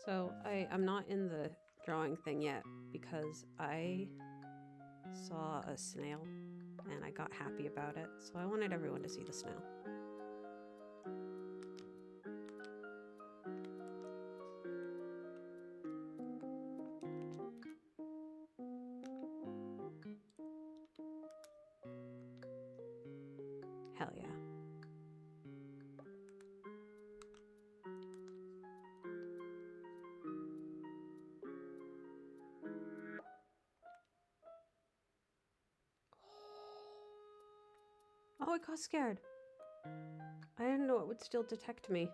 So I'm not in the drawing thing yet because I saw a snail and I got happy about it. So I wanted everyone to see the snail. Hell yeah. Oh, I got scared. I didn't know it would still detect me.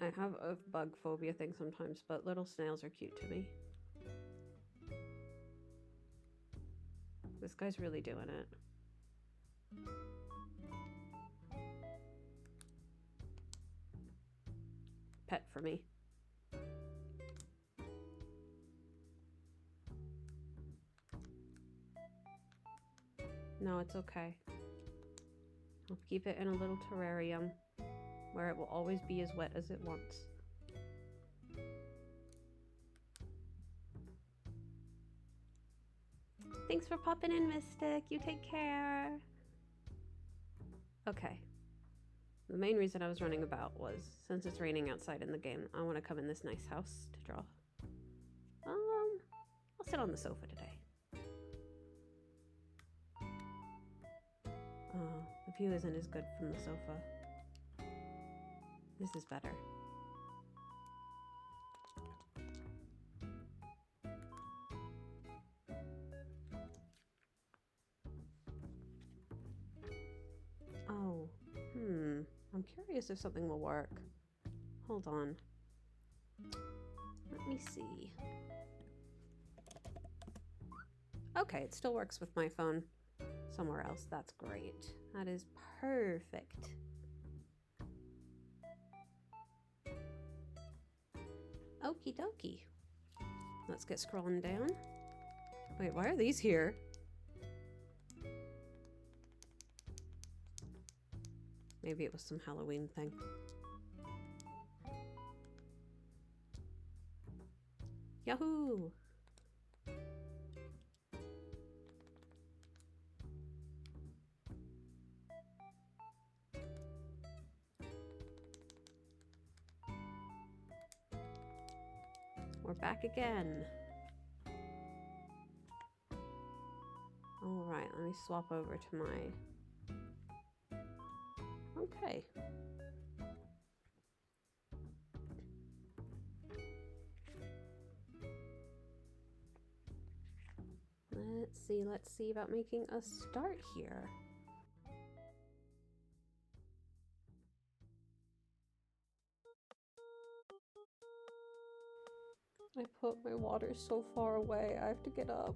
I have a bug phobia thing sometimes, but little snails are cute to me. This guy's really doing it. Pet for me. No, it's okay. I'll keep it in a little terrarium where it will always be as wet as it wants. Thanks for popping in, Mystic. You take care. Okay. The main reason I was running about was, since it's raining outside in the game, I want to come in this nice house to draw. I'll sit on the sofa today. Oh, the view isn't as good from the sofa. This is better. Oh, I'm curious if something will work. Hold on. Let me see. Okay, it still works with my phone somewhere else. That's great. That is perfect. Okie dokie. Let's get scrolling down. Wait, why are these here? Maybe it was some Halloween thing. Yahoo! We're back again. All right, let me swap over to my... Okay. Let's see about making a start here. I put my water so far away, I have to get up.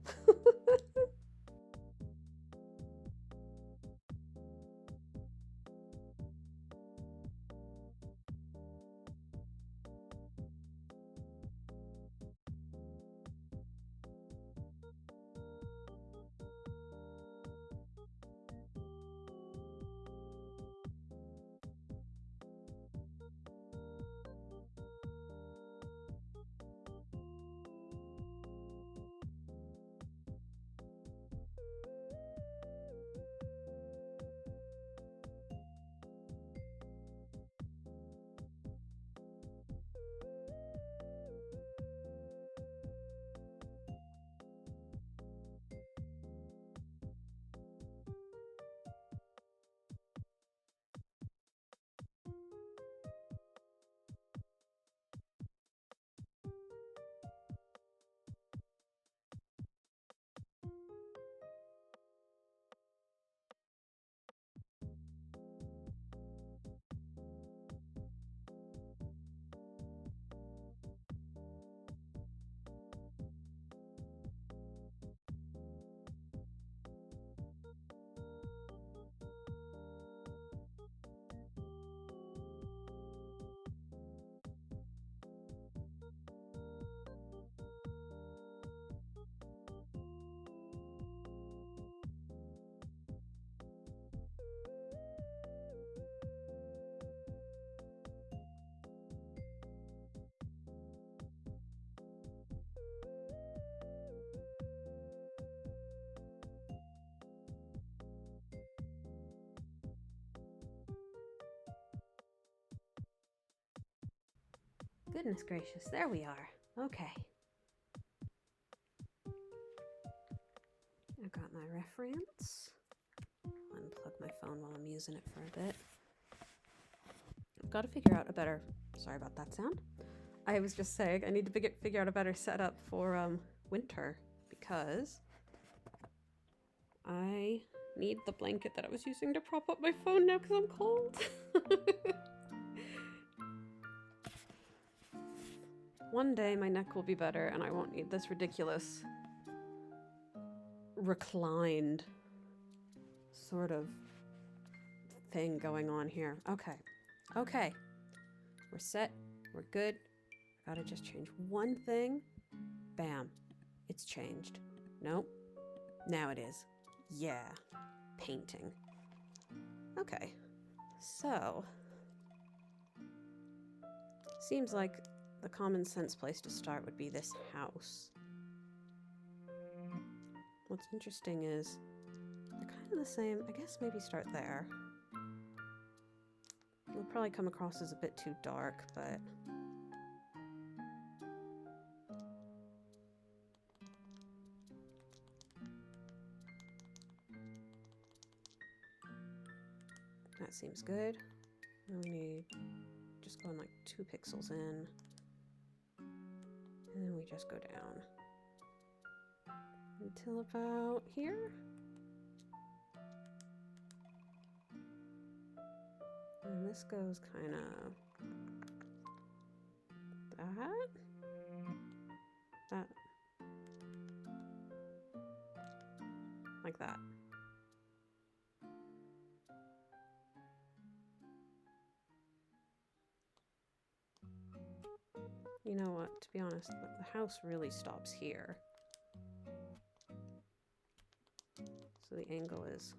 Goodness gracious, there we are. Okay. I've got my reference. Unplug my phone while I'm using it for a bit. I've got to figure out a better, sorry about that sound. I was just saying I need to figure out a better setup for winter because I need the blanket that I was using to prop up my phone now because I'm cold. One day my neck will be better and I won't need this ridiculous reclined sort of thing going on here. Okay. Okay. We're set. We're good. I gotta just change one thing. Bam. It's changed. Nope. Now it is. Yeah. Painting. Okay. So. Seems like the common sense place to start would be this house. What's interesting is they're kind of the same. I guess maybe start there. It'll probably come across as a bit too dark, but that seems good. Now we need just going like 2 pixels in, and then we just go down until about here. And this goes kind of that, like that. You know what, to be honest, the house really stops here. So the angle is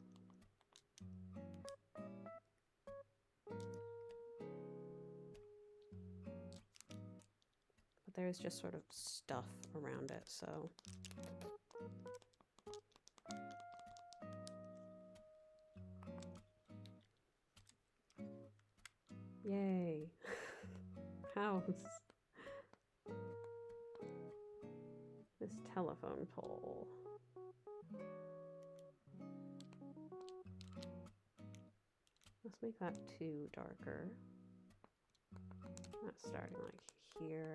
there's just sort of stuff around it, so. Yay. House. This telephone pole. Let's make that 2 darker. That's starting like here.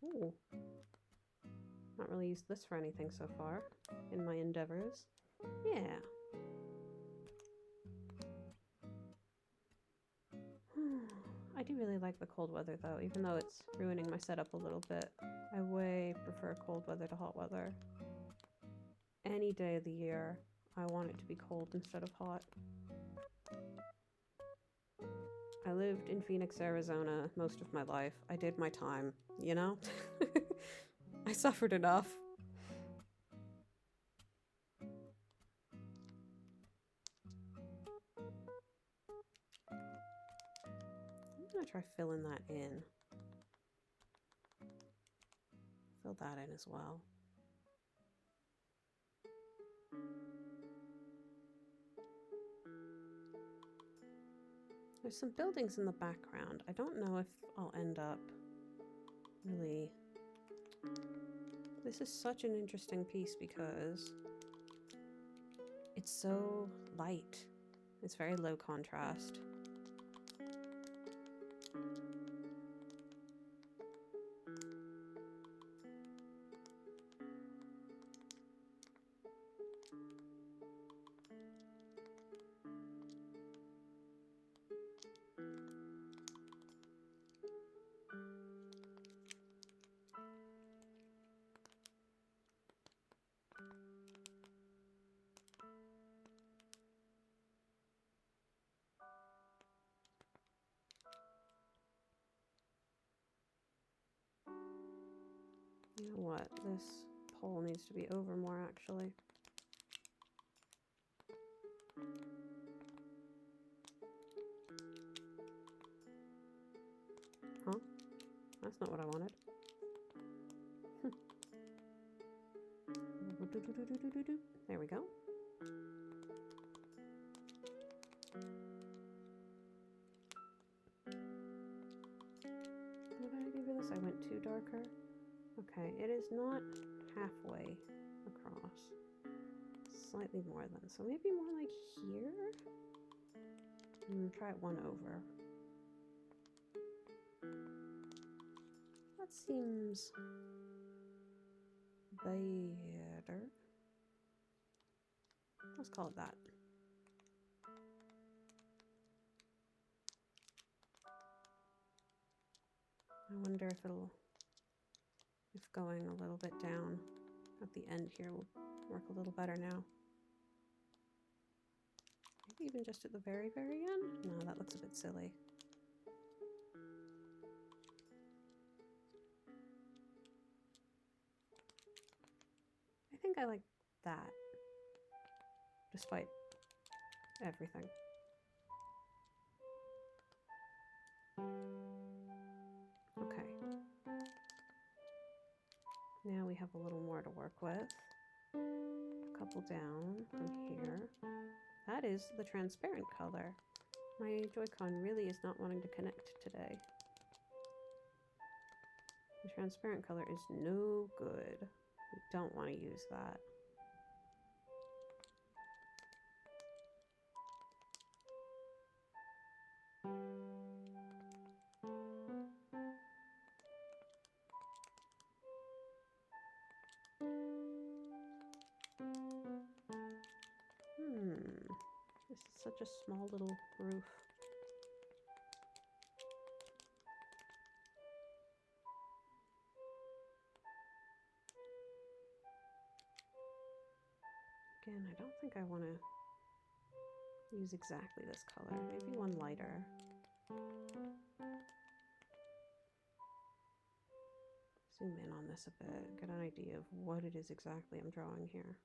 Ooh. Not really used this for anything so far in my endeavors. Yeah. I do really like the cold weather though, even though it's ruining my setup a little bit. I way prefer cold weather to hot weather. Any day of the year, I want it to be cold instead of hot. I lived in Phoenix, Arizona most of my life. I did my time, you know? I suffered enough. I'm gonna try filling that in. Fill that in as well. There's some buildings in the background. I don't know if I'll end up really... This is such an interesting piece because it's so light. It's very low contrast. You know what? This pole needs to be over more, actually. Huh? That's not what I wanted. There we go. I went too darker. Okay, it is not halfway across. Slightly more than, so maybe more like here? Try it one over. That seems better. Let's call it that. I wonder if going a little bit down at the end here will work a little better now. Maybe even just at the very, very end? No, that looks a bit silly. I think I like that, despite everything. Okay. Now we have a little more to work with. A couple down from here. That is the transparent color. My Joy-Con really is not wanting to connect today. The transparent color is no good. We don't want to use that. This is such a small little roof. Again, I don't think I want to use exactly this color. Maybe one lighter. Zoom in on this a bit, get an idea of what it is exactly I'm drawing here.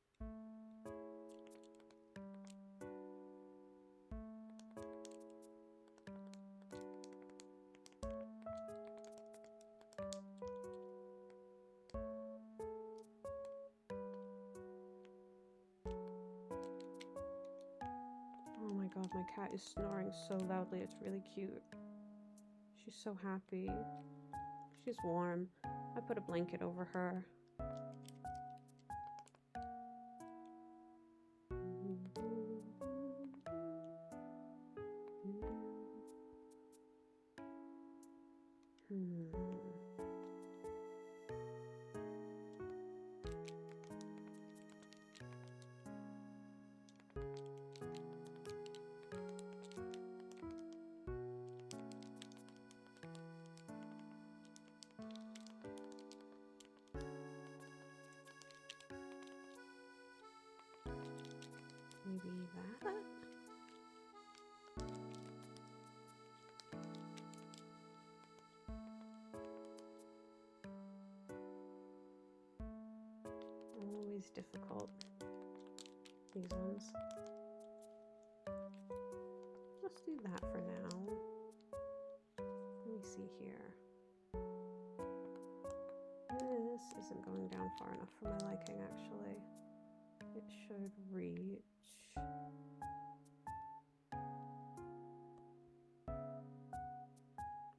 Oh my god, my cat is snoring so loudly, it's really cute. She's so happy. She's warm. I put a blanket over her. Maybe that? Always difficult, these ones. Let's do that for now. Let me see here. This isn't going down far enough for my liking, actually. It should reach.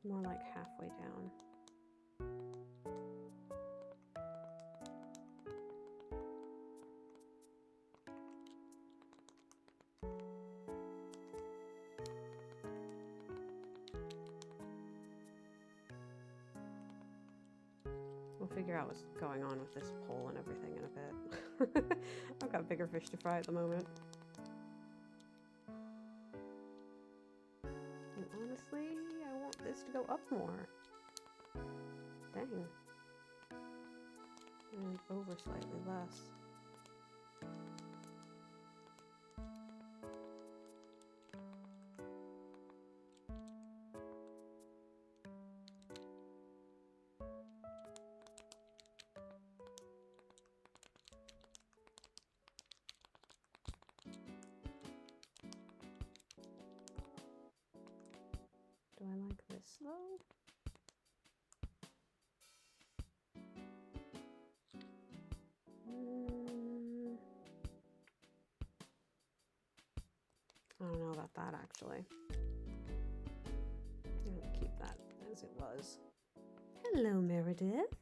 More like halfway down. We'll figure out what's going on with this pole and everything in a bit. I've got bigger fish to fry at the moment. And honestly, I want this to go up more. Dang. And over slightly less. Do I like this though? I don't know about that actually. I'm gonna keep that as it was. Hello, Meredith.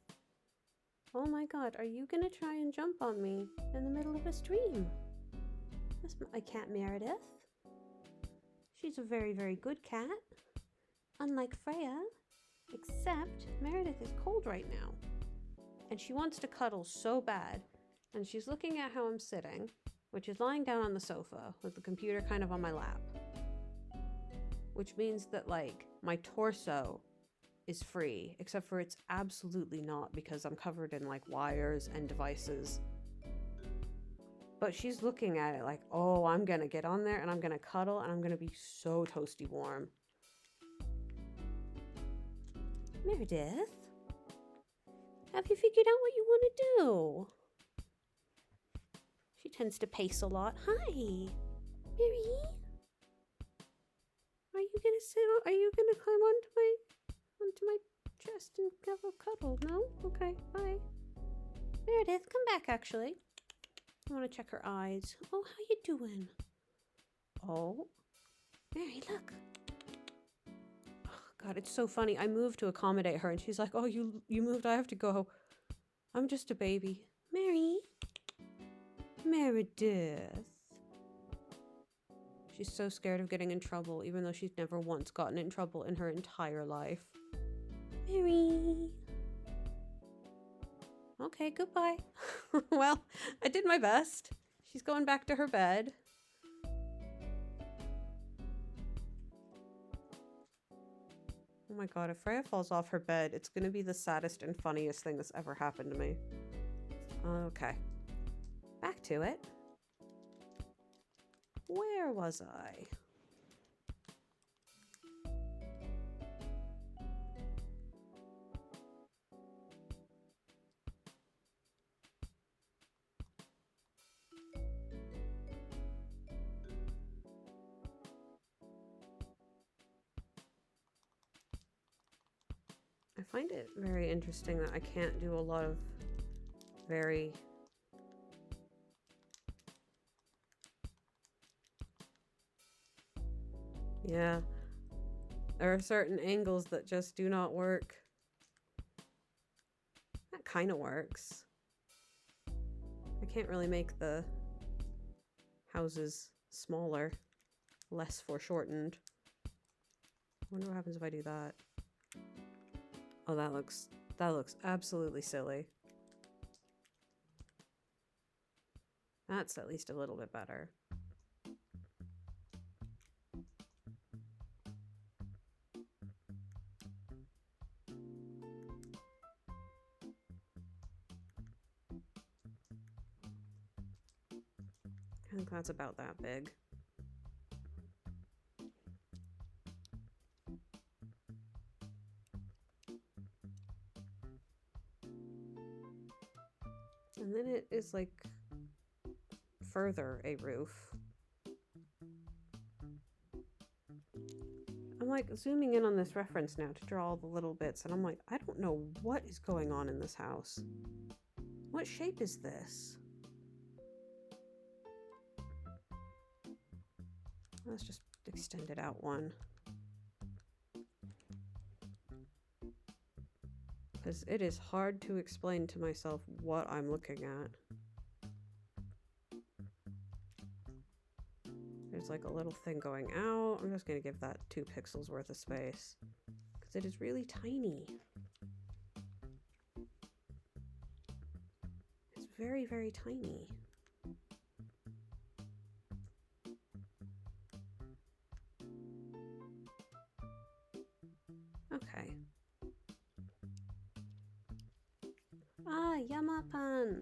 Oh my god, are you gonna try and jump on me in the middle of a stream? That's my cat Meredith. She's a very, very good cat. Unlike Freya. Except Meredith is cold right now. And she wants to cuddle so bad. And she's looking at how I'm sitting, which is lying down on the sofa with the computer kind of on my lap. Which means that, like, my torso is free, except for it's absolutely not because I'm covered in, like, wires and devices. But she's looking at it like, oh, I'm gonna get on there and I'm gonna cuddle and I'm gonna be so toasty warm. Meredith, have you figured out what you want to do? She tends to pace a lot. Hi, Mary. Are you gonna sit? Are you gonna climb onto my chest and have a cuddle? No? Okay. Bye. Meredith, come back. Actually, I want to check her eyes. Oh, how you doing? Oh, Mary, look. God, it's so funny. I moved to accommodate her, and she's like, oh, you moved. I have to go. I'm just a baby. Mary. Meredith. She's so scared of getting in trouble, even though she's never once gotten in trouble in her entire life. Mary. Okay, goodbye. Well, I did my best. She's going back to her bed. Oh my god, if Freya falls off her bed, it's going to be the saddest and funniest thing that's ever happened to me. Okay. Back to it. Where was I? I find it very interesting that I can't do a lot of very... Yeah. There are certain angles that just do not work. That kind of works. I can't really make the houses smaller, less foreshortened. I wonder what happens if I do that. Oh, that looks absolutely silly. That's at least a little bit better. I think that's about that big. And then it is like further a roof. I'm like zooming in on this reference now to draw all the little bits, and I'm like, I don't know what is going on in this house. What shape is this? Let's just extend it out one. Because it is hard to explain to myself what I'm looking at. There's like a little thing going out. I'm just going to give that 2 pixels worth of space. Because it is really tiny. It's very, very tiny. Okay. Ah, Yama-pan.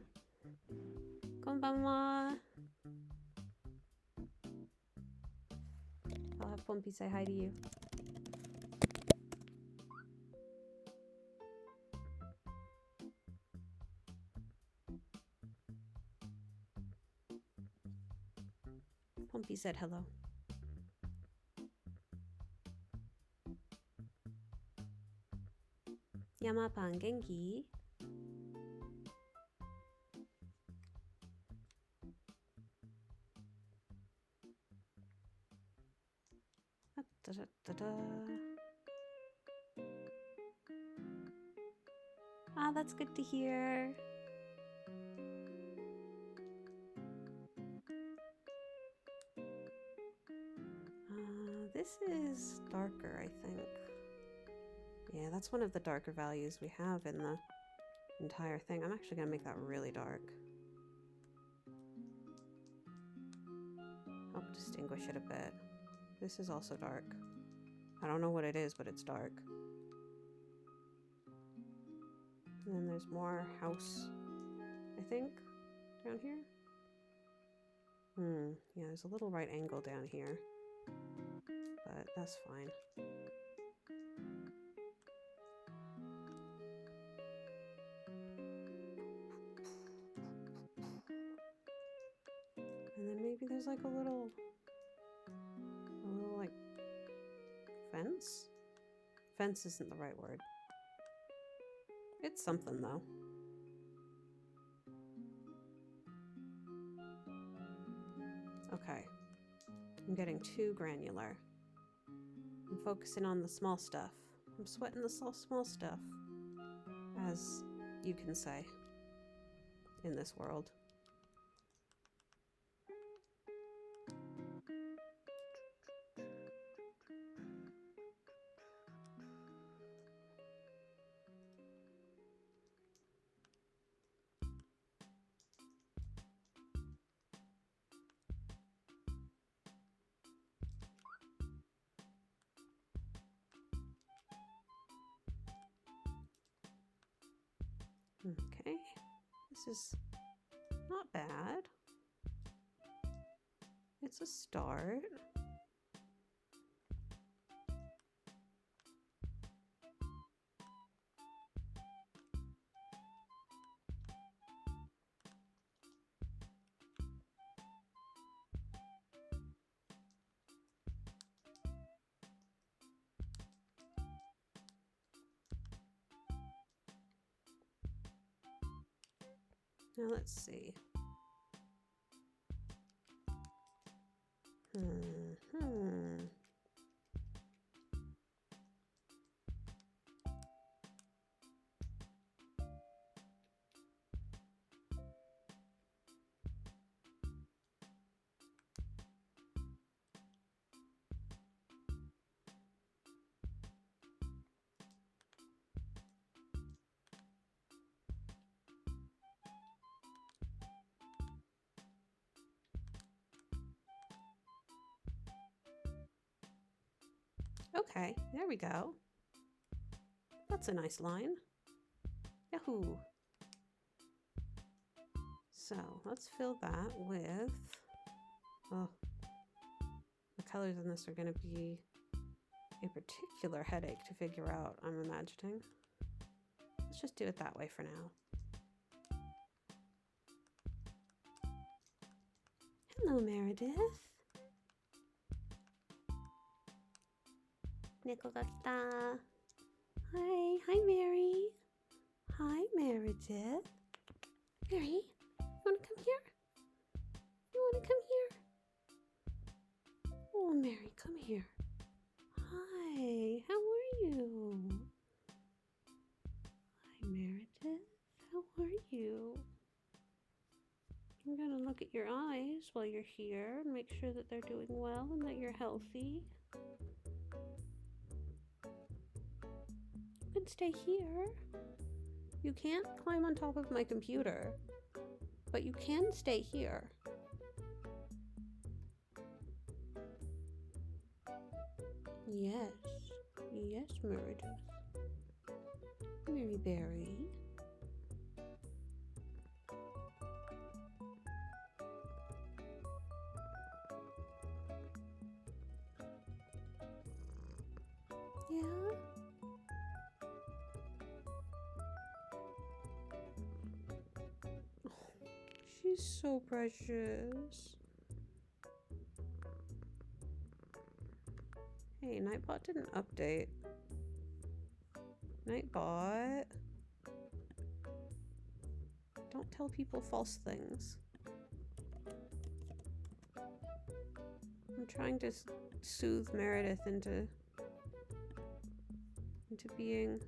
Konbanwa. I'll have Pompey say hi to you. Pompey said hello. Yama-pan genki? Da, da, da, da. Ah, that's good to hear. This is darker, I think. Yeah, that's one of the darker values we have in the entire thing. I'm actually gonna make that really dark. Help distinguish it a bit. This is also dark. I don't know what it is, but it's dark. And then there's more house, I think, down here. Yeah, there's a little right angle down here, but that's fine. And then maybe there's like a little like fence? Fence isn't the right word. It's something though. Okay. I'm getting too granular. I'm focusing on the small stuff. I'm sweating the small stuff, as you can say, in this world. Okay, this is not bad. It's a start. Now let's see. Okay, there we go. That's a nice line. Yahoo! So let's fill that with... Oh, the colors in this are going to be a particular headache to figure out, I'm imagining. Let's just do it that way for now. Hello, Meredith. Nicoletta. Hi. Hi, Mary. Hi, Meredith. Mary, you want to come here? You want to come here? Oh, Mary, come here. Hi, how are you? Hi, Meredith. How are you? I'm going to look at your eyes while you're here and make sure that they're doing well and that you're healthy. You can stay here. You can't climb on top of my computer, but you can stay here. Yes. Yes, Meredith. Mary Berry. Yeah? Oh, she's so precious. Hey, Nightbot didn't update. Nightbot. Don't tell people false things. I'm trying to soothe Meredith into being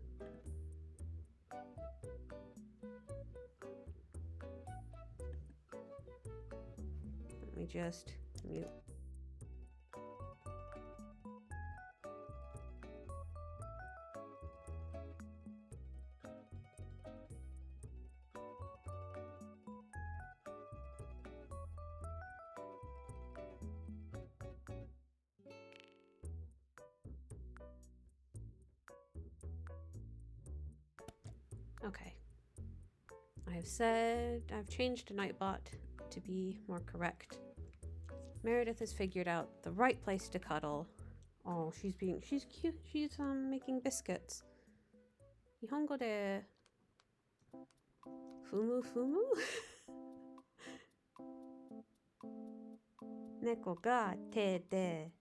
Let me just mute. Okay. I've changed Nightbot to be more correct. Meredith has figured out the right place to cuddle. Oh, she's cute. She's making biscuits. Nihongo de fumu fumu? Neko ga te de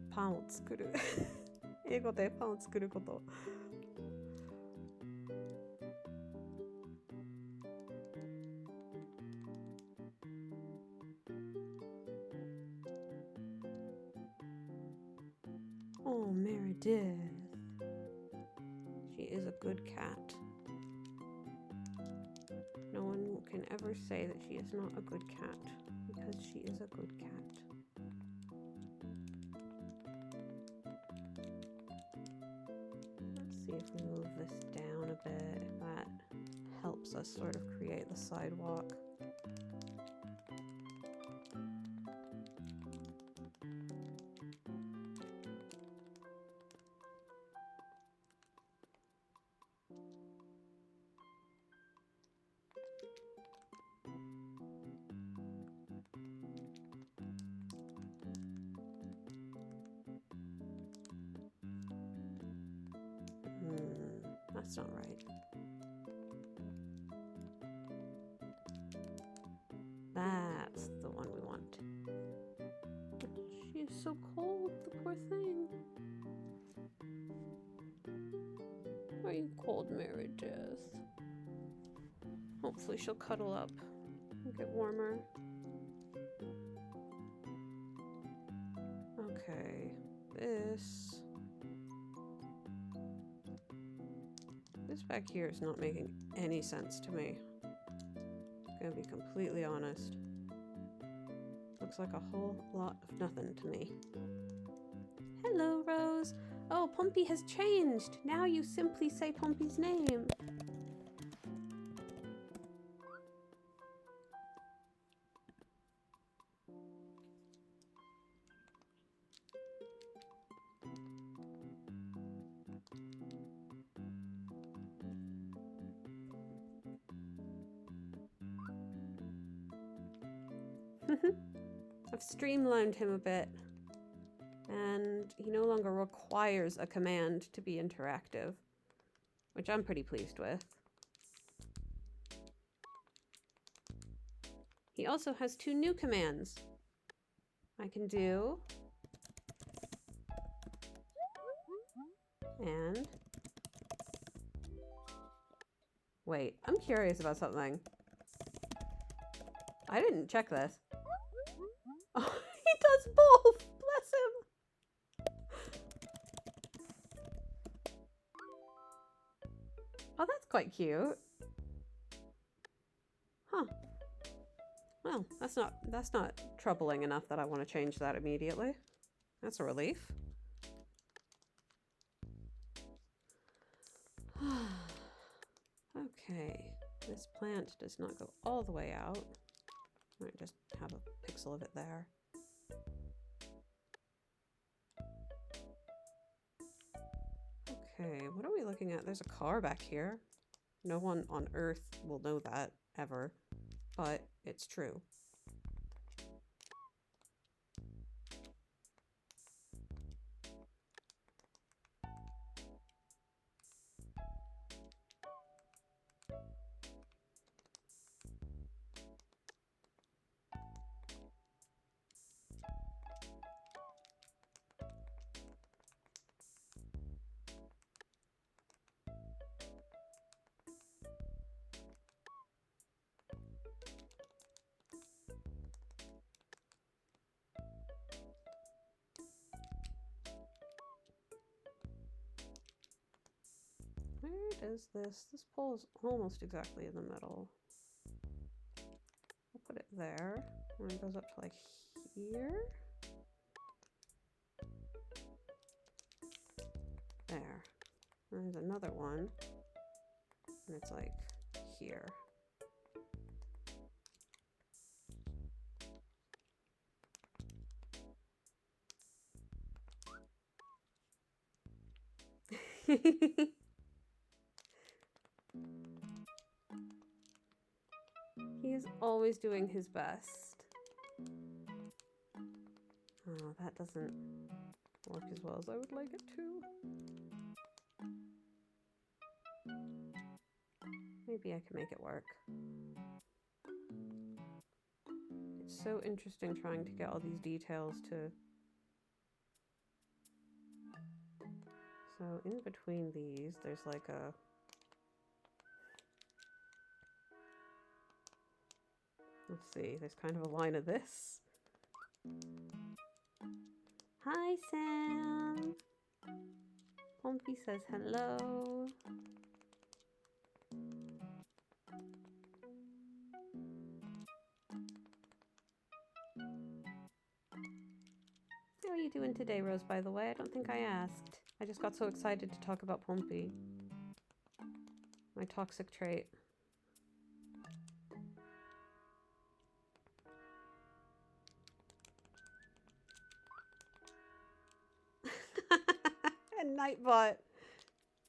パンを作る英語でパンを作ること。Oh, Meredith. She is a good cat. No one can ever say that she is not a good cat because she is a good cat. Let's see if we move this down a bit, if that helps us sort of create the sidewalk. That's not right. That's the one we want. But she is so cold, the poor thing. Are you cold, Meredith? Hopefully she'll cuddle up and get warmer. Okay, this back here is not making any sense to me. I'm gonna be completely honest. Looks like a whole lot of nothing to me. Hello, Rose. Oh, Pompey has changed. Now you simply say Pompey's name. I've streamlined him a bit, and he no longer requires a command to be interactive, which I'm pretty pleased with. He also has 2 new commands. I can do and wait, I'm curious about something. I didn't check this. Oh, he does both! Bless him! Oh, that's quite cute. Huh. Well, that's not troubling enough that I want to change that immediately. That's a relief. Okay, this plant does not go all the way out. I might just have a pixel of it there. Okay, what are we looking at? There's a car back here. No one on Earth will know that, ever. But it's true. is this? This pole is almost exactly in the middle. I'll put it there. And it goes up to like here. There. And there's another one. And it's like here. He is always doing his best. Oh, that doesn't work as well as I would like it to. Maybe I can make it work. It's so interesting trying to get all these details to... So in between these, there's like a... Let's see, there's kind of a line of this. Hi, Sam! Pompey says hello. How are you doing today, Rose, by the way? I don't think I asked. I just got so excited to talk about Pompey. My toxic trait. And Nightbot.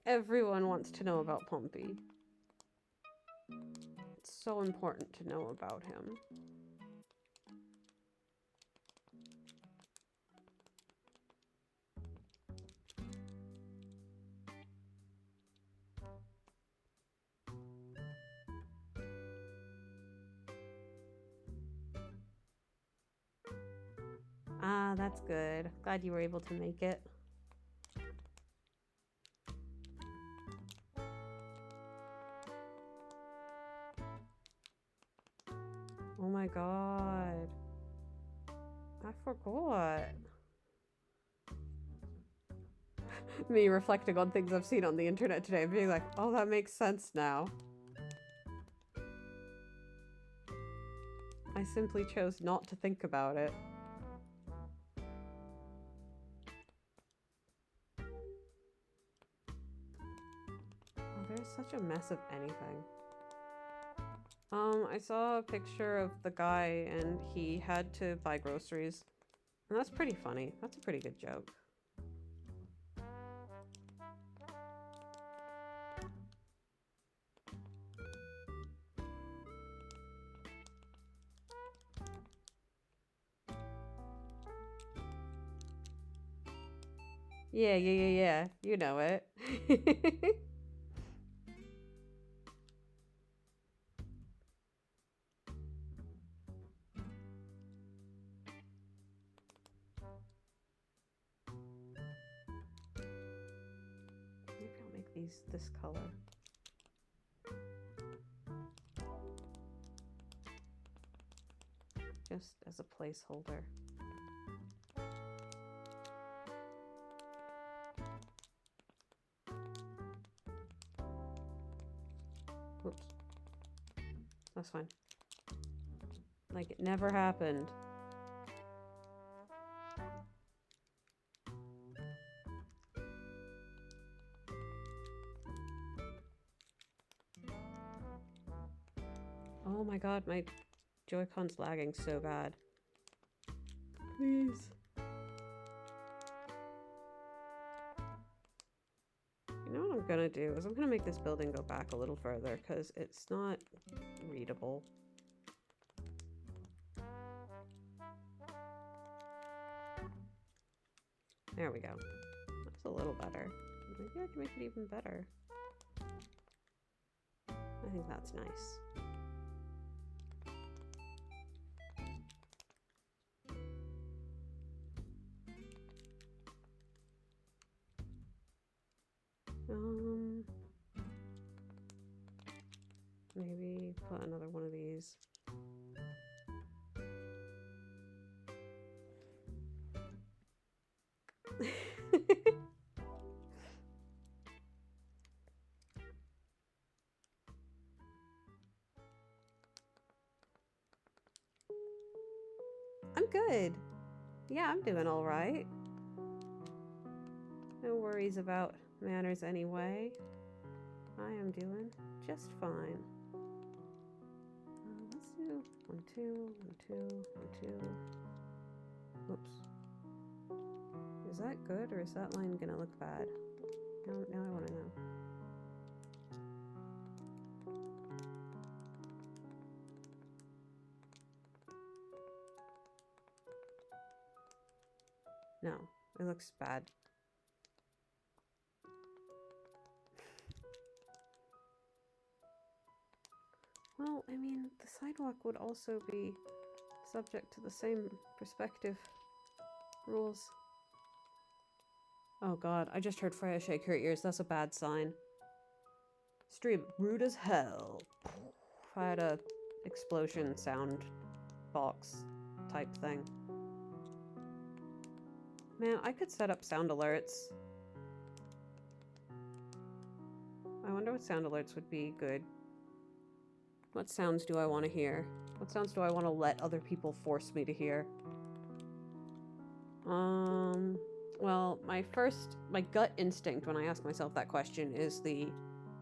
Everyone wants to know about Pompey. It's so important to know about him. Ah, that's good. Glad you were able to make it. Oh my god. I forgot. Me reflecting on things I've seen on the internet today and being like, oh, that makes sense now. I simply chose not to think about it. Oh, there's such a mess of anything. I saw a picture of the guy and he had to buy groceries. And that's pretty funny. That's a pretty good joke. Yeah. You know it. Maybe I'll make these this color. Just as a placeholder. Oops. That's fine. Like it never happened. Oh my god, my Joy-Con's lagging so bad. Please. You know what I'm gonna do is I'm gonna make this building go back a little further because it's not readable. There we go. That's a little better. Maybe I can make it even better. I think that's nice. Maybe put another one of these. I'm good. Yeah, I'm doing all right. No worries about manners anyway. I am doing just fine. Let's do 1, 2, 1, 2, 1, 2. Whoops. Is that good or is that line gonna look bad? Now I want to know. No, it looks bad. Well, I mean, the sidewalk would also be subject to the same perspective rules. Oh god, I just heard Freya shake her ears. That's a bad sign. Stream rude as hell. If I had a explosion sound box type thing. Man, I could set up sound alerts. I wonder what sound alerts would be good. What sounds do I want to hear? What sounds do I want to let other people force me to hear? Well, my gut instinct when I ask myself that question is the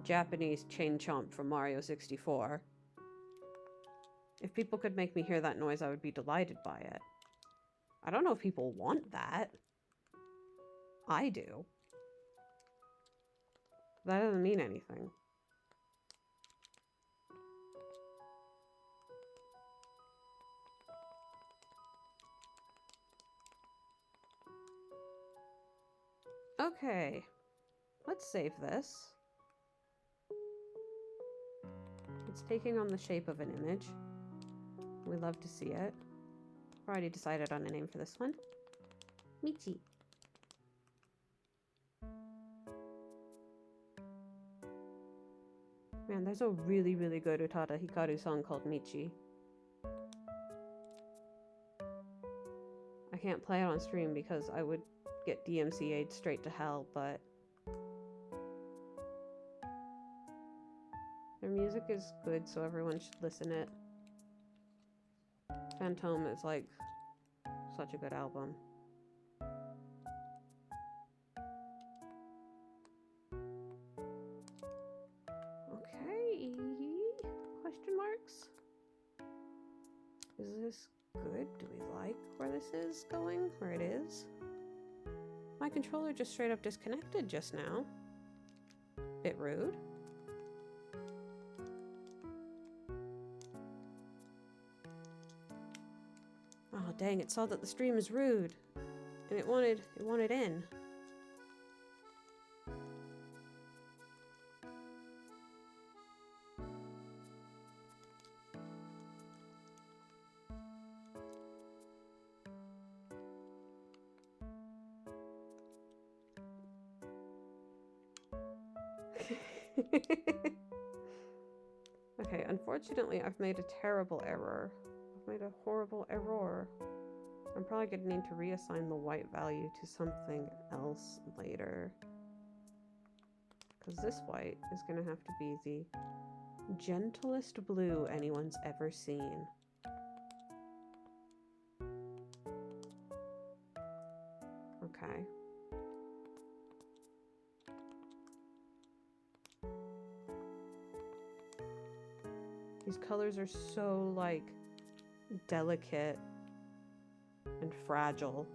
Japanese chain chomp from Mario 64. If people could make me hear that noise, I would be delighted by it. I don't know if people want that. I do. That doesn't mean anything. Okay, let's save this. It's taking on the shape of an image. We love to see it. I've already decided on a name for this one. Michi. Man, there's a really, really good Utada Hikaru song called Michi. I can't play it on stream because I would get DMCA'd straight to hell, but their music is good, so everyone should listen it. Phantom is like such a good album. Okay, question marks? Is this good? Do we like where this is going? Where it is? My controller just straight up disconnected just now. Bit rude. Oh dang, it saw that the stream is rude. And it wanted in. Okay, unfortunately, I've made a terrible error. I've made a horrible error. I'm probably going to need to reassign the white value to something else later. Because this white is going to have to be the gentlest blue anyone's ever seen. Okay. These colors are so, like, delicate and fragile.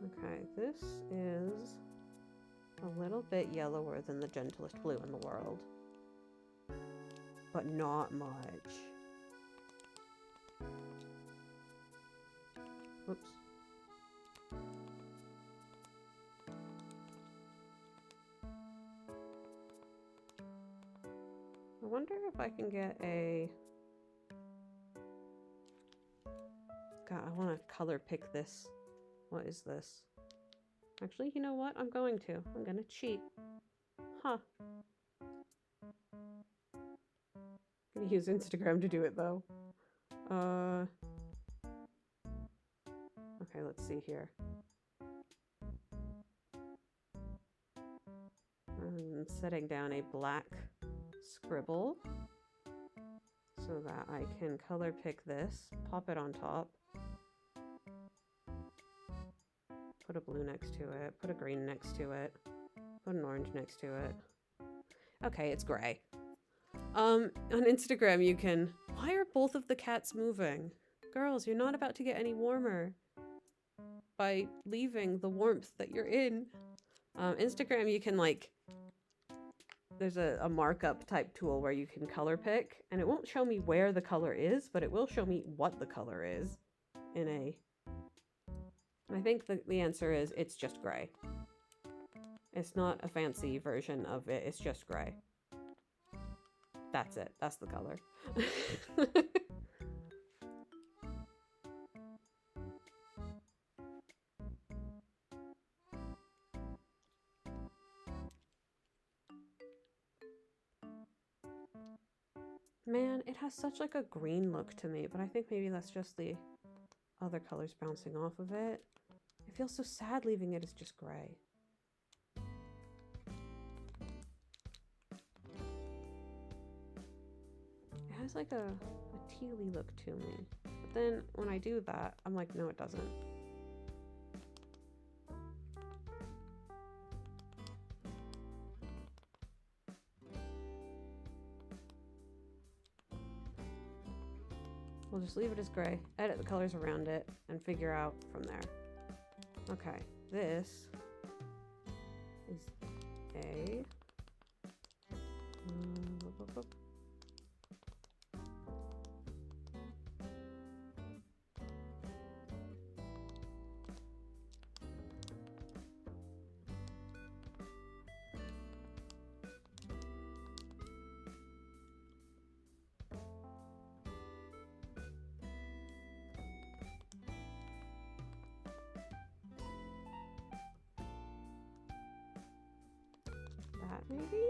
Okay, this is a little bit yellower than the gentlest blue in the world. But not much. Oops. I wonder if I can get a... God, I want to color pick this. What is this? Actually, you know what? I'm going to cheat. Huh. I'm gonna use Instagram to do it, though. Okay, let's see here. I'm setting down a black scribble. So so that I can color pick this, pop it on top, put a blue next to it, put a green next to it, put an orange next to it. Okay, it's gray. On Instagram you can... Why are both of the cats moving? Girls, you're not about to get any warmer by leaving the warmth that you're in. Instagram you can like... There's a markup type tool where you can color pick, and it won't show me where the color is, but it will show me what the color is in a... I think the answer is it's just gray. It's not a fancy version of it, it's just gray. That's it. That's the color. Man, it has such like a green look to me, but I think maybe that's just the other colors bouncing off of it. It feels so sad leaving it as just gray. It has like a tealy look to me. But then when I do that, I'm like, no, it doesn't. We'll just leave it as gray, edit the colors around it, and figure out from there. Okay, this is a... that maybe?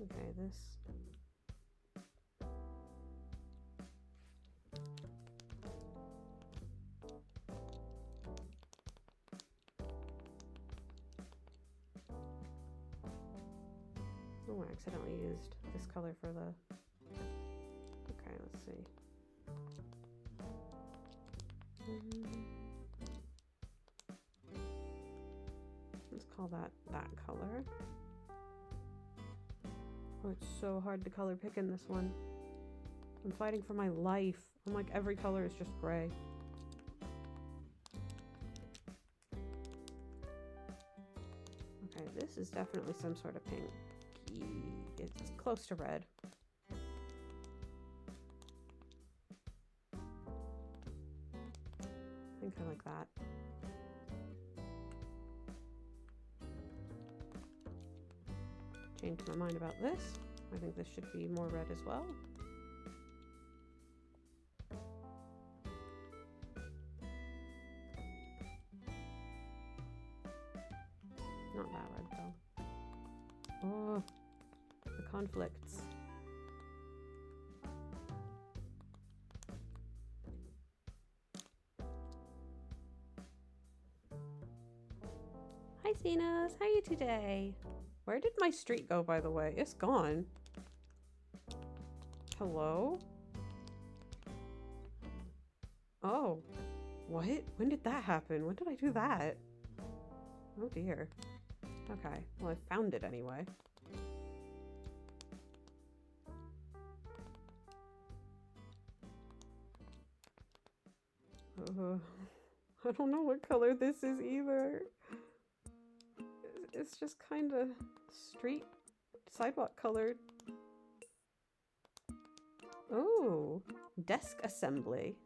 Okay, this... Oh, I accidentally used this color for the... Okay, let's see. Let's call that color. Oh, it's so hard to color pick in this one. I'm fighting for my life. I'm like, every color is just gray. Okay, this is definitely some sort of pink. It's close to red. I think I like that. Changed my mind about this. I think this should be more red as well. Not that red though. Oh, the conflicts. Hi Zenos, how are you today? Where did my street go, by the way? It's gone. Hello? Oh, what? When did that happen? When did I do that? Oh dear. Okay, well I found it anyway. I don't know what color this is either. It's just kind of street sidewalk colored. Oh, desk assembly.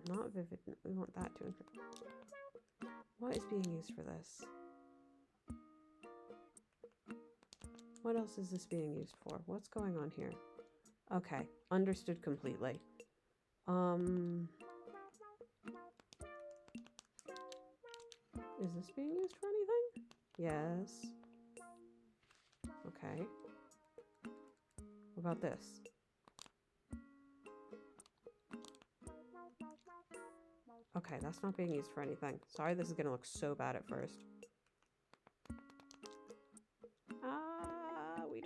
No, not vivid. We want that to include. What is being used for this? What else is this being used for? What's going on here? Okay, understood completely. Is this being used for anything? Yes. Okay. What about this? Okay, that's not being used for anything. Sorry, this is gonna look so bad at first.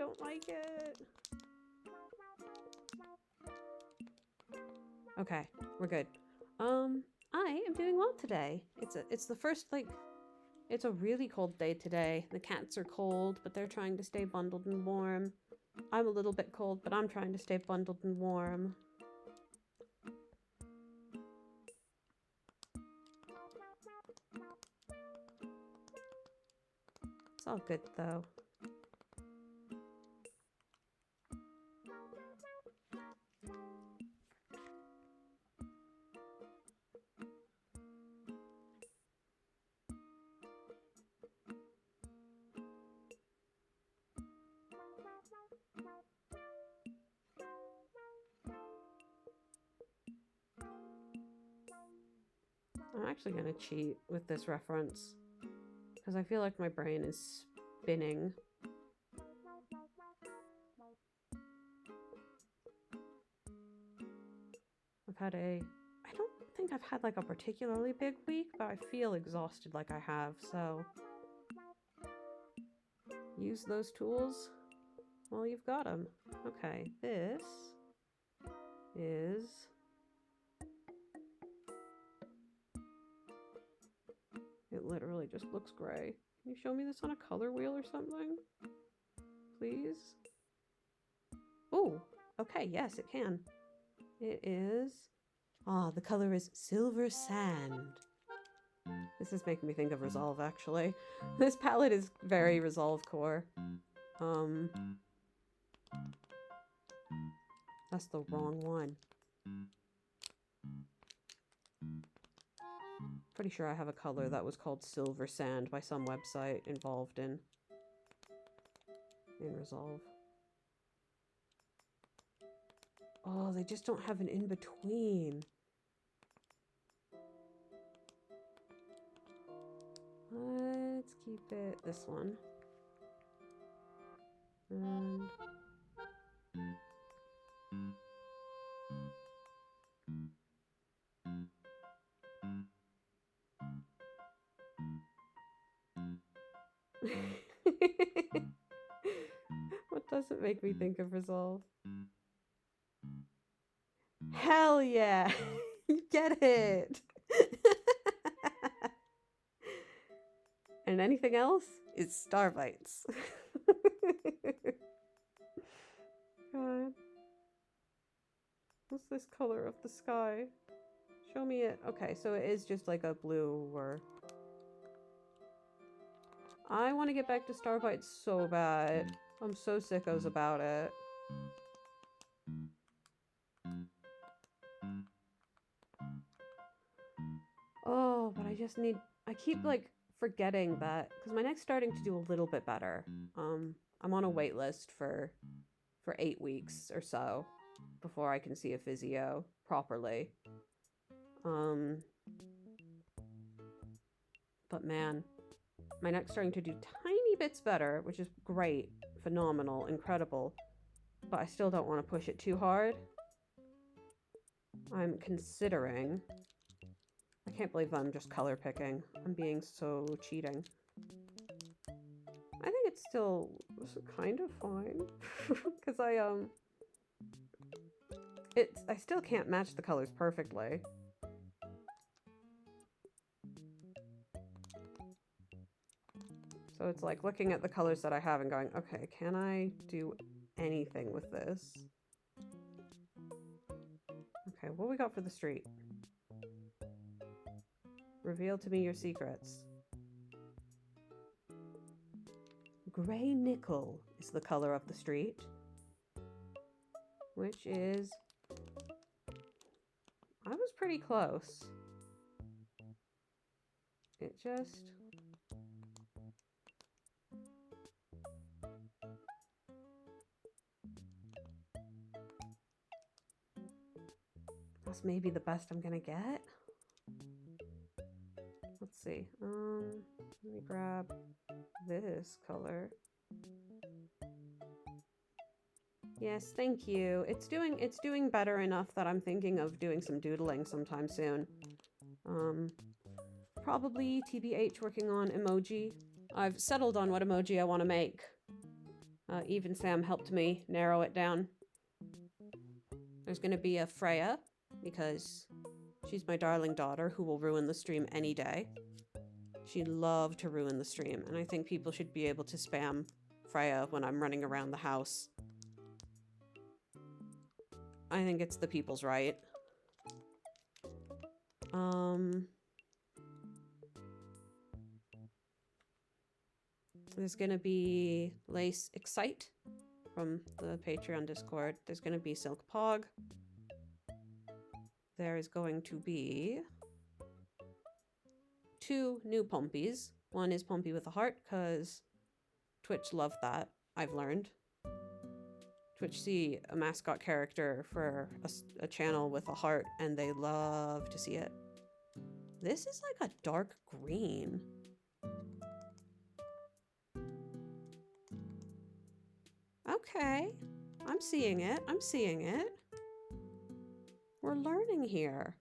don't like it. Okay, we're good. I am doing well today. It's the first, like, it's a really cold day today. The cats are cold, but they're trying to stay bundled and warm. I'm a little bit cold, but I'm trying to stay bundled and warm. It's all good, though. I'm actually going to cheat with this reference because I feel like my brain is spinning. I don't think I've had like a particularly big week, but I feel exhausted like I have, so use those tools while you've got them. Okay, this is... It literally just looks gray. Can you show me this on a color wheel or something? Please? Oh, okay, yes, it can. It is... Ah, the color is silver sand. This is making me think of Resolve, actually. This palette is very Resolve core. That's the wrong one. Pretty sure I have a color that was called Silver Sand by some website involved in Resolve. Oh, they just don't have an in-between. Let's keep it this one. And... What doesn't make me think of Resolve? Hell yeah! You get it! And anything else is Star Bites. God. What's this color of the sky? Show me it. Okay, so it is just like a blue or... I want to get back to Star Bites so bad. I'm so sickos about it. Oh, but I just need... I keep, like, forgetting that... Because my neck's starting to do a little bit better. I'm on a wait list for 8 weeks or so before I can see a physio properly. But man, my neck's starting to do tiny bits better, which is great, phenomenal, incredible. But I still don't want to push it too hard. I'm considering... I can't believe I'm just color picking. I'm being so cheating. I think it's still kind of fine. Because I still can't match the colors perfectly. So it's like looking at the colors that I have and going, okay, can I do anything with this? Okay, what we got for the street? Reveal to me your secrets. Gray nickel is the color of the street, which is... I was pretty close. It just... That's maybe the best I'm gonna get. Let's see. Let me grab this color. Yes, thank you. It's doing better enough that I'm thinking of doing some doodling sometime soon. Probably TBH working on emoji. I've settled on what emoji I want to make. Even Sam helped me narrow it down. There's going to be a Freya, because she's my darling daughter who will ruin the stream any day. She'd love to ruin the stream, and I think people should be able to spam Freya when I'm running around the house. I think it's the people's right. There's gonna be Lace Excite from the Patreon Discord. There's gonna be Silk Pog. There is going to be 2 new Pompies. One is Pompey with a heart, because Twitch loved that, I've learned. Twitch see a mascot character for a channel with a heart, and they love to see it. This is like a dark green. Okay, I'm seeing it. I'm seeing it. We're learning here.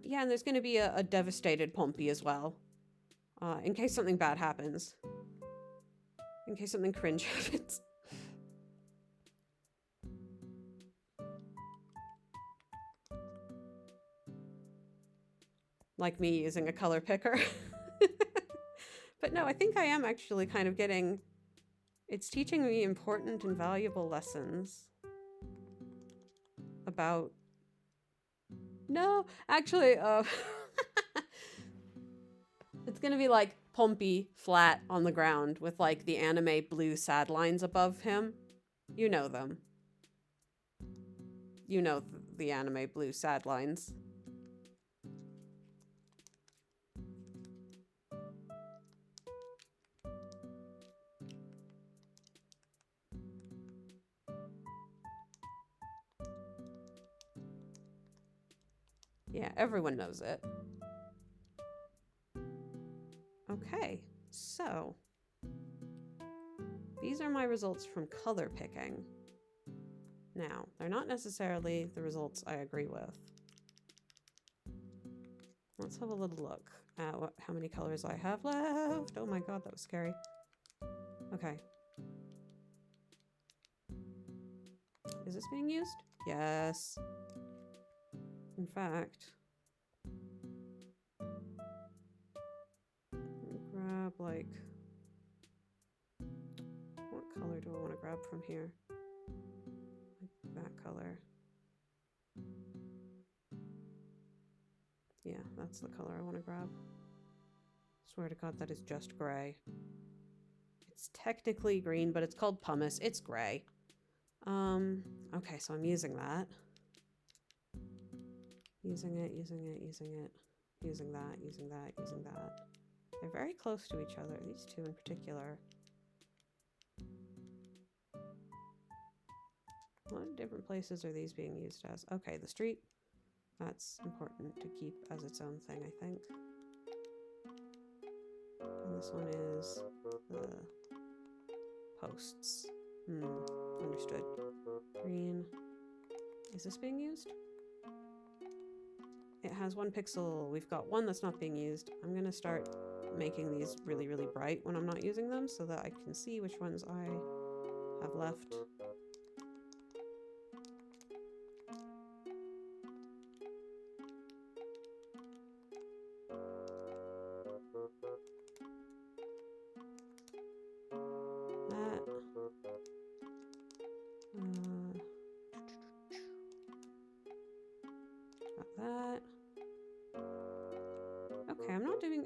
Yeah, and there's going to be a devastated Pompey as well. In case something bad happens. In case something cringe happens. Like me using a color picker. But no, I think I am actually kind of getting... It's teaching me important and valuable lessons. About... No, actually, it's gonna be like Pompey flat on the ground with like the anime blue sad lines above him. You know them. You know the anime blue sad lines. Yeah, everyone knows it. Okay, so these are my results from color picking. Now, they're not necessarily the results I agree with. Let's have a little look at how many colors I have left. Oh my god, that was scary. Okay. Is this being used? Yes. In fact, grab like, what color do I want to grab from here? Like that color. Yeah, that's the color I want to grab. Swear to God, that is just gray. It's technically green, but it's called pumice. It's gray. Okay, so I'm using that. Using it, using it, using it. Using that, using that, using that. They're very close to each other, these two in particular. What different places are these being used as? Okay, the street. That's important to keep as its own thing, I think. And this one is the posts. Understood. Green. Is this being used? It has 1 pixel. We've got 1 that's not being used. I'm going to start making these really, really bright when I'm not using them so that I can see which ones I have left.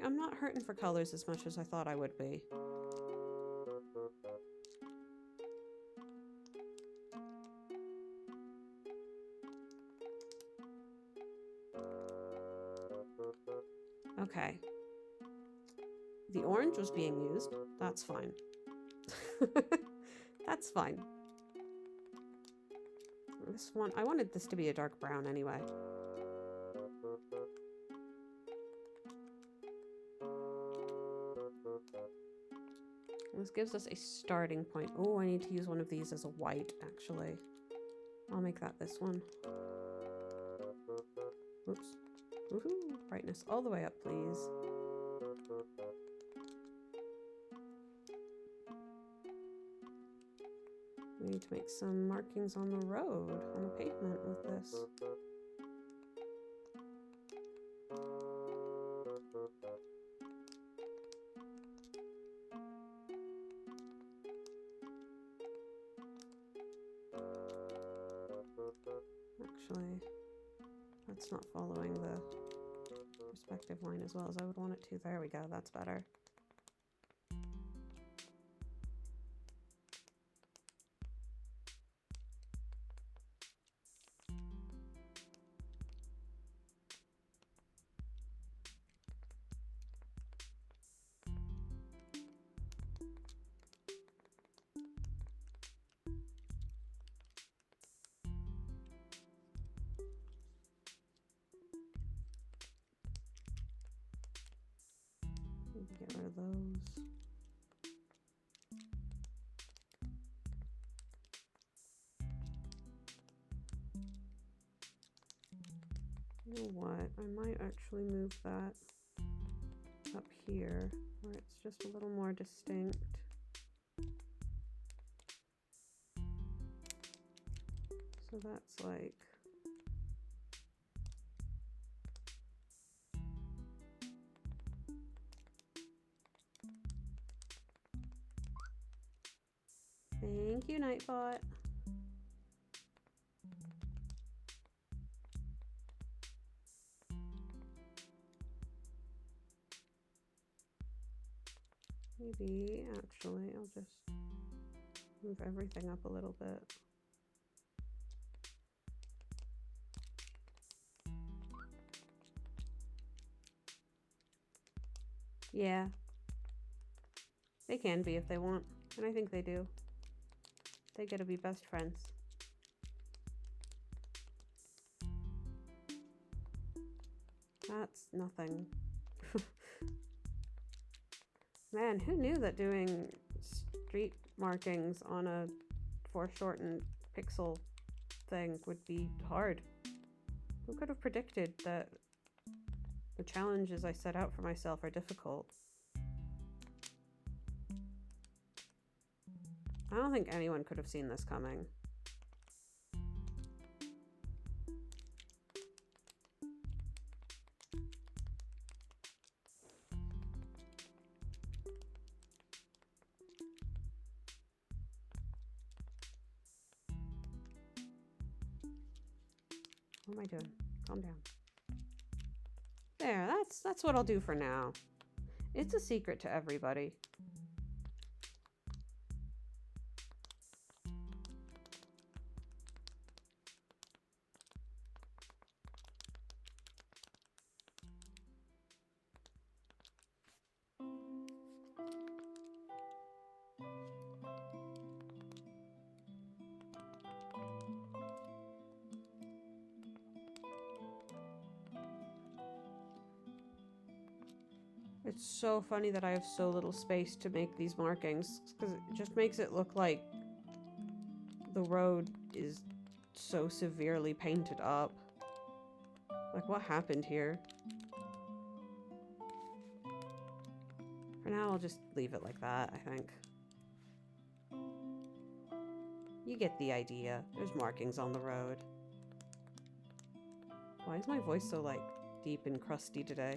I'm not hurting for colors as much as I thought I would be. Okay. The orange was being used. That's fine. That's fine. This one, I wanted this to be a dark brown anyway. This gives us a starting point. Oh, I need to use one of these as a white, actually. I'll make that this one. Oops. Woohoo! Brightness all the way up, please. We need to make some markings on the road, on the pavement with this. Actually, that's not following the perspective line as well as I would want it to. There we go, that's better. Get rid of those. You know what? I might actually move that up here where it's just a little more distinct. So that's like thank you, Nightbot. Maybe, actually, I'll just move everything up a little bit. Yeah. They can be if they want, and I think they do. They get to be best friends. That's nothing. Man, who knew that doing street markings on a foreshortened pixel thing would be hard? Who could have predicted that the challenges I set out for myself are difficult? I don't think anyone could have seen this coming. What am I doing? Calm down. There, that's what I'll do for now. It's a secret to everybody. It's so funny that I have so little space to make these markings, because it just makes it look like the road is so severely painted up. Like, what happened here? For now, I'll just leave it like that, I think. You get the idea. There's markings on the road. Why is my voice so, like, deep and crusty today?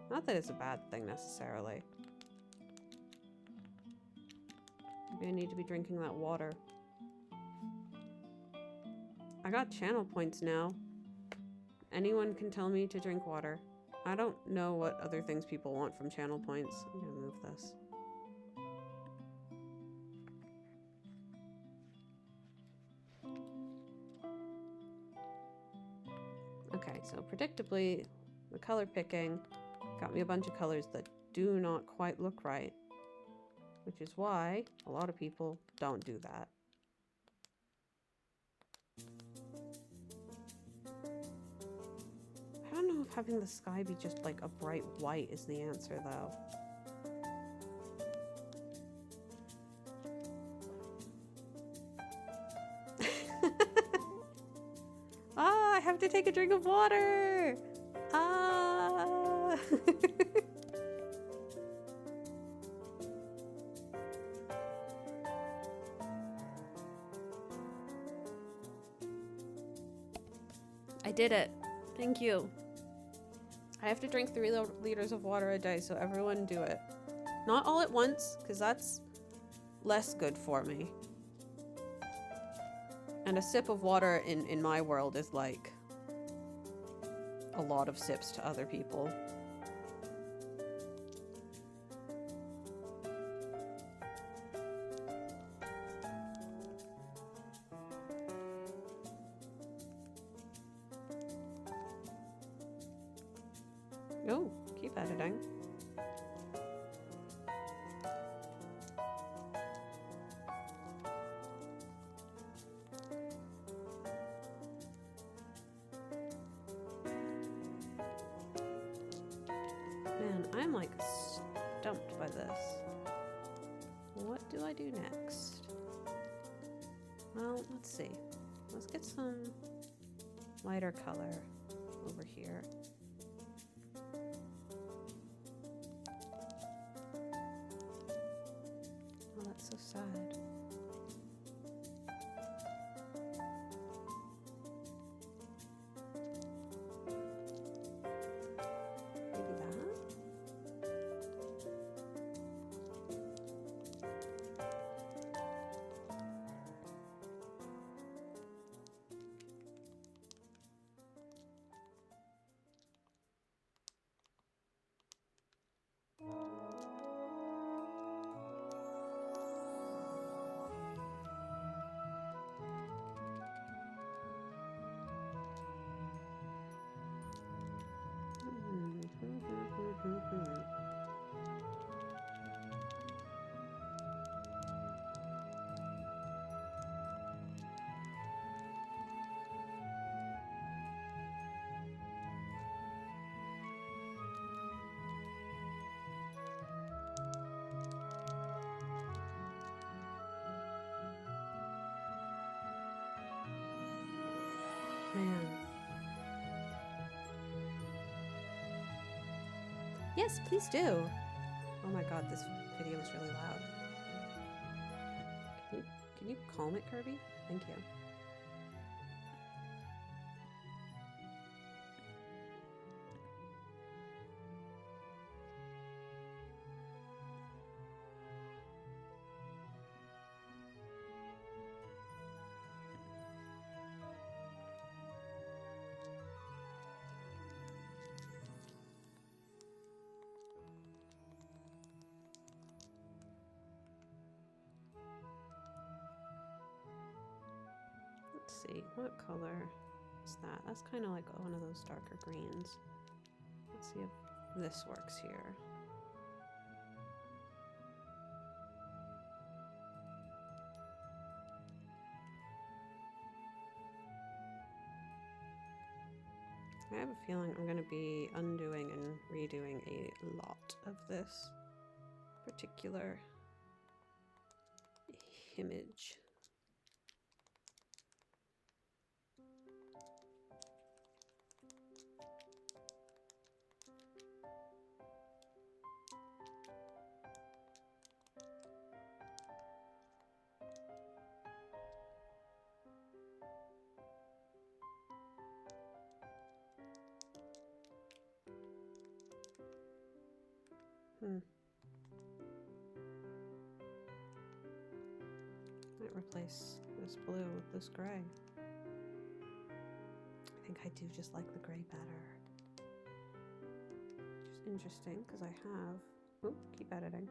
Not that it's a bad thing, necessarily. Maybe I need to be drinking that water. I got channel points now. Anyone can tell me to drink water. I don't know what other things people want from channel points. I'm gonna move this. Okay, so predictably, the color picking got me a bunch of colors that do not quite look right, which is why a lot of people don't do that. I don't know if having the sky be just like a bright white is the answer, though. Ah, I have to take a drink of water! Ah! I did it. Thank you. I have to drink 3 liters of water a day, so everyone do it. Not all at once, because that's less good for me. And a sip of water in my world is like a lot of sips to other people. Oh, keep editing. Man, I'm like stumped by this. What do I do next? Well, let's see. Let's get some lighter color over here. Oh, that's so sad. Maybe that? Man. Yes, please do. Oh my god, this video is really loud. Can you calm it, Kirby? Thank you. Let's see, what color is that? That's kind of like one of those darker greens. Let's see if this works here. I have a feeling I'm going to be undoing and redoing a lot of this particular image. Might replace this blue with this gray. I think I do just like the gray better. Which is interesting because I have... Oh, keep editing.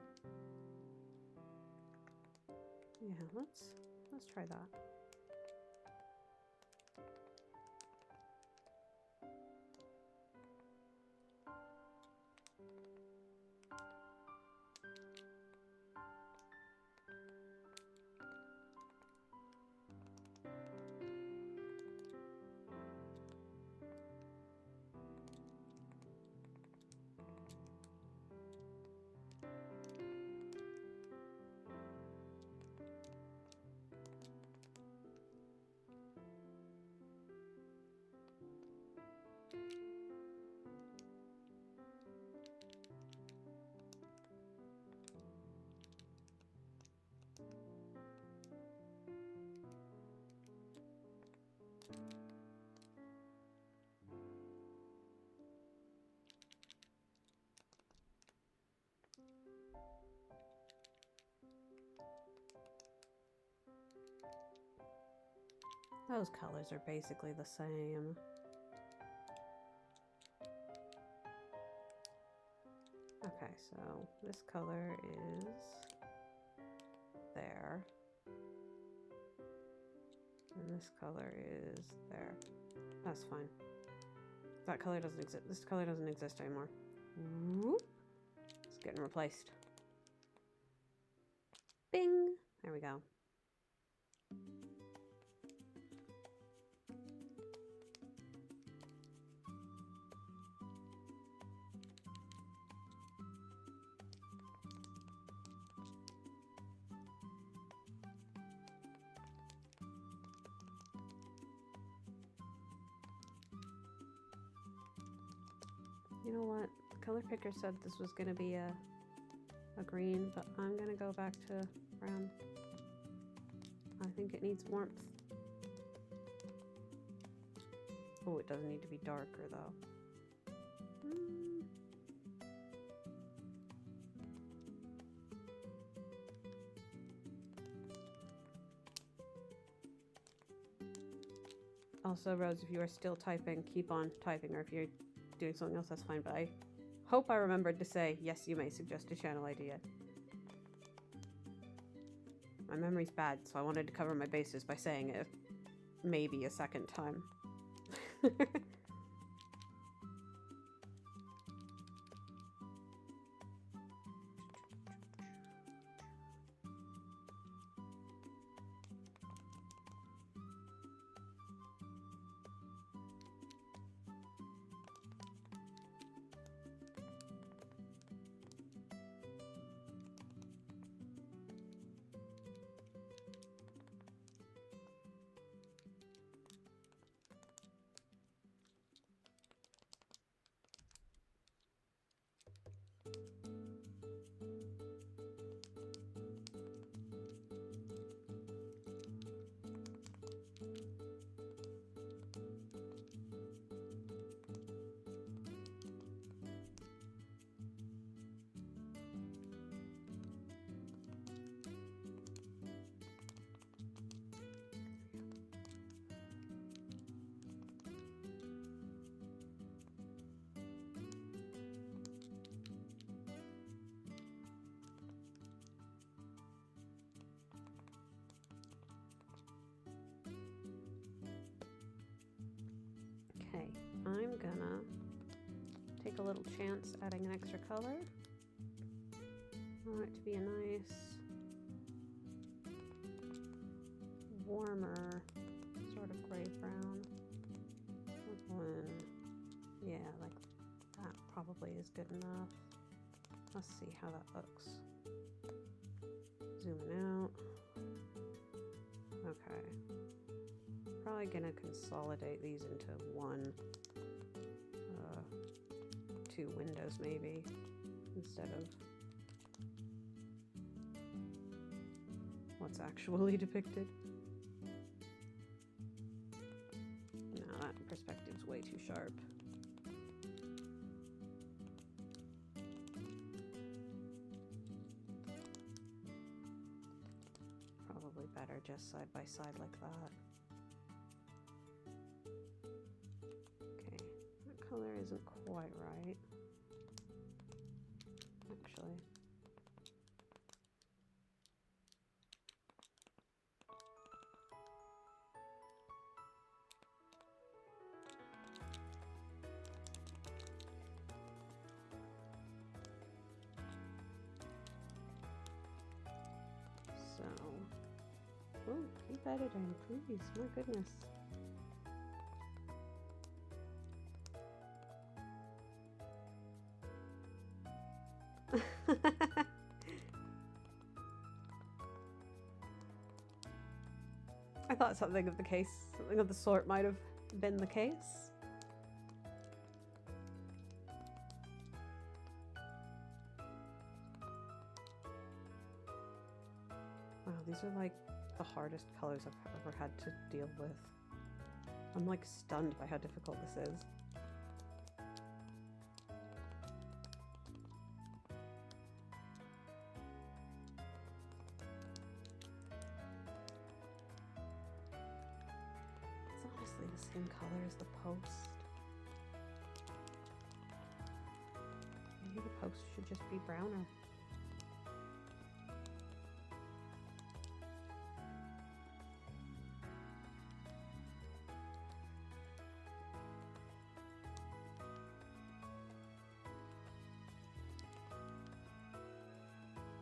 Yeah, let's try that. Those colors are basically the same. Okay, so this color is there. And this color is there. That's fine. That color doesn't exist. This color doesn't exist anymore. Whoop. It's getting replaced. Bing! There we go. You know what? The color picker said this was going to be a green, but I'm going to go back to brown. I think it needs warmth. Oh, it doesn't need to be darker though. Also, Rose, if you are still typing, keep on typing, or if you're doing something else, that's fine, but I hope I remembered to say, yes, you may suggest a channel idea. My memory's bad, so I wanted to cover my bases by saying it maybe a second time. Okay, I'm gonna take a little chance adding an extra color. I want it to be a nice, warmer, sort of gray brown. One, yeah, like that probably is good enough. Let's see how that looks. Zooming out. Okay. Probably gonna consolidate these into one, two windows maybe, instead of what's actually depicted. No, that perspective's way too sharp. Probably better just side by side like that. Okay, that color isn't quite right, actually. So, oh, keep editing, please, my goodness. I thought something of the sort might have been the case. Wow, these are like the hardest colors I've ever had to deal with. I'm like stunned by how difficult this is. same color as the post. Maybe the post should just be browner.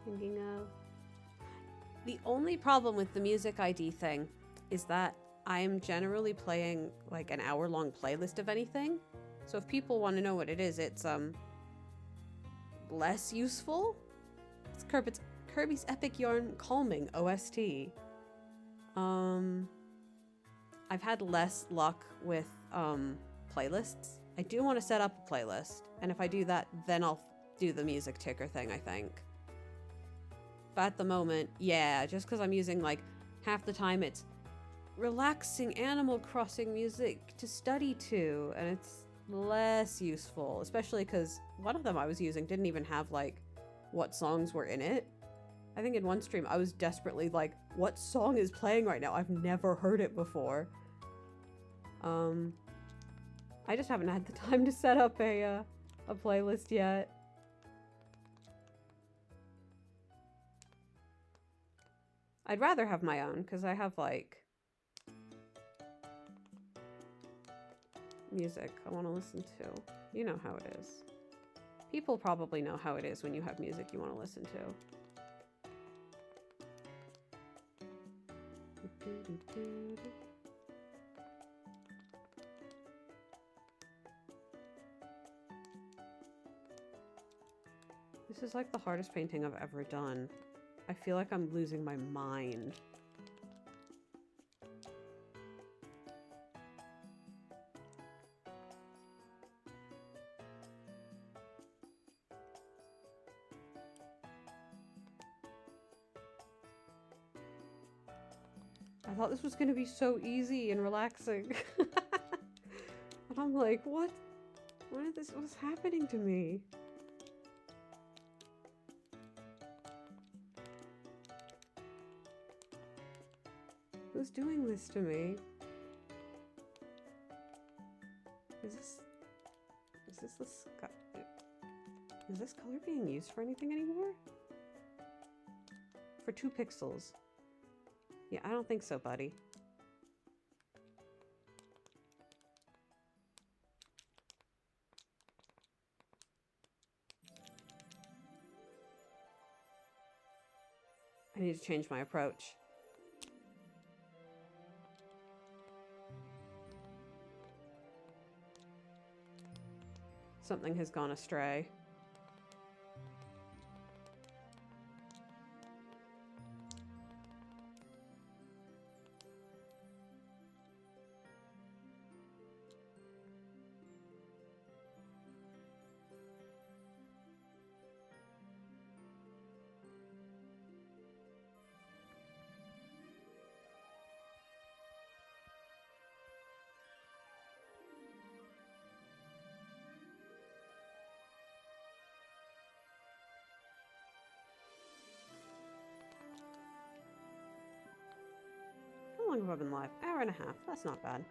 Thinking of... The only problem with the music ID thing is that I'm generally playing like an hour-long playlist of anything. So if people want to know what it is, it's less useful. It's Kirby's Epic Yarn Calming OST. I've had less luck with playlists. I do want to set up a playlist, and if I do that, then I'll do the music ticker thing, I think. But at the moment, yeah, just because I'm using like half the time it's relaxing Animal Crossing music to study to, and it's less useful, especially because one of them I was using didn't even have like what songs were in it. I think in one stream I was desperately like, what song is playing right now? I've never heard it before. I just haven't had the time to set up a playlist yet. I'd rather have my own, because I have, like, music I want to listen to. You know how it is. People probably know how it is when you have music you want to listen to. This is, like, the hardest painting I've ever done. I feel like I'm losing my mind. I thought this was going to be so easy and relaxing. And I'm like, what? What's happening to me? Who's doing this to me? Is this color being used for anything anymore? For 2 pixels. Yeah, I don't think so, buddy. I need to change my approach. Something has gone astray. How long have I been live? Hour and a half. That's not bad.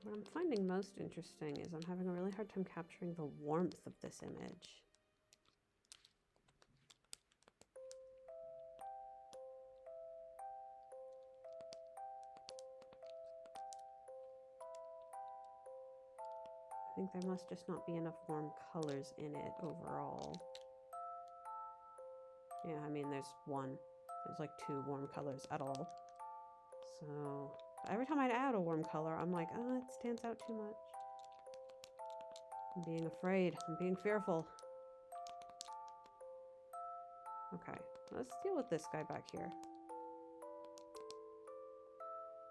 What I'm finding most interesting is I'm having a really hard time capturing the warmth of this image. I think there must just not be enough warm colors in it overall. Yeah, I mean, there's like 2 warm colors at all. So every time I add a warm color, I'm like, oh, it stands out too much. I'm being afraid. I'm being fearful. Okay, let's deal with this guy back here.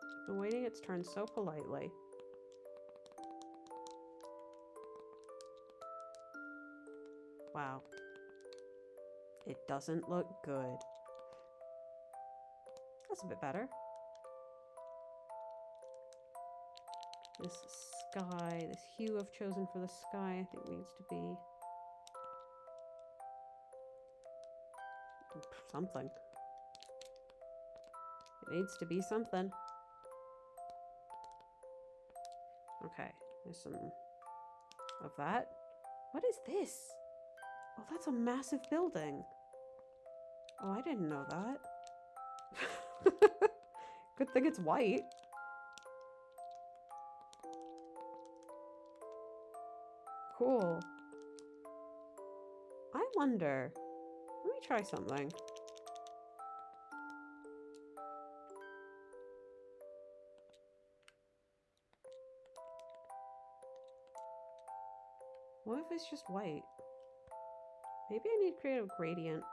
I've been waiting its turn so politely. Wow. It doesn't look good. That's a bit better. This sky, this hue I've chosen for the sky, I think needs to be something. It needs to be something. Okay, there's some of that. What is this? Oh, that's a massive building. Oh, I didn't know that. Good thing it's white. Cool. I wonder. Let me try something. What if it's just white? Maybe I need to create a gradient.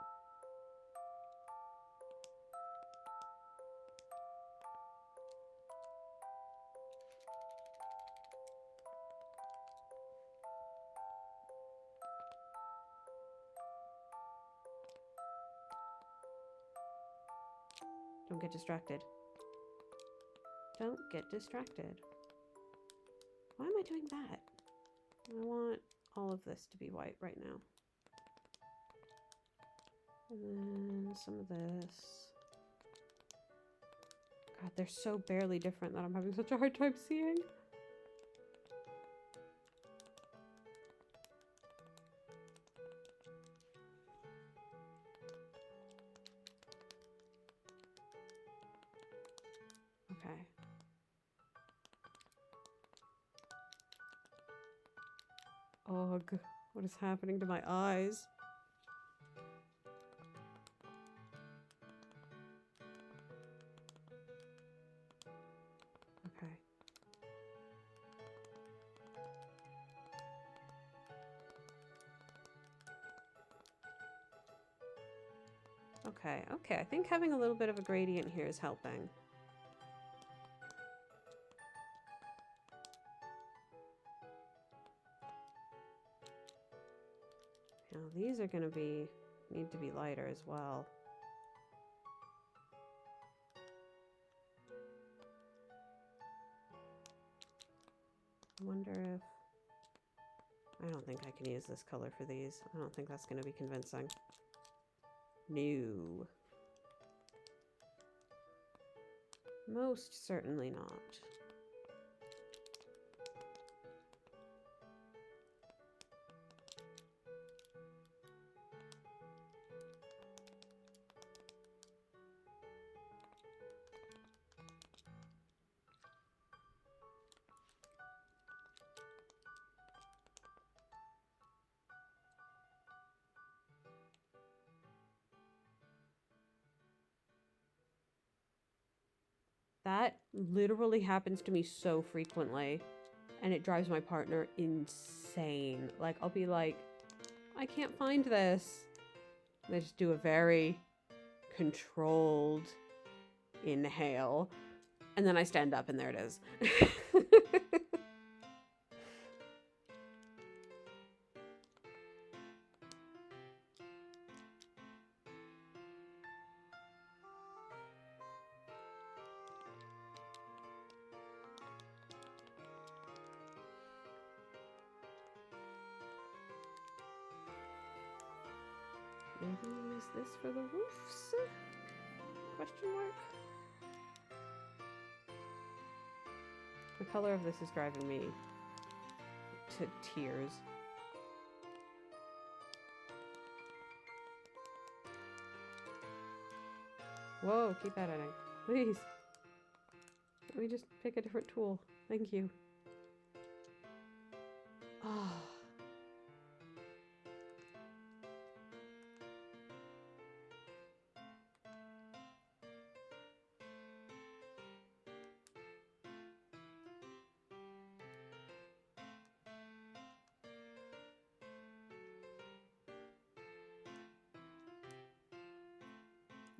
Don't get distracted. Don't get distracted. Why am I doing that? I want all of this to be white right now. And then some of this. God, they're so barely different that I'm having such a hard time seeing. Okay. Ugh, what is happening to my eyes? Okay. Okay, I think having a little bit of a gradient here is helping. Now these are going to need to be lighter as well. I wonder if... I don't think I can use this color for these. I don't think that's going to be convincing. No. Most certainly not. That literally happens to me so frequently, and it drives my partner insane. Like, I'll be like, I can't find this. And I just do a very controlled inhale, and then I stand up and there it is. Maybe use this for the roofs? Question mark? The color of this is driving me to tears. Whoa, keep editing. Please. Let me just pick a different tool. Thank you.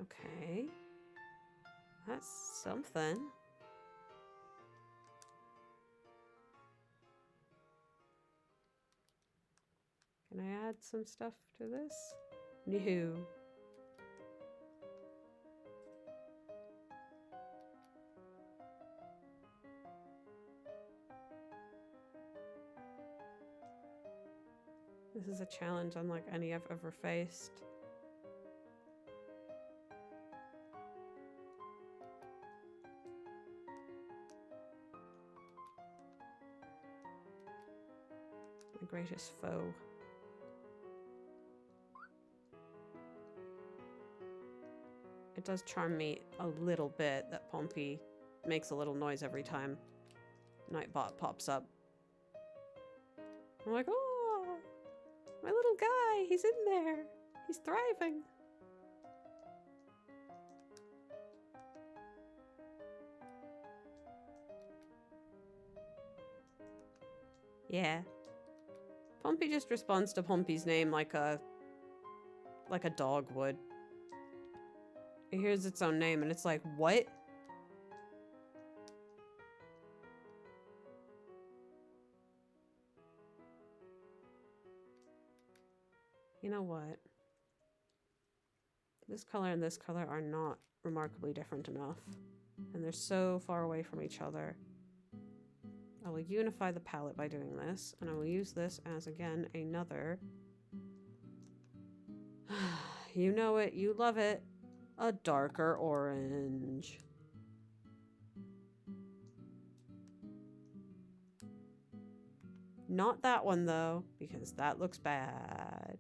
Okay. That's something. Can I add some stuff to this? No. This is a challenge unlike any I've ever faced. My greatest foe. It does charm me a little bit that Pompey makes a little noise every time Nightbot pops up. I'm like, oh, my little guy, he's in there. He's thriving. Yeah. Pompey just responds to Pompey's name like a dog would. It hears its own name and it's like, what? You know what? This color and this color are not remarkably different enough. And they're so far away from each other. I will unify the palette by doing this, and I will use this as, again, another... You know it, you love it. A darker orange. Not that one, though, because that looks bad.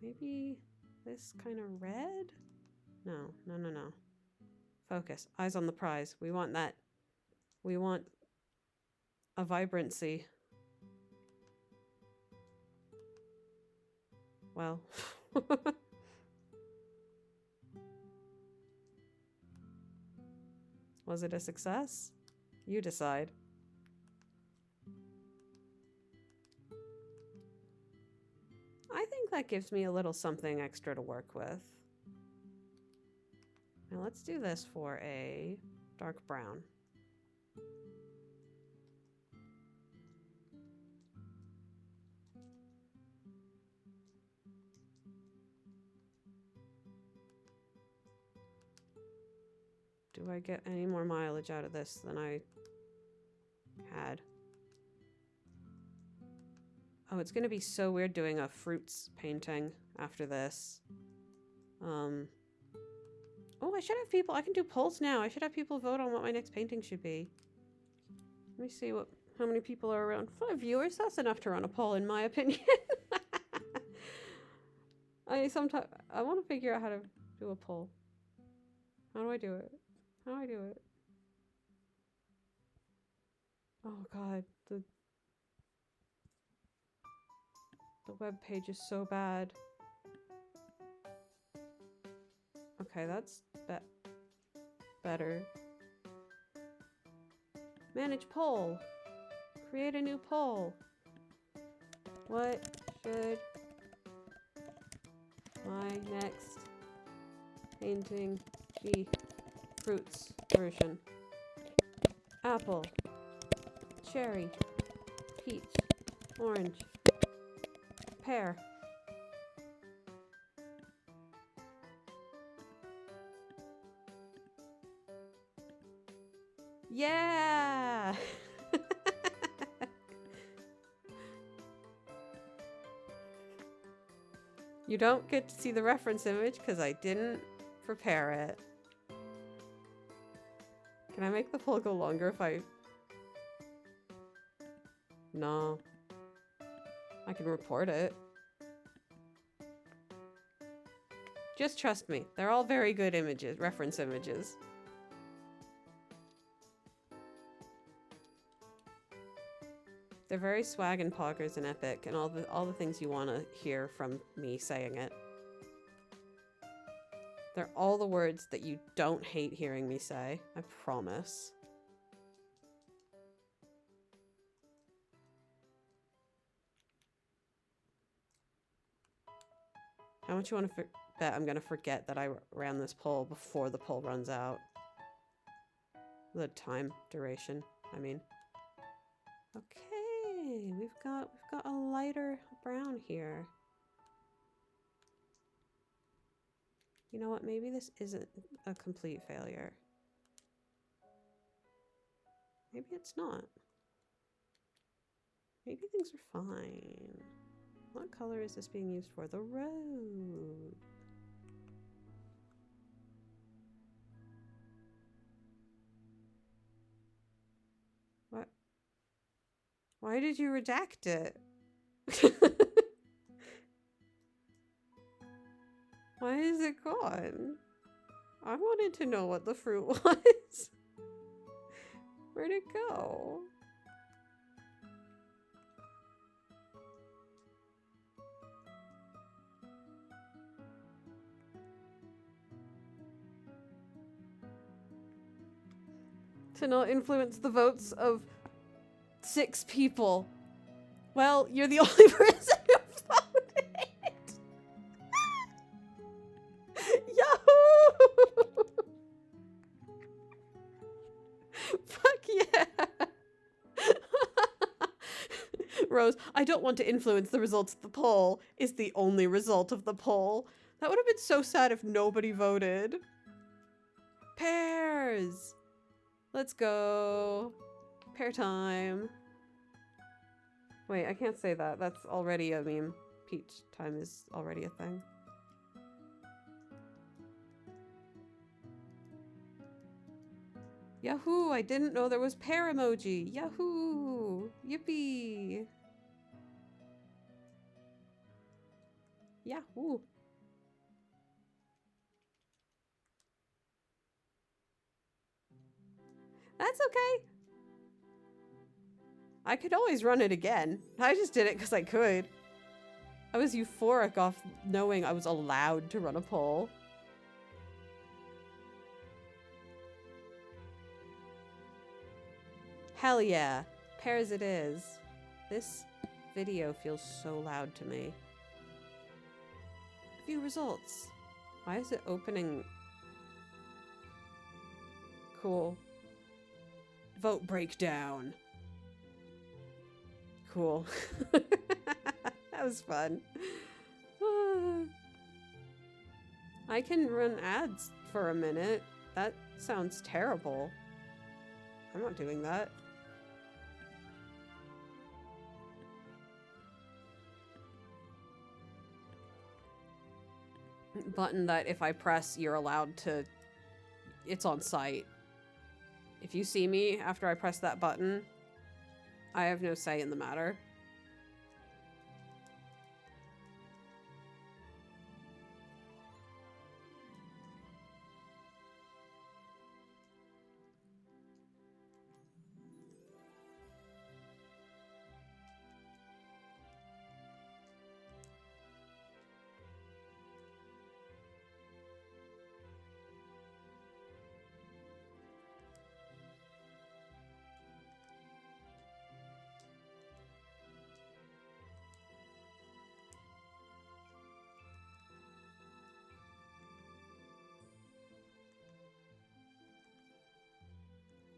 Maybe this kind of red? No, no, no, no. Focus. Eyes on the prize. We want that. We want a vibrancy. Well. Was it a success? You decide. I think that gives me a little something extra to work with. Now let's do this for a dark brown. Do I get any more mileage out of this than I had? Oh, it's gonna be so weird doing a fruits painting after this. Oh, I should have people. I can do polls now. I should have people vote on what my next painting should be. Let me see how many people are around. 5 viewers. That's enough to run a poll, in my opinion. I want to figure out how to do a poll. How do I do it? How do I do it? Oh God, the web page is so bad. Okay, that's better. Manage poll. Create a new poll. What should my next painting be? Fruits version. Apple. Cherry. Peach. Orange. Pear. Yeah! You don't get to see the reference image because I didn't prepare it. Can I make the poll go longer if I... No. I can report it. Just trust me. They're all very good images, reference images. They're very swag and poggers and epic and all the things you want to hear from me saying it. They're all the words that you don't hate hearing me say. I promise. How much you want to bet I'm going to forget that I ran this poll before the poll runs out? The time duration, I mean. Okay, we've got a lighter brown here. You know what? Maybe this isn't a complete failure. Maybe it's not. Maybe things are fine. What color is this being used for? The road. What? Why did you redact it? Why is it gone? I wanted to know what the fruit was. Where'd it go? To not influence the votes of 6 people. Well, you're the only person who voted. Yahoo! Fuck yeah! Rose, I don't want to influence the results of the poll, is the only result of the poll. That would have been so sad if nobody voted. Pears! Let's go. Pear time. Wait, I can't say that. That's already a meme. Peach time is already a thing. Yahoo! I didn't know there was pear emoji. Yahoo! Yippee! Yahoo! That's okay. I could always run it again. I just did it because I could. I was euphoric off knowing I was allowed to run a poll. Hell yeah. Pears it is. This video feels so loud to me. View results. Why is it opening? Cool. Vote breakdown. Cool. That was fun. I can run ads for a minute. That sounds terrible. I'm not doing that. Button that if I press, you're allowed to... It's on site. If you see me after I press that button, I have no say in the matter.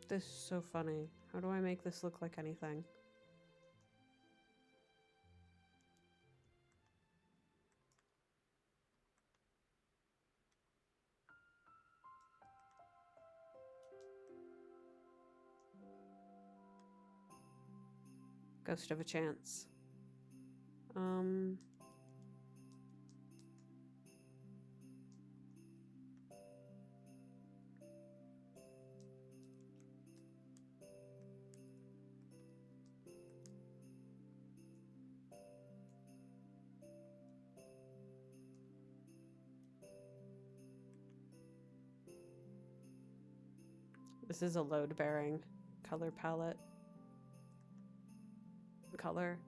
This is so funny. How do I make this look like anything? Ghost of a chance. This is a load-bearing color palette. Color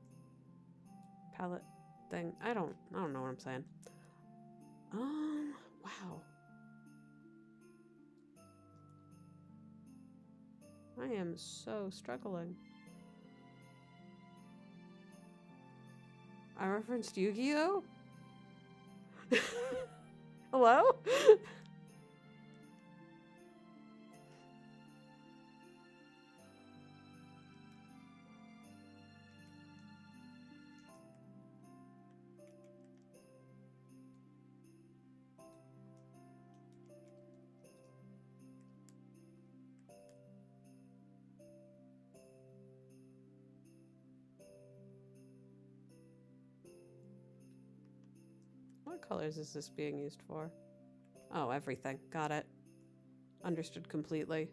palette thing. I don't know what I'm saying. Wow. I am so struggling. I referenced Yu-Gi-Oh? Hello? What colors is this being used for? Oh, everything. Got it. Understood completely.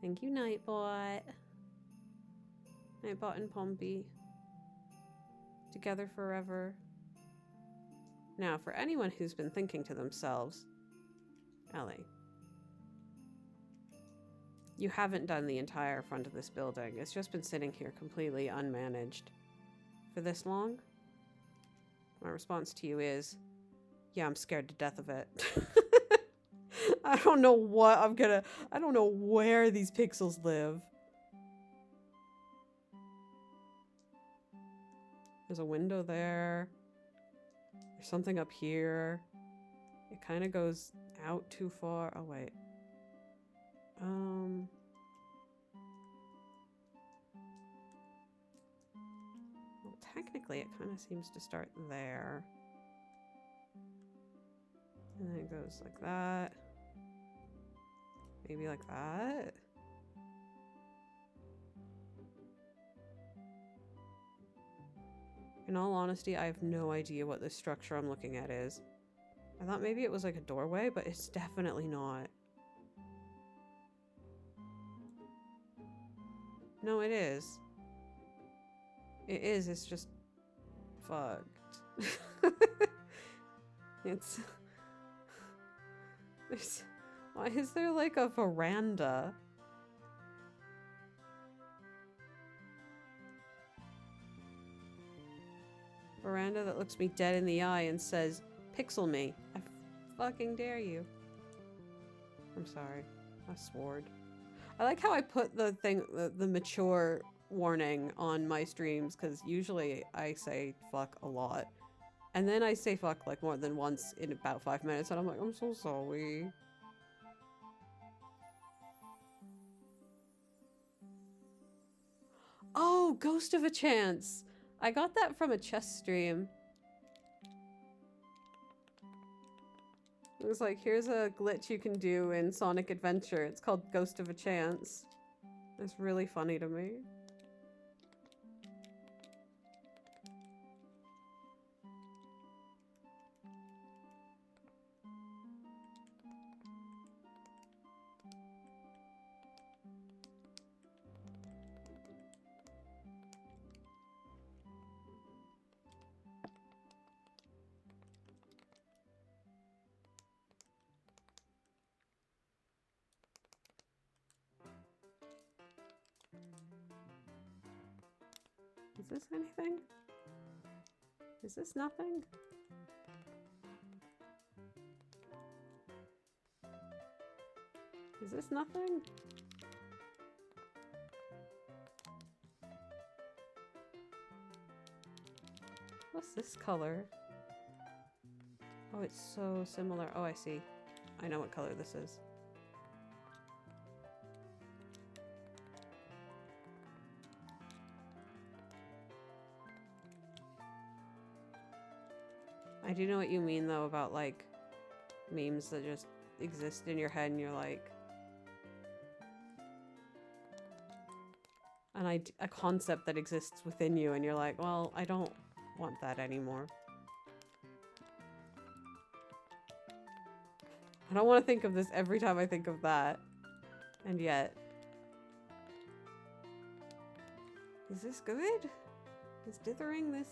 Thank you, Nightbot. Nightbot and Pompey. Together forever. Now, for anyone who's been thinking to themselves, Ellie, you haven't done the entire front of this building. It's just been sitting here completely unmanaged for this long. My response to you is, yeah, I'm scared to death of it. I don't know what I don't know where these pixels live. There's a window there. There's something up here. It kind of goes out too far. Oh, wait. Well, technically it kind of seems to start there. And then it goes like that. Maybe like that. In all honesty, I have no idea what this structure I'm looking at is. I thought maybe it was like a doorway, but it's definitely not. No, it is. It is, it's just fucked. It's... Why is there like a veranda? Veranda that looks me dead in the eye and says, "Pixel me. I fucking dare you." I'm sorry. I swore. I like how I put the thing, the mature warning on my streams, because usually I say fuck a lot. And then I say fuck like more than once in about 5 minutes, and I'm like, I'm so sorry. Oh, Ghost of a Chance! I got that from a chess stream. It was like, here's a glitch you can do in Sonic Adventure. It's called Ghost of a Chance. It's really funny to me. Is this anything? Is this nothing? Is this nothing? What's this color? Oh, it's so similar. Oh, I see. I know what color this is. I do know what you mean, though, about, like, memes that just exist in your head and you're like... a concept that exists within you and you're like, well, I don't want that anymore. I don't want to think of this every time I think of that. And yet... Is this good? Is dithering this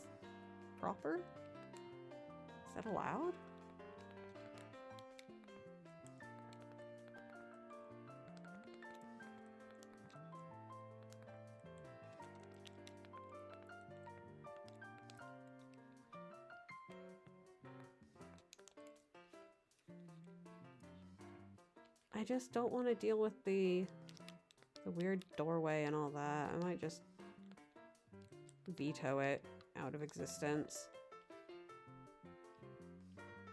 proper? Is that allowed? I just don't want to deal with the weird doorway and all that. I might just veto it out of existence.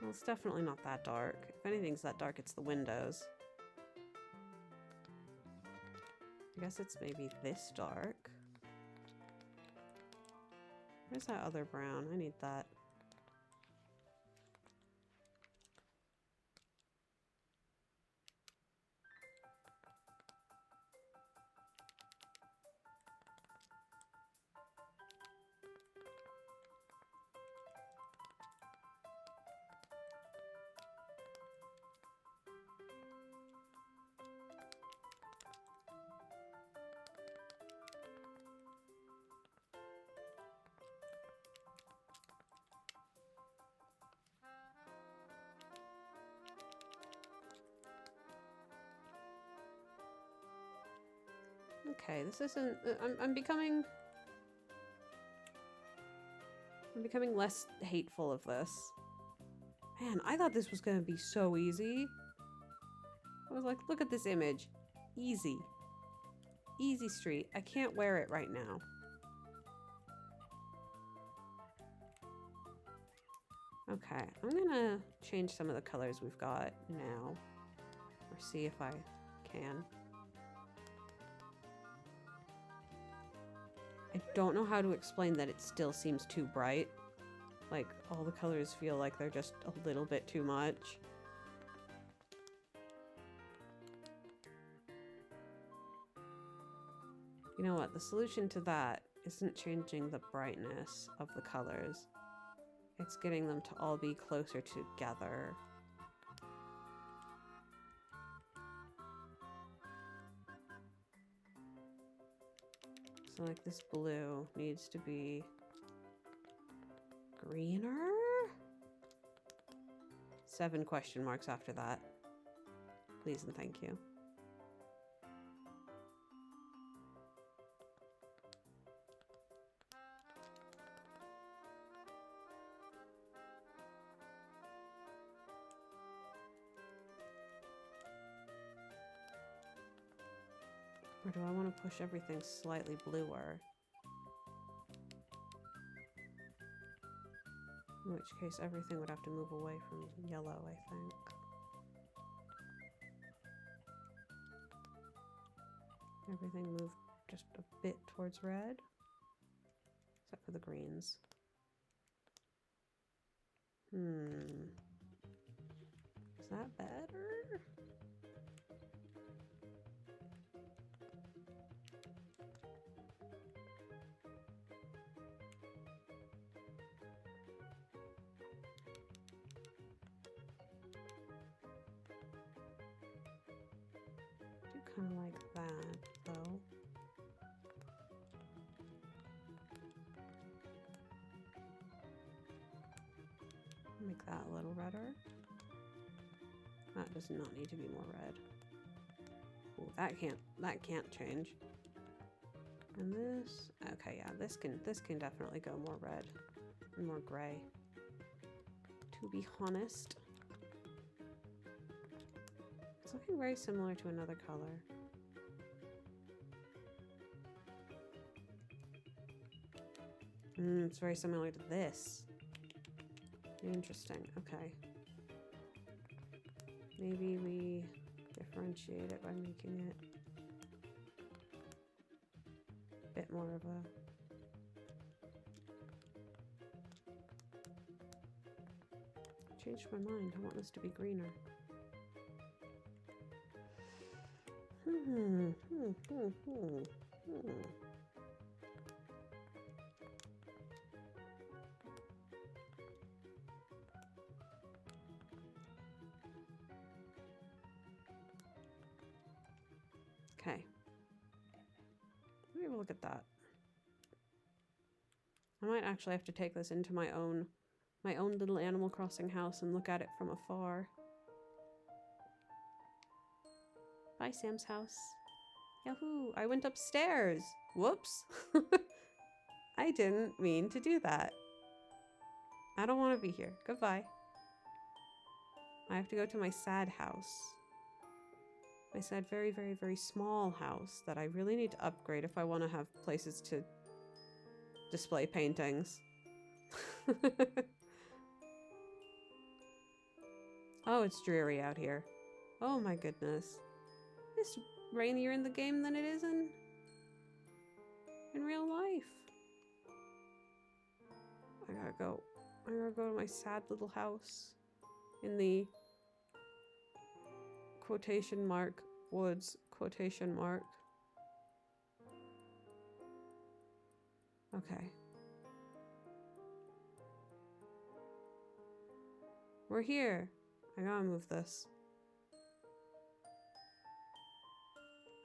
Well, it's definitely not that dark. If anything's that dark, it's the windows. I guess it's maybe this dark. Where's that other brown? I need that. Okay, this isn't... I'm becoming less hateful of this. Man, I thought this was gonna be so easy. I was like, look at this image. Easy. Easy street. I can't wear it right now. Okay, I'm gonna change some of the colors we've got now. Or see if I can. I don't know how to explain that it still seems too bright. Like, all the colors feel like they're just a little bit too much. You know what? The solution to that isn't changing the brightness of the colors. It's getting them to all be closer together. So like this blue needs to be greener? 7 question marks after that. Please and thank you. Or do I want to push everything slightly bluer? In which case everything would have to move away from yellow, I think. Everything moved just a bit towards red. Except for the greens. Is that better? Kind of like that, though. Make that a little redder. That does not need to be more red. Ooh, that can't change. And this, okay, yeah, this can definitely go more red and more gray. To be honest. It's looking very similar to another color. It's very similar to this. Interesting. Okay. Maybe we differentiate it by making it a bit more of a... Changed my mind. I want this to be greener. Okay. Let me have a look at that. I might actually have to take this into my own little Animal Crossing house and look at it from afar. Bye, Sam's house. Yahoo! I went upstairs! Whoops! I didn't mean to do that. I don't want to be here. Goodbye. I have to go to my sad house. My sad, very, very, very small house that I really need to upgrade if I want to have places to display paintings. Oh, it's dreary out here. Oh my goodness. It's rainier in the game than it is in real life. I gotta go to my sad little house in the quotation mark woods quotation mark. Okay. We're here. I gotta move this.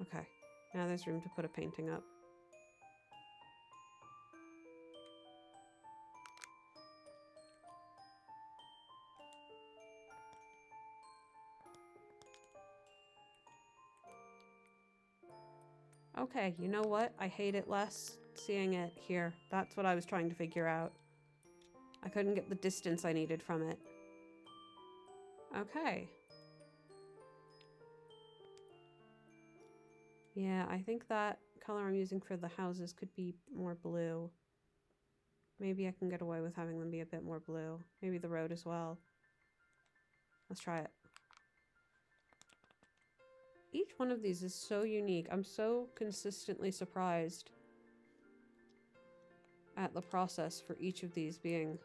Okay. Now there's room to put a painting up. Okay, you know what? I hate it less seeing it here. That's what I was trying to figure out. I couldn't get the distance I needed from it. Okay. Yeah, I think that color I'm using for the houses could be more blue. Maybe I can get away with having them be a bit more blue. Maybe the road as well. Let's try it. Each one of these is so unique. I'm so consistently surprised at the process for each of these being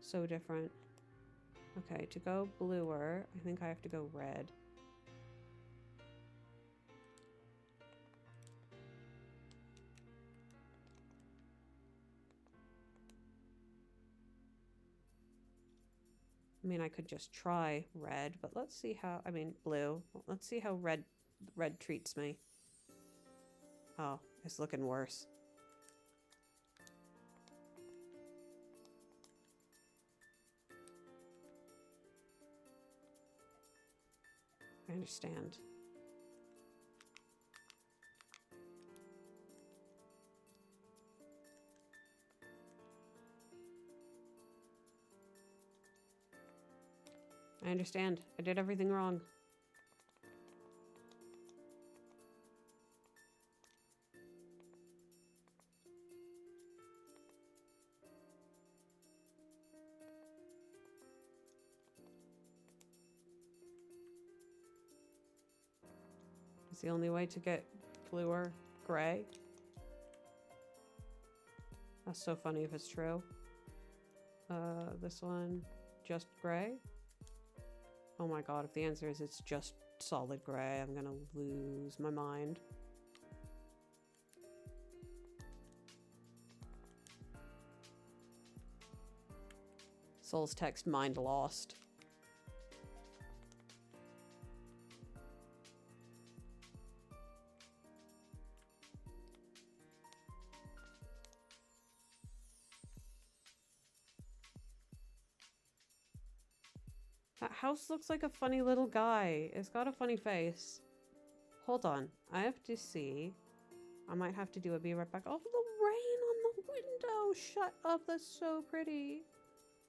so different. Okay, to go bluer, I think I have to go red. I mean, I could just try red, but let's see how, I mean, blue. Let's see how red treats me. Oh, it's looking worse. I understand. I understand. I did everything wrong. It's the only way to get bluer gray. That's so funny if it's true. This one, just gray? Oh my god, if the answer is it's just solid gray, I'm gonna lose my mind. Soul's text mind lost. That house looks like a funny little guy. It's got a funny face. Hold on. I have to see. I might have to do a be right back. Oh, the rain on the window. Shut up. That's so pretty.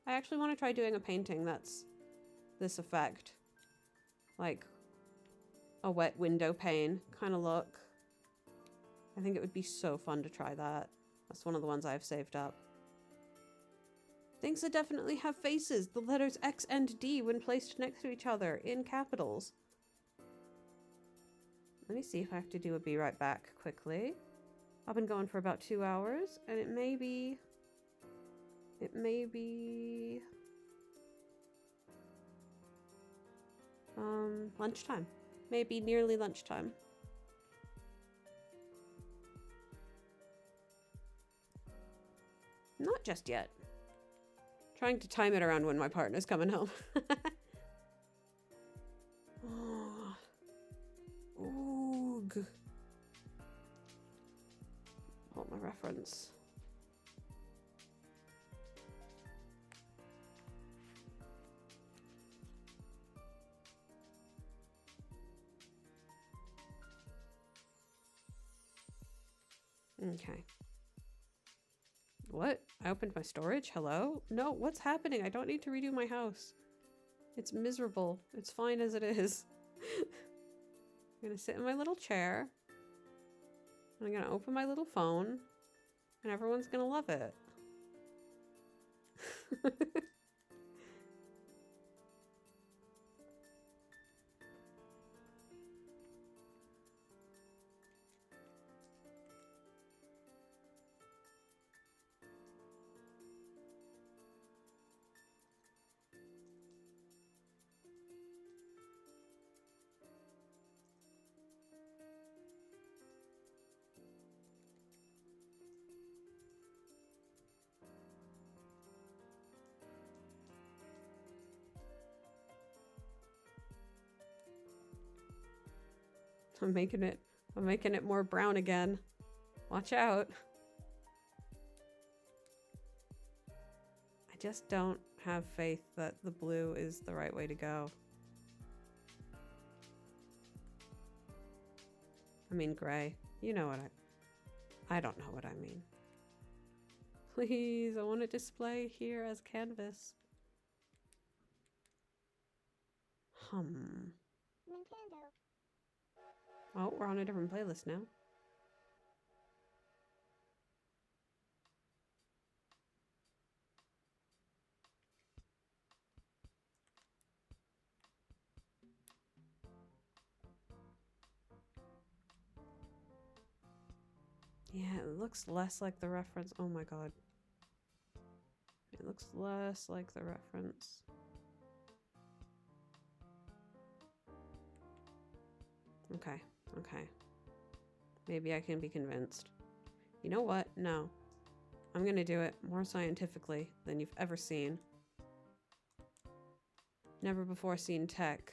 I actually want to try doing a painting that's this effect. Like a wet window pane kind of look. I think it would be so fun to try that. That's one of the ones I've saved up. Things that definitely have faces. The letters X and D when placed next to each other in capitals. Let me see if I have to do a be right back quickly. I've been going for about 2 hours and it may be lunchtime. Maybe nearly lunchtime. Not just yet. Trying to time it around when my partner's coming home. Oh. Oog. Hold my reference. Okay. What? I opened my storage? Hello? No, what's happening? I don't need to redo my house. It's miserable. It's fine as it is. I'm gonna sit in my little chair. I'm gonna open my little phone. And everyone's gonna love it. I'm making it more brown again. Watch out. I just don't have faith that the blue is the right way to go. I mean gray. You know what I don't know what I mean. Please, I want to display here as canvas. Nintendo. Oh, we're on a different playlist now. Yeah, it looks less like the reference. Oh my god. It looks less like the reference. Okay, okay. Maybe I can be convinced. You know what? No. I'm gonna do it more scientifically than you've ever seen. Never before seen tech.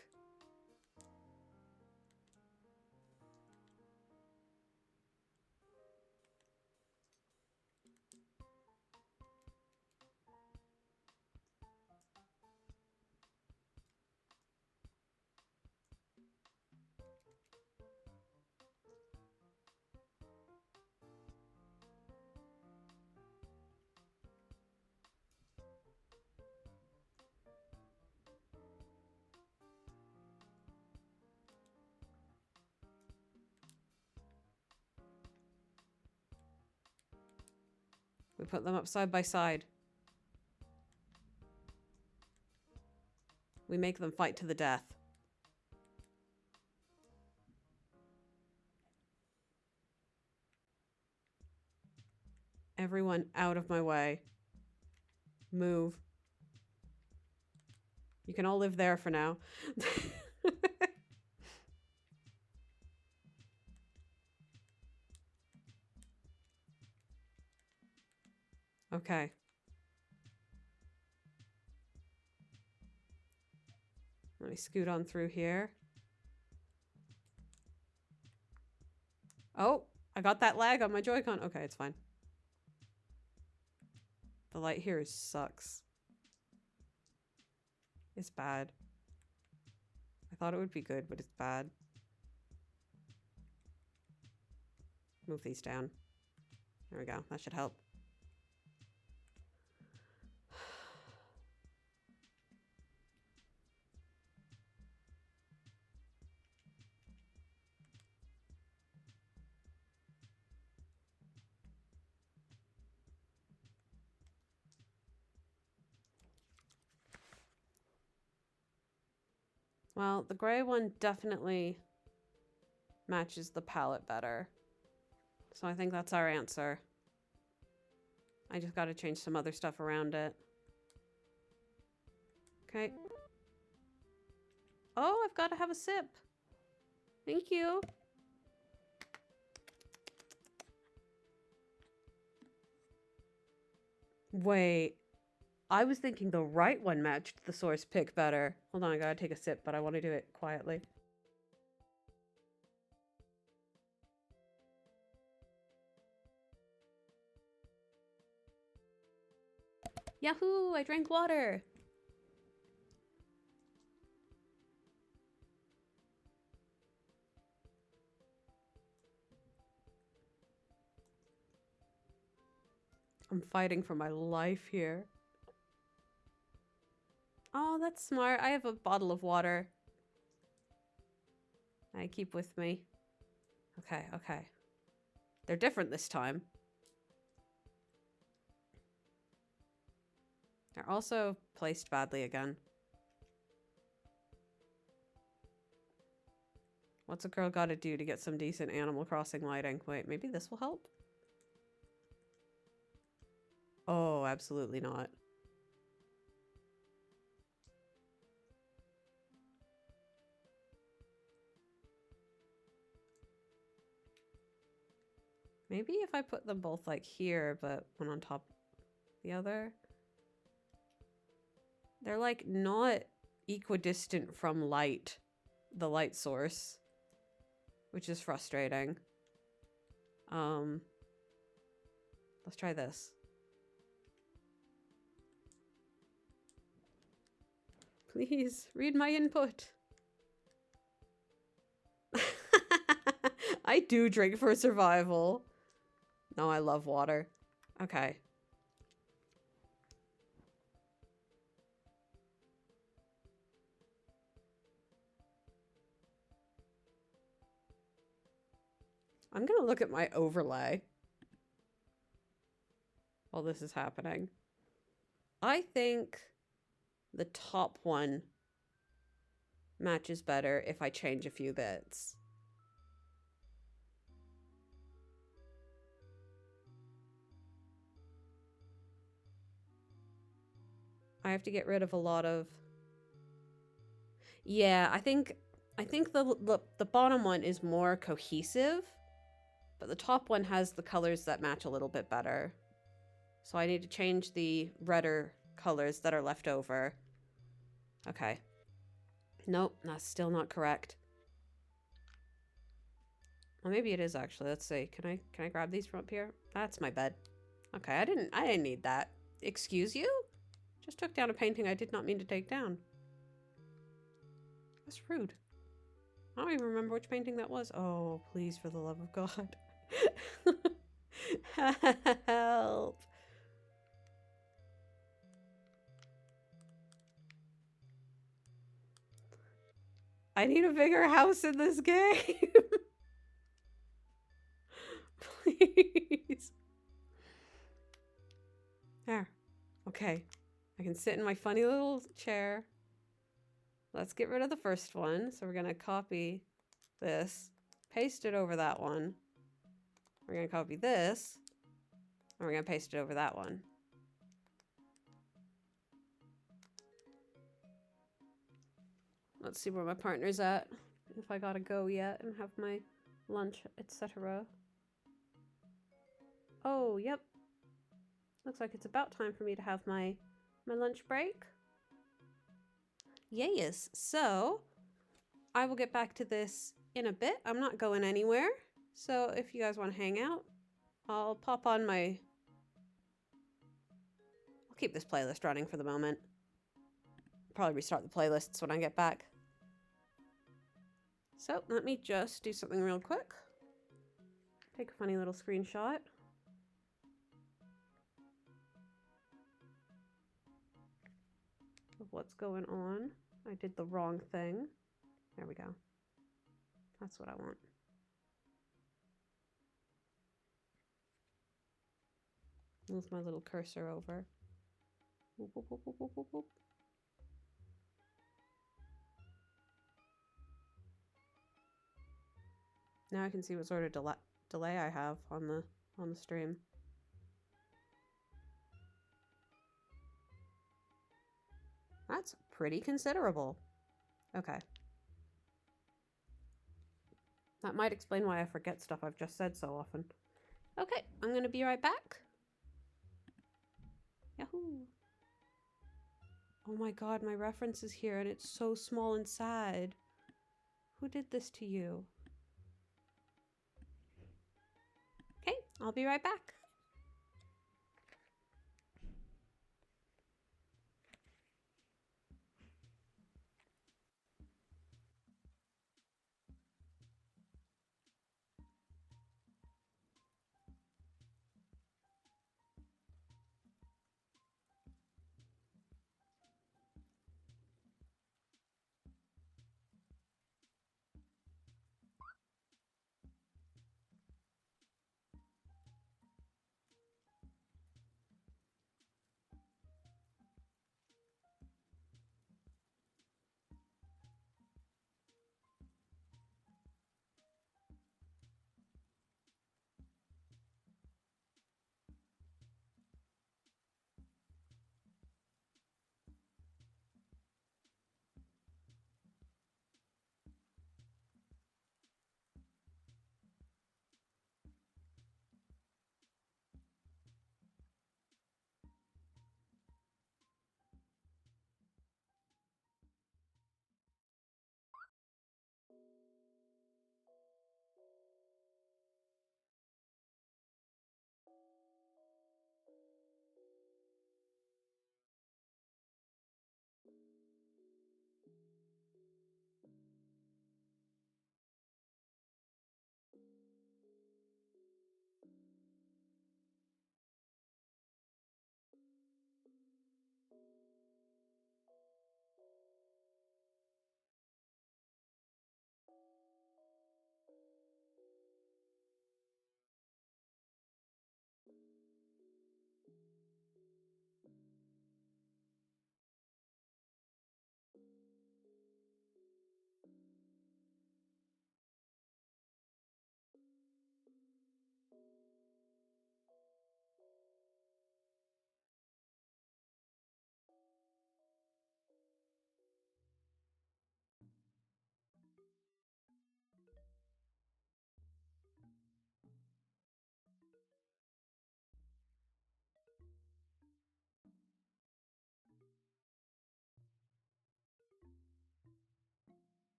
We put them up side by side. We make them fight to the death. Everyone out of my way. Move. You can all live there for now. Okay. Let me scoot on through here. Oh, I got that lag on my Joy-Con. Okay, it's fine. The light here sucks. It's bad. I thought it would be good, but it's bad. Move these down. There we go. That should help. Well, the gray one definitely matches the palette better. So I think that's our answer. I just got to change some other stuff around it. Okay. Oh, I've got to have a sip. Thank you. Wait. I was thinking the right one matched the source pick better. Hold on, I gotta take a sip, but I want to do it quietly. Yahoo! I drank water! I'm fighting for my life here. Oh, that's smart. I have a bottle of water I keep with me. Okay, okay. They're different this time. They're also placed badly again. What's a girl gotta do to get some decent Animal Crossing lighting? Wait, maybe this will help? Oh, absolutely not. Maybe if I put them both like here, but one on top of the other. They're like not equidistant from light, the light source, which is frustrating. Let's try this. Please read my input. I do drink for survival. No, I love water. Okay. I'm gonna look at my overlay while this is happening. I think the top one matches better if I change a few bits. I have to get rid of a lot of... Yeah, I think the bottom one is more cohesive, but the top one has the colors that match a little bit better. So I need to change the redder colors that are left over. Okay. Nope, that's still not correct. Well, maybe it is actually. Let's see. Can I grab these from up here? That's my bed. Okay, I didn't need that. Excuse you? Just took down a painting I did not mean to take down. That's rude. I don't even remember which painting that was. Oh, please, for the love of God. Help. I need a bigger house in this game. Please. There. Okay. I can sit in my funny little chair. Let's get rid of the first one. So we're going to copy this, paste it over that one. We're going to copy this, and we're going to paste it over that one. Let's see where my partner's at. If I gotta go yet and have my lunch, etc. Oh, yep. Looks like it's about time for me to have my lunch break. Yes, so I will get back to this in a bit. I'm not going anywhere. So if you guys want to hang out, I'll pop on my... I'll keep this playlist running for the moment. Probably restart the playlists when I get back. So let me just do something real quick. Take a funny little screenshot. Of what's going on. I did the wrong thing. There we go. That's what I want. Move my little cursor over. Whoop, whoop, whoop, whoop, whoop, whoop. Now I can see what sort of delay I have on the stream. That's pretty considerable. Okay. That might explain why I forget stuff I've just said so often. Okay, I'm gonna be right back. Yahoo! Oh my god, my reference is here and it's so small and sad. Who did this to you? Okay, I'll be right back.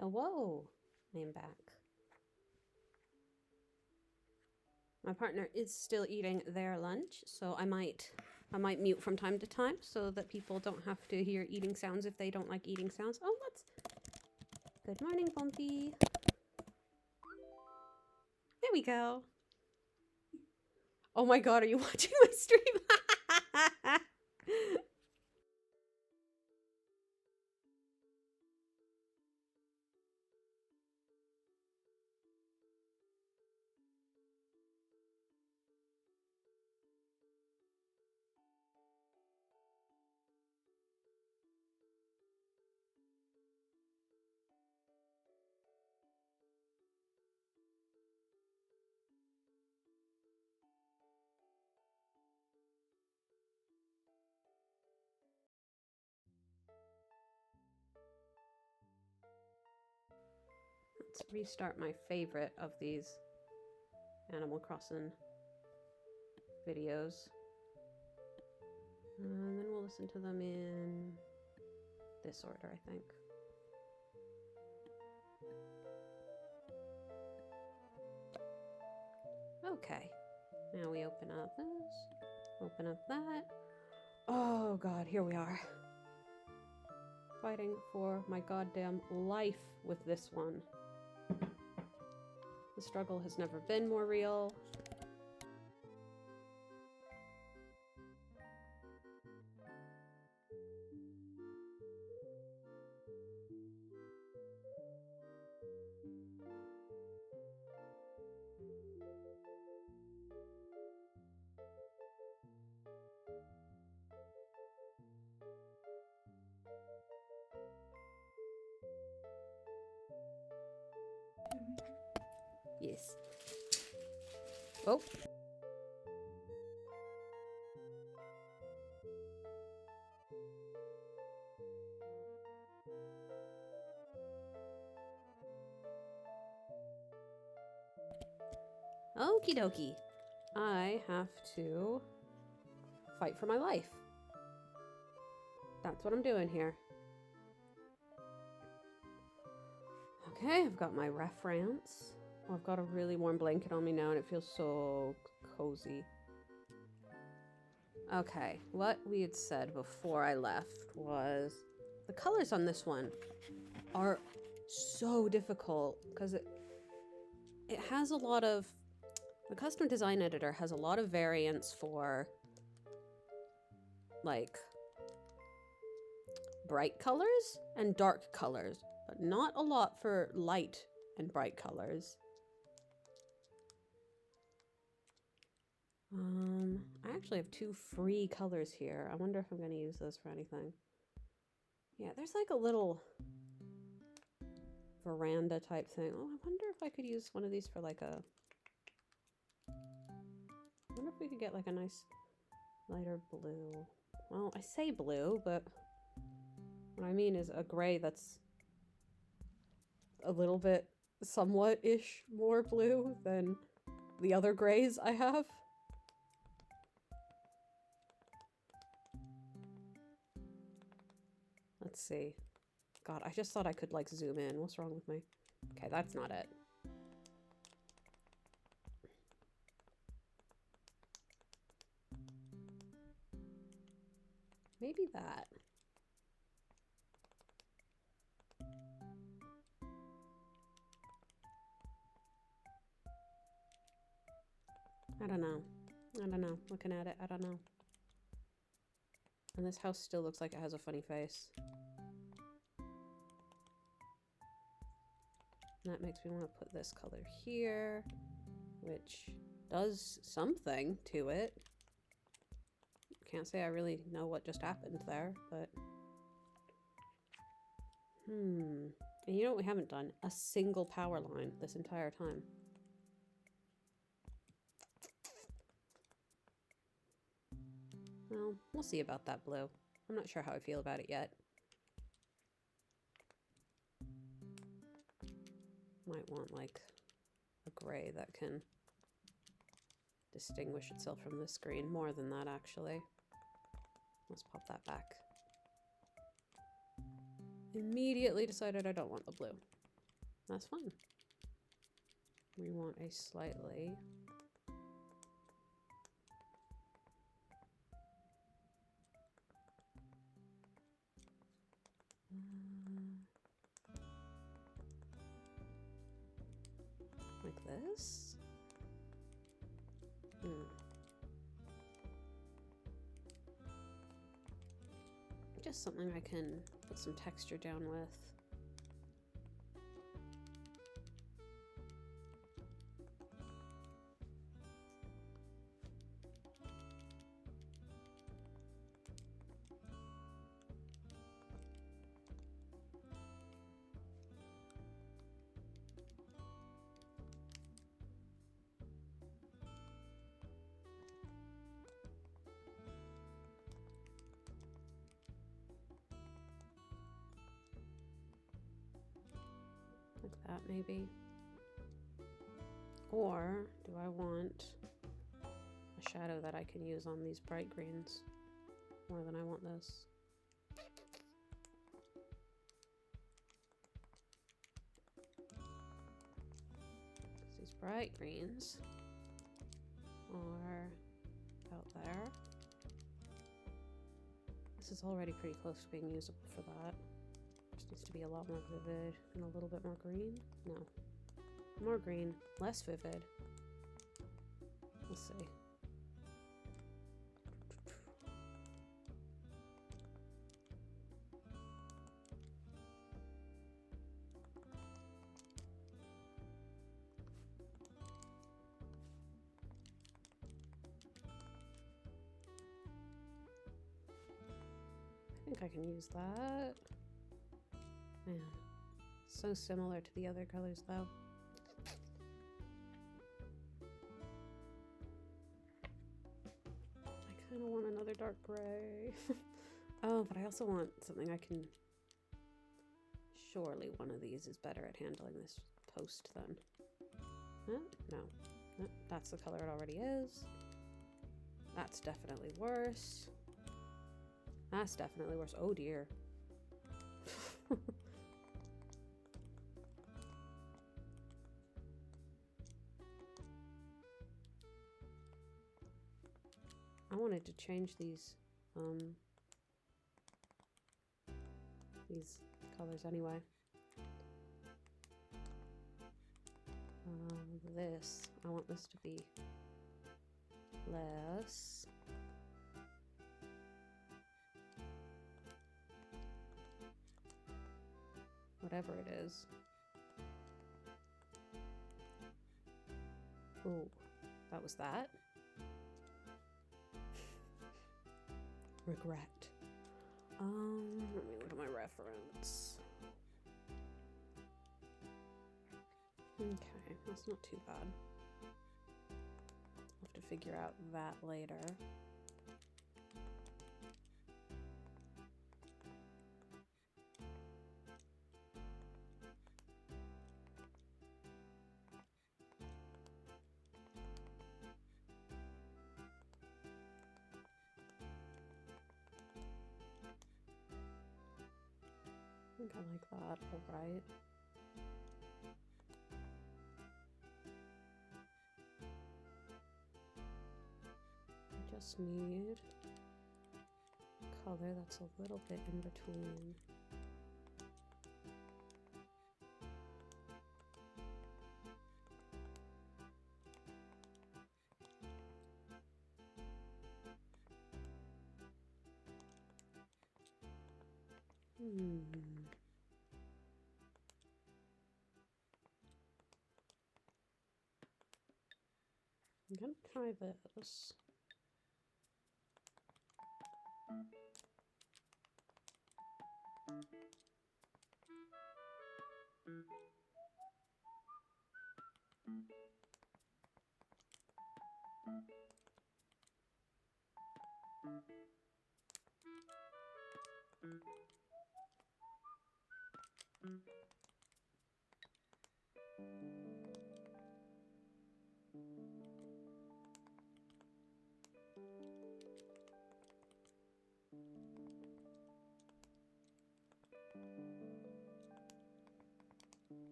Hello. I am back. My partner is still eating their lunch, so I might mute from time to time so that people don't have to hear eating sounds if they don't like eating sounds. Oh, let's... Good morning, Bumpy. There we go. Oh my god, are you watching my stream? Let's restart my favorite of these Animal Crossing videos. And then we'll listen to them in this order, I think. Okay. Now we open up this. Open up that. Oh god, here we are. Fighting for my goddamn life with this one. The struggle has never been more real. Yes. Oh. Okie dokie. I have to fight for my life. That's what I'm doing here. Okay, I've got my reference. Oh, I've got a really warm blanket on me now and it feels so cozy. Okay, what we had said before I left was the colors on this one are so difficult because it has a lot of... The custom design editor has a lot of variants for like bright colors and dark colors, but not a lot for light and bright colors. I actually have 2 free colors here. I wonder if I'm going to use those for anything. Yeah, there's like a little veranda type thing. Oh, I wonder if I could use one of these for like a... I wonder if we could get like a nice lighter blue. Well, I say blue, but what I mean is a gray that's a little bit somewhat-ish more blue than the other grays I have. Let's see. God, I just thought I could like zoom in. What's wrong with me? Okay, that's not it. Maybe that. I don't know. I don't know. Looking at it, I don't know. And this house still looks like it has a funny face. And that makes me want to put this color here, which does something to it. Can't say I really know what just happened there, but... And you know what we haven't done? A single power line this entire time. Well, we'll see about that blue. I'm not sure how I feel about it yet. Might want like a gray that can distinguish itself from the screen more than that, actually. Let's pop that back. Immediately decided I don't want the blue. That's fine. We want a slightly like this. Just something I can put some texture down with. Like that, maybe. Or do I want a shadow that I can use on these bright greens more than I want this? These bright greens are out there. This is already pretty close to being usable for that. Just needs to be a lot more vivid and a little bit more green. No. More green, less vivid. Let's see. I think I can use that. Man, so similar to the other colors though. I kind of want another dark gray. Oh, but I also want something I can... Surely one of these is better at handling this post then. Huh? No. Nope, that's the color it already is. That's definitely worse. That's definitely worse. Oh dear. I wanted to change these colors anyway. This, I want this to be less. Whatever it is. Oh, that was that. Regret. Let me look at my reference. Okay, that's not too bad. I'll have to figure out that later. I think I like that, all right. I just need a color that's a little bit in between. I'm gonna try this.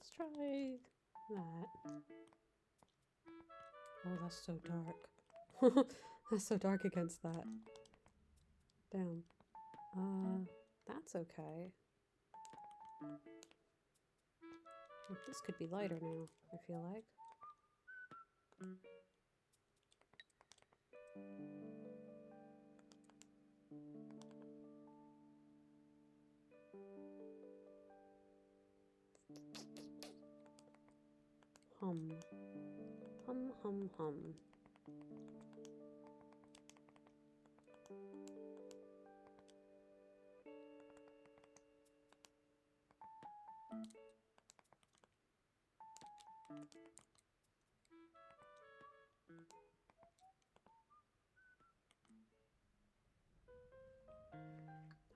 Let's try that. Oh, that's so dark. That's so dark against that. Damn. That's okay. This could be lighter now, I feel like. Hum. Hum, hum, hum.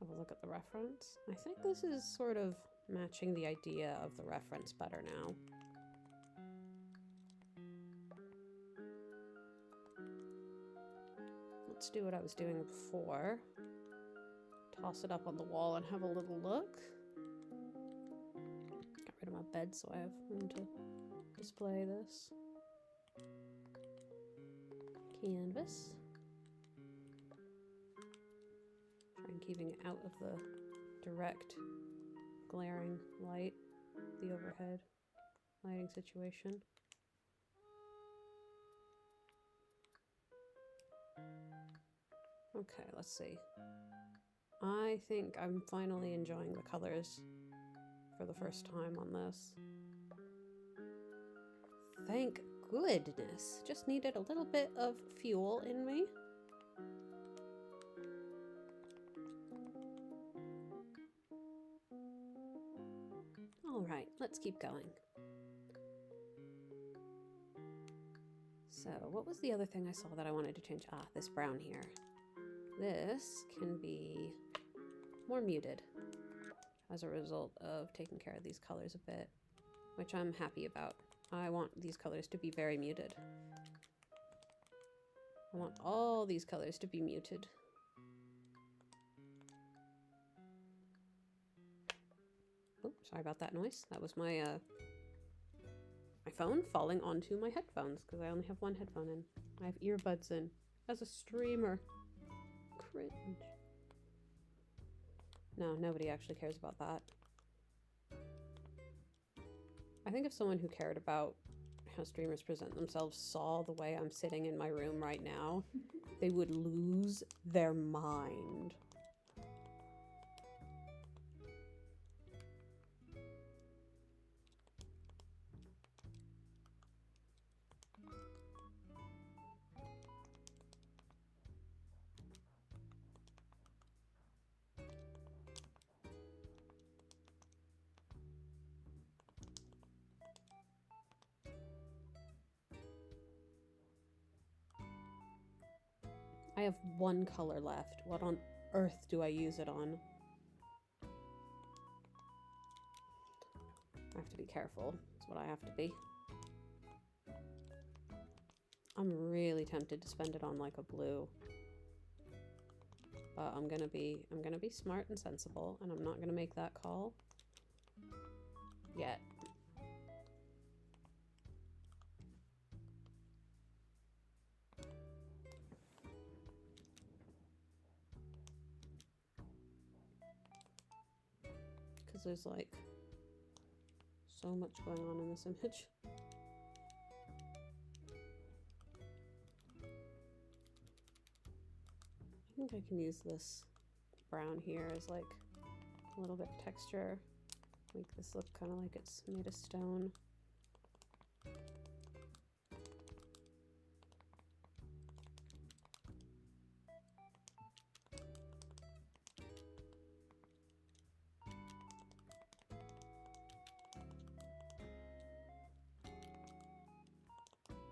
Have a look at the reference. I think this is sort of matching the idea of the reference better now. Let's do what I was doing before. Toss it up on the wall and have a little look. Got rid of my bed so I have room to display this. Canvas. Try and keeping it out of the direct glaring light, the overhead lighting situation. Okay, let's see. I think I'm finally enjoying the colors for the first time on this. Thank goodness. Just needed a little bit of fuel in me. All right, let's keep going. So what was the other thing I saw that I wanted to change? Ah, this brown here. This can be more muted as a result of taking care of these colors a bit, which I'm happy about. I want these colors to be very muted. I want all these colors to be muted. Oh, sorry about that noise. That was my my phone falling onto my headphones because I only have one headphone in. I have earbuds in as a streamer. Cringe. No, nobody actually cares about that. I think if someone who cared about how streamers present themselves saw the way I'm sitting in my room right now, they would lose their mind. I have one color left. What on earth do I use it on? I have to be careful. That's what I have to be. I'm really tempted to spend it on like a blue. But I'm gonna be smart and sensible, and I'm not gonna make that call yet. Because there's like so much going on in this image. I think I can use this brown here as like a little bit of texture. Make this look kind of like it's made of stone.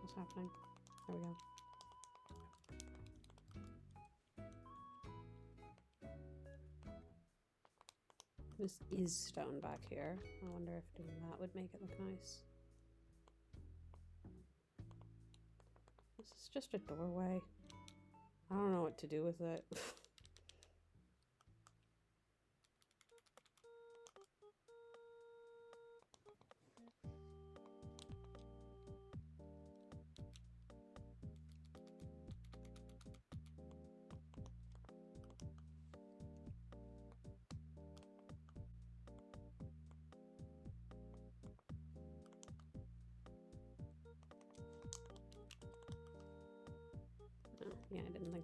What's happening? There we go. This is stone back here. I wonder if doing that would make it look nice. This is just a doorway. I don't know what to do with it.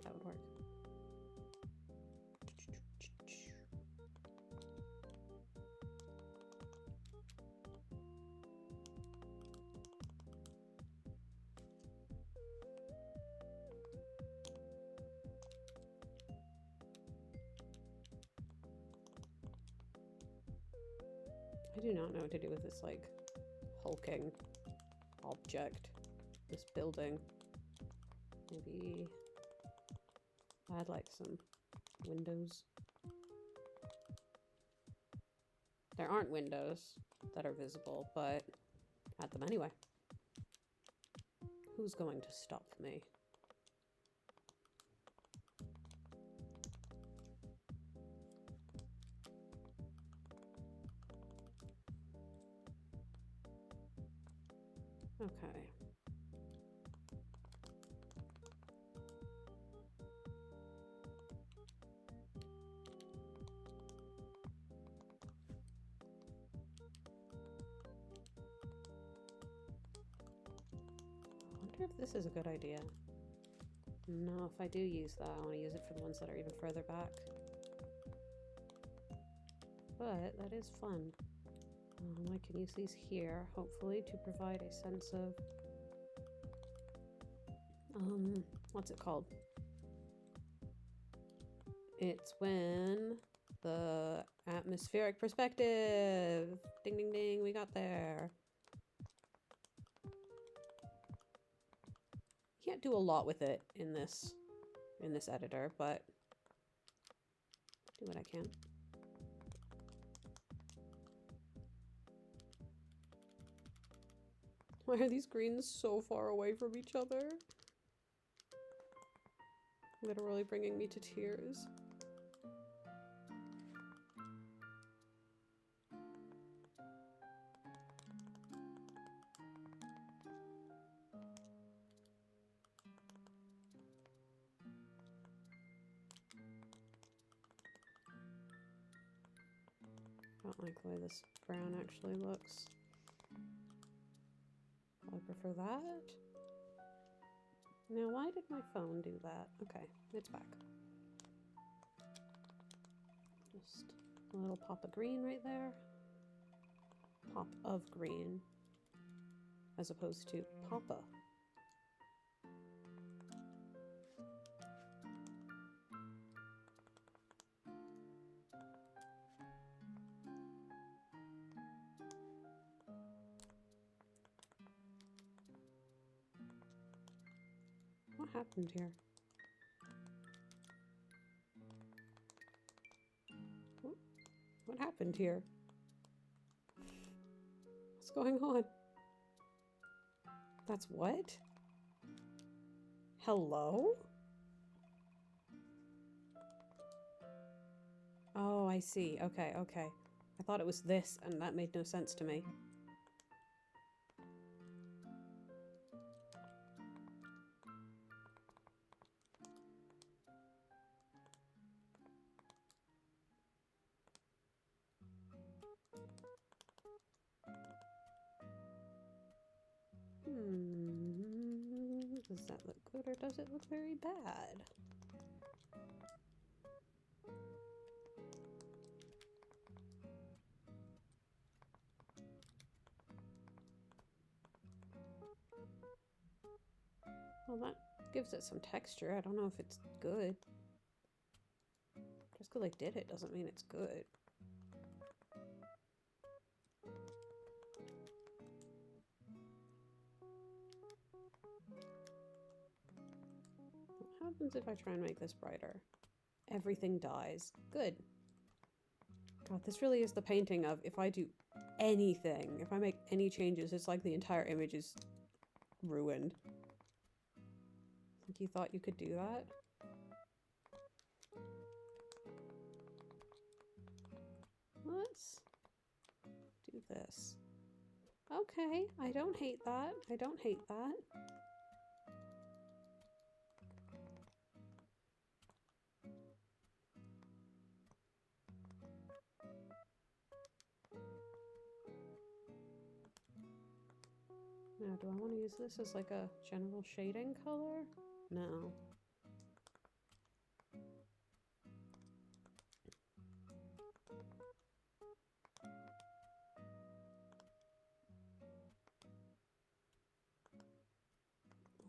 think that would work. I do not know what to do with this, like, hulking object. This building. Maybe add, like, some windows. There aren't windows that are visible, but add them anyway. Who's going to stop me? Okay. I wonder if this is a good idea. No, if I do use that, I want to use it for the ones that are even further back. But that is fun. I can use these here, hopefully, to provide a sense of, what's it called? It's when the atmospheric perspective. Ding, ding, ding, we got there. Can't do a lot with it in this editor, but do what I can. Why are these greens so far away from each other? Literally bringing me to tears. I don't like the way this brown actually looks. I prefer that. Now, why did my phone do that? Okay, it's back. Just a little pop of green right there. Pop of green. As opposed to papa. What happened here? What happened here? What's going on? That's what? Hello? Oh, I see. Okay, okay. I thought it was this, and that made no sense to me. Does that look good or does it look very bad? Well, that gives it some texture. I don't know if it's good. Just because I did it doesn't mean it's good. What happens if I try and make this brighter? Everything dies. Good. God, this really is the painting of if I do anything, if I make any changes, it's like the entire image is ruined. Think you thought you could do that? Let's do this. Okay, I don't hate that. I don't hate that. Now, do I want to use this as like a general shading color? No.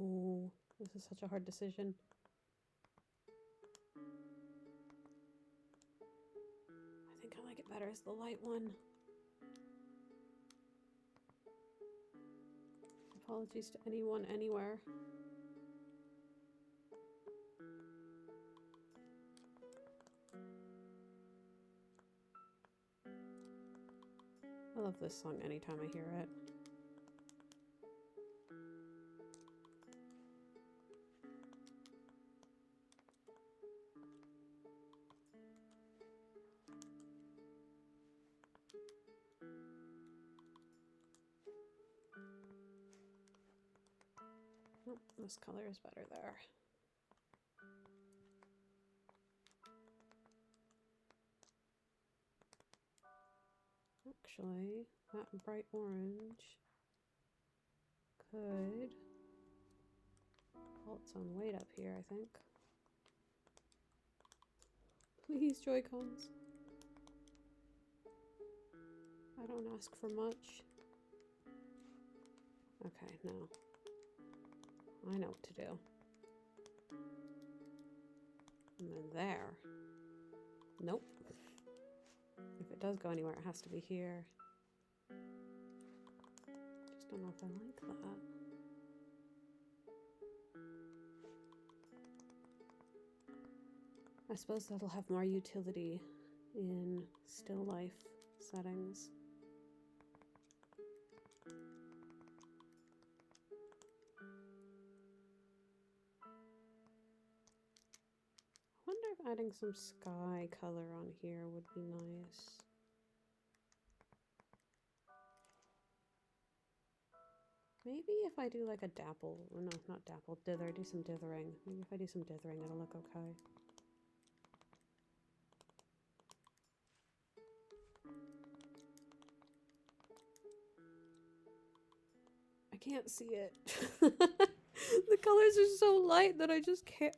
Oh, this is such a hard decision. I think I like it better as the light one. Apologies to anyone, anywhere. I love this song anytime I hear it. Oh, this color is better there. Actually, that bright orange could hold its own weight up here, I think. Please, Joy-Cons. I don't ask for much. Okay, no. I know what to do. And then there. Nope. If it does go anywhere, it has to be here. Just don't know if I like that. I suppose that'll have more utility in still life settings. I wonder if adding some sky color on here would be nice. Maybe if I do like a dapple, or no, not dapple, dither, do some dithering. Maybe if I do some dithering, it'll look okay. I can't see it. The colors are so light that I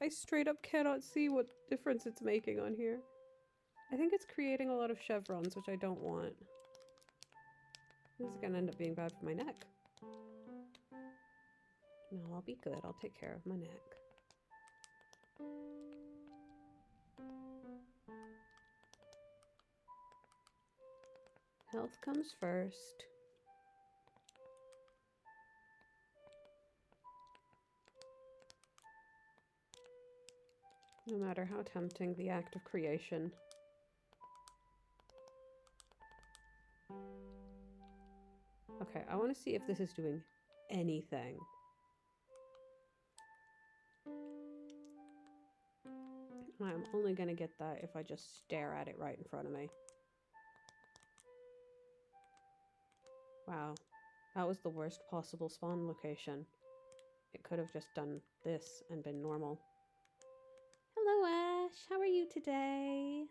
straight up cannot see what difference it's making on here. I think it's creating a lot of chevrons, which I don't want. This is gonna end up being bad for my neck. No, I'll be good. I'll take care of my neck. Health comes first. No matter how tempting the act of creation. Okay, I want to see if this is doing anything. I'm only going to get that if I just stare at it right in front of me. Wow, that was the worst possible spawn location. It could have just done this and been normal. Hello, Ash. How are you today?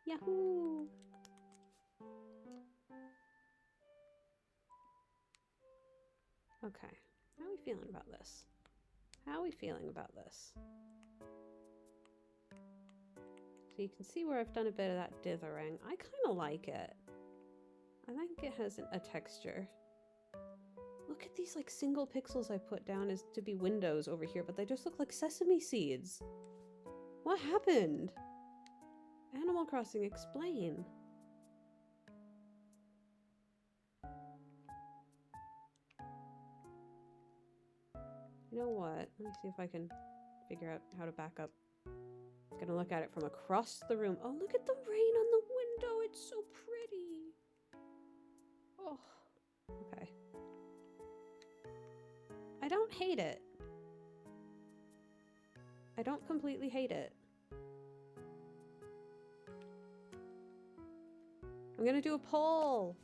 Yahoo! Okay, how are we feeling about this? How are we feeling about this? So you can see where I've done a bit of that dithering. I kind of like it. I think it has a texture. Look at these like single pixels I put down as to be windows over here, but they just look like sesame seeds. What happened? Animal Crossing, explain. You know what? Let me see if I can figure out how to back up. I'm gonna look at it from across the room. Oh, look at the rain on the window. It's so pretty. Oh, okay. I don't hate it. I don't completely hate it. I'm gonna do a poll.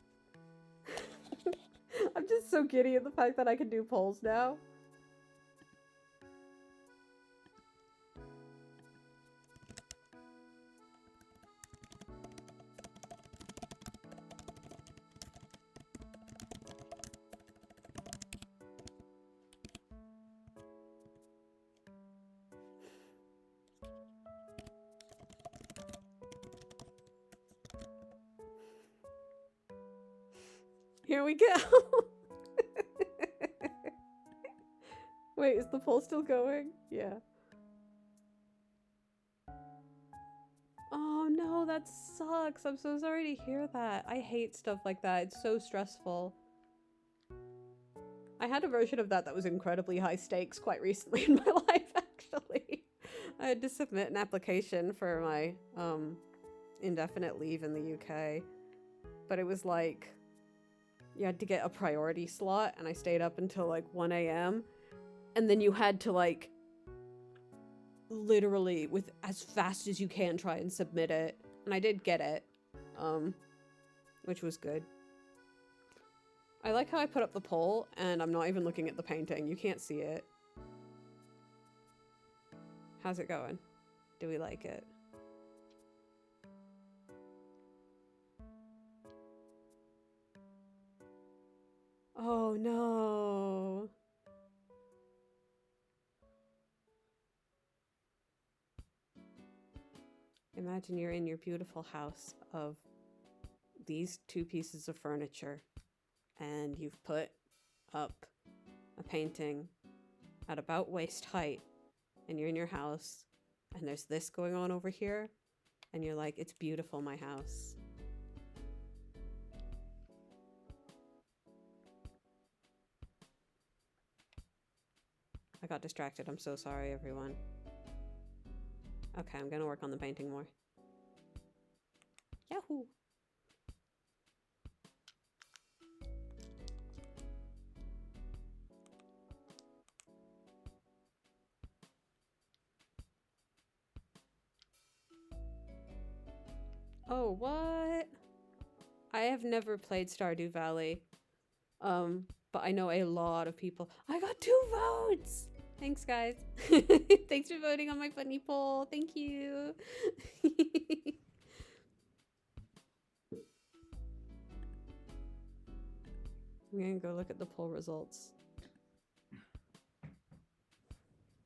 I'm just so giddy at the fact that I can do polls now. Here we go. Wait, is the poll still going? Yeah. Oh no, that sucks. I'm so sorry to hear that. I hate stuff like that. It's so stressful. I had a version of that that was incredibly high stakes quite recently in my life, actually. I had to submit an application for my indefinite leave in the UK, but it was like you had to get a priority slot, and I stayed up until like 1 a.m. and then you had to like literally with as fast as you can try and submit it, and I did get it, which was good. I like how I put up the poll and I'm not even looking at the painting. You can't see it. How's it going? Do we like it? Oh no. Imagine you're in your beautiful house of these 2 pieces of furniture and you've put up a painting at about waist height, and you're in your house and there's this going on over here and you're like, it's beautiful, my house. I got distracted. I'm so sorry, everyone. Okay, I'm gonna work on the painting more. Yahoo! Oh, what? I have never played Stardew Valley. But I know a lot of people. I got 2 votes! Thanks, guys. Thanks for voting on my funny poll. Thank you. I'm gonna go look at the poll results.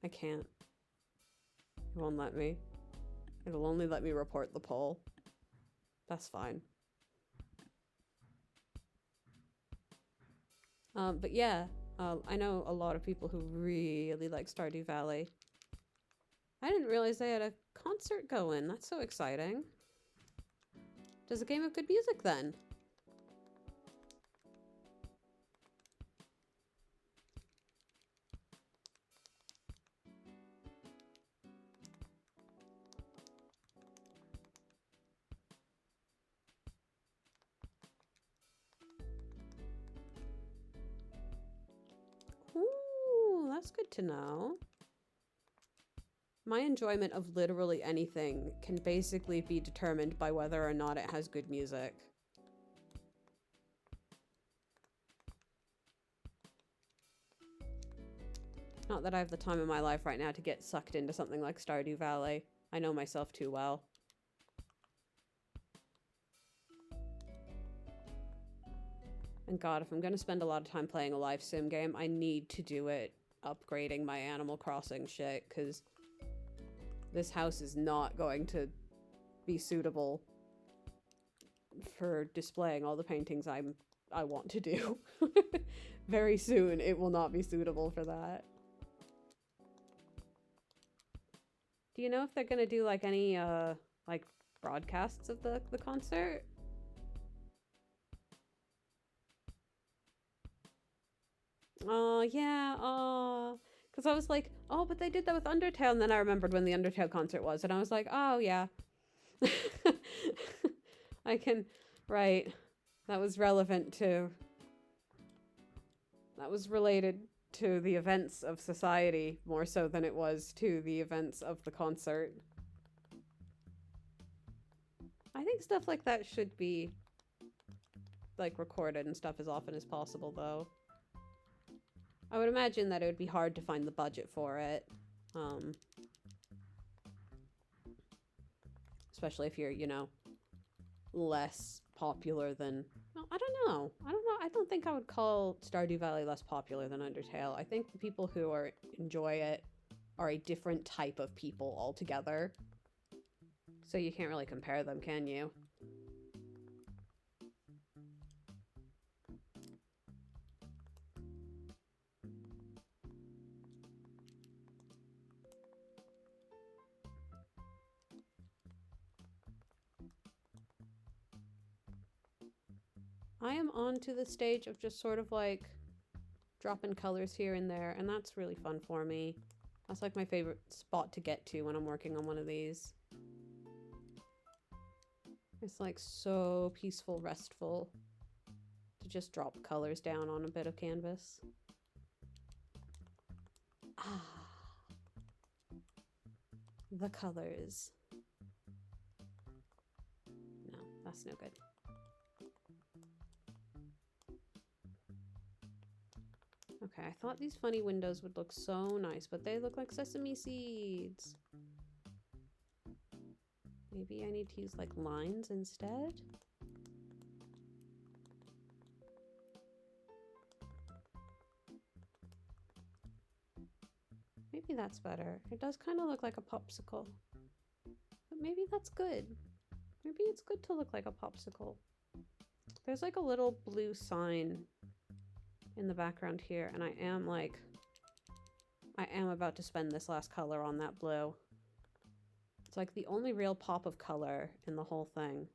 I can't. It won't let me. It'll only let me report the poll. That's fine. But yeah, I know a lot of people who really like Stardew Valley. I didn't realize they had a concert going. That's so exciting. Does the game have good music then? Ooh, that's good to know. My enjoyment of literally anything can basically be determined by whether or not it has good music. Not that I have the time in my life right now to get sucked into something like Stardew Valley. I know myself too well. And God, if I'm going to spend a lot of time playing a live sim game, I need to do it upgrading my Animal Crossing shit, because this house is not going to be suitable for displaying all the paintings I want to do. Very soon, it will not be suitable for that. Do you know if they're gonna do like any like broadcasts of the concert? Oh yeah, oh, because I was like, oh, but they did that with Undertale, and then I remembered when the Undertale concert was, and I was like, oh yeah. I can, right, that was relevant to, that was related to the events of society more so than it was to the events of the concert. I think stuff like that should be like recorded and stuff as often as possible, though. I would imagine that it would be hard to find the budget for it. Especially if you're, you know, less popular than... Well, I don't know. I don't think I would call Stardew Valley less popular than Undertale. I think the people who enjoy it are a different type of people altogether. So you can't really compare them, can you? I am on to the stage of just sort of like dropping colors here and there, and that's really fun for me. That's like my favorite spot to get to when I'm working on one of these. It's like so peaceful, restful to just drop colors down on a bit of canvas. Ah, the colors. No, that's no good. Okay, I thought these funny windows would look so nice, but they look like sesame seeds. Maybe I need to use like lines instead? Maybe that's better. It does kind of look like a popsicle. But maybe that's good. Maybe it's good to look like a popsicle. There's like a little blue sign in the background here, and I am about to spend this last color on that blue. It's like the only real pop of color in the whole thing.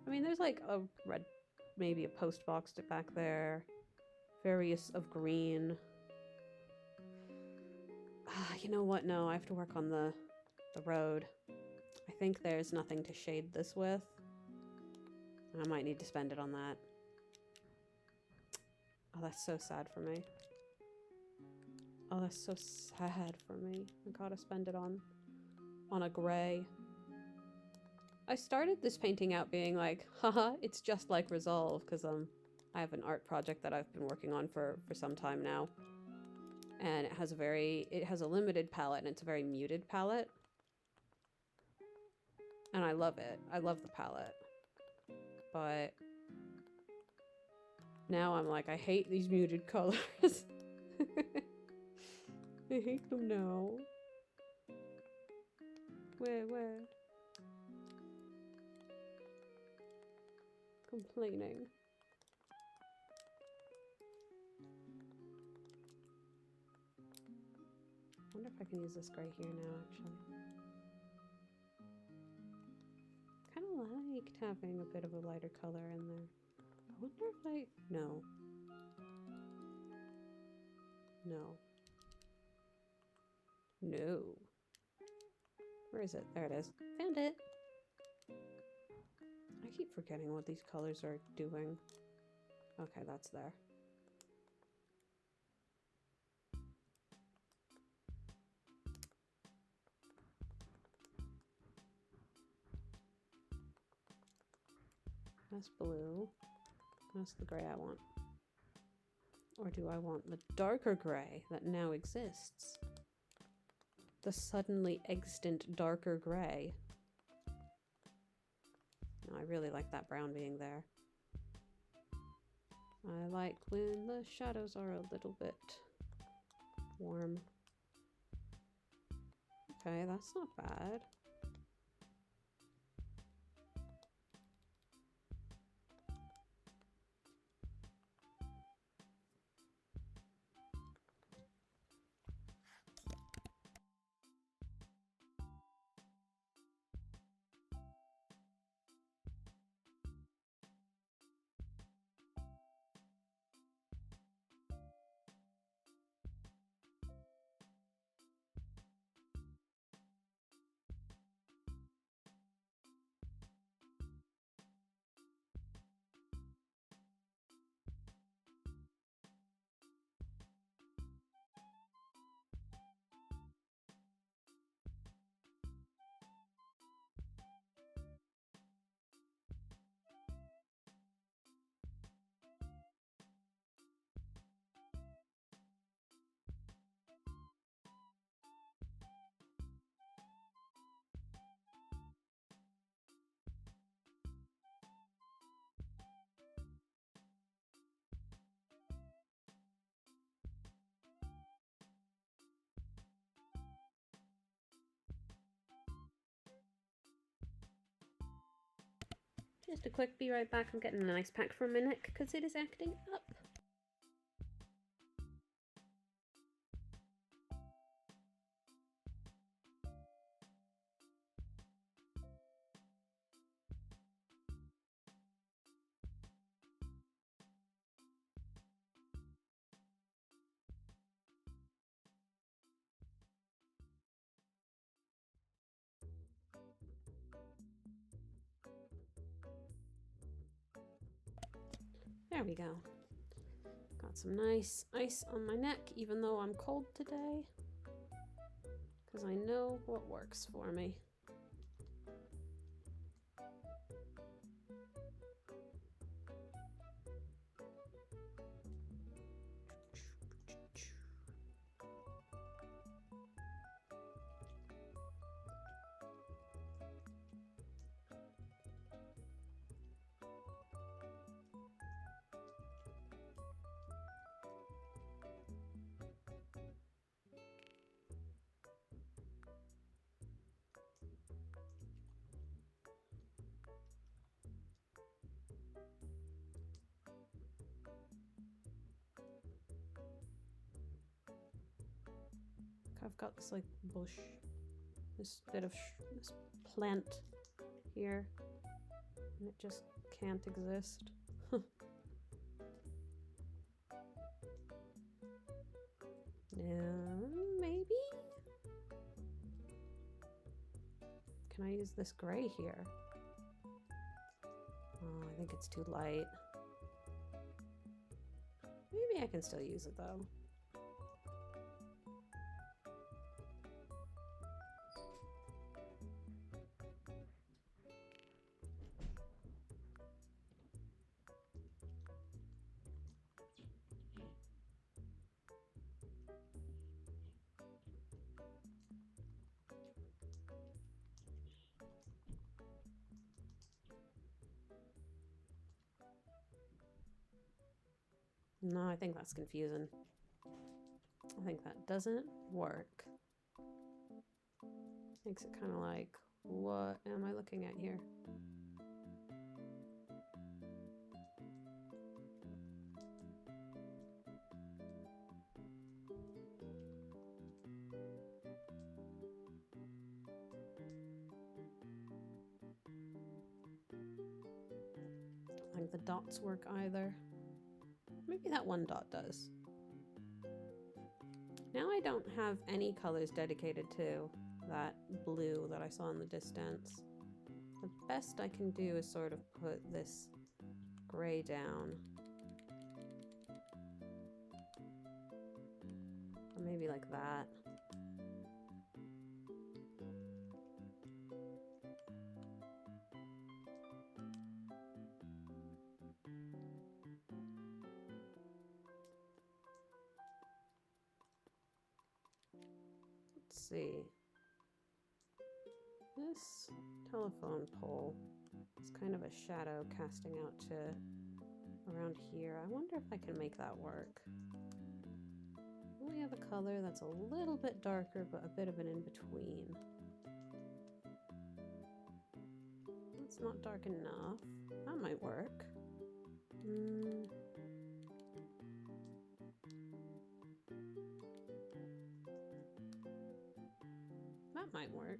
I mean, there's like a red, maybe a post box back there, various of green. You know what? No, I have to work on the road. I think there's nothing to shade this with. I might need to spend it on that. Oh, that's so sad for me. Oh, that's so sad for me. I gotta spend it on a gray. I started this painting out being like, haha, it's just like Resolve, because I have an art project that I've been working on for some time now. And it has a limited palette, and it's a very muted palette. And I love it. I love the palette. But now I'm like, I hate these muted colors. I hate them now. Where? Complaining. I wonder if I can use this gray here now, actually. Kind of liked having a bit of a lighter color in there. I wonder if I... No. Where is it? There it is. Found it! I keep forgetting what these colors are doing. Okay, that's there. That's blue. That's the gray I want. Or do I want the darker gray that now exists? The suddenly extant darker gray. No, I really like that brown being there. I like when the shadows are a little bit warm. Okay, that's not bad. Just a quick be right back. I'm getting an ice pack for a minute because it is acting up. There we go. Got some nice ice on my neck, even though I'm cold today. Because I know what works for me. I've got this like bush, this bit of this plant here, and it just can't exist. Maybe? Can I use this gray here? Oh, I think it's too light. Maybe I can still use it though. No, I think that's confusing. I think that doesn't work. Makes it kind of like, what am I looking at here? I think the dots work either. Maybe that one dot does. Now I don't have any colors dedicated to that blue that I saw in the distance. The best I can do is sort of put this gray down. Or maybe like that. Let's see. This telephone pole is kind of a shadow casting out to around here. I wonder if I can make that work. We have a color that's a little bit darker, but a bit of an in-between. It's not dark enough. That might work. That might work.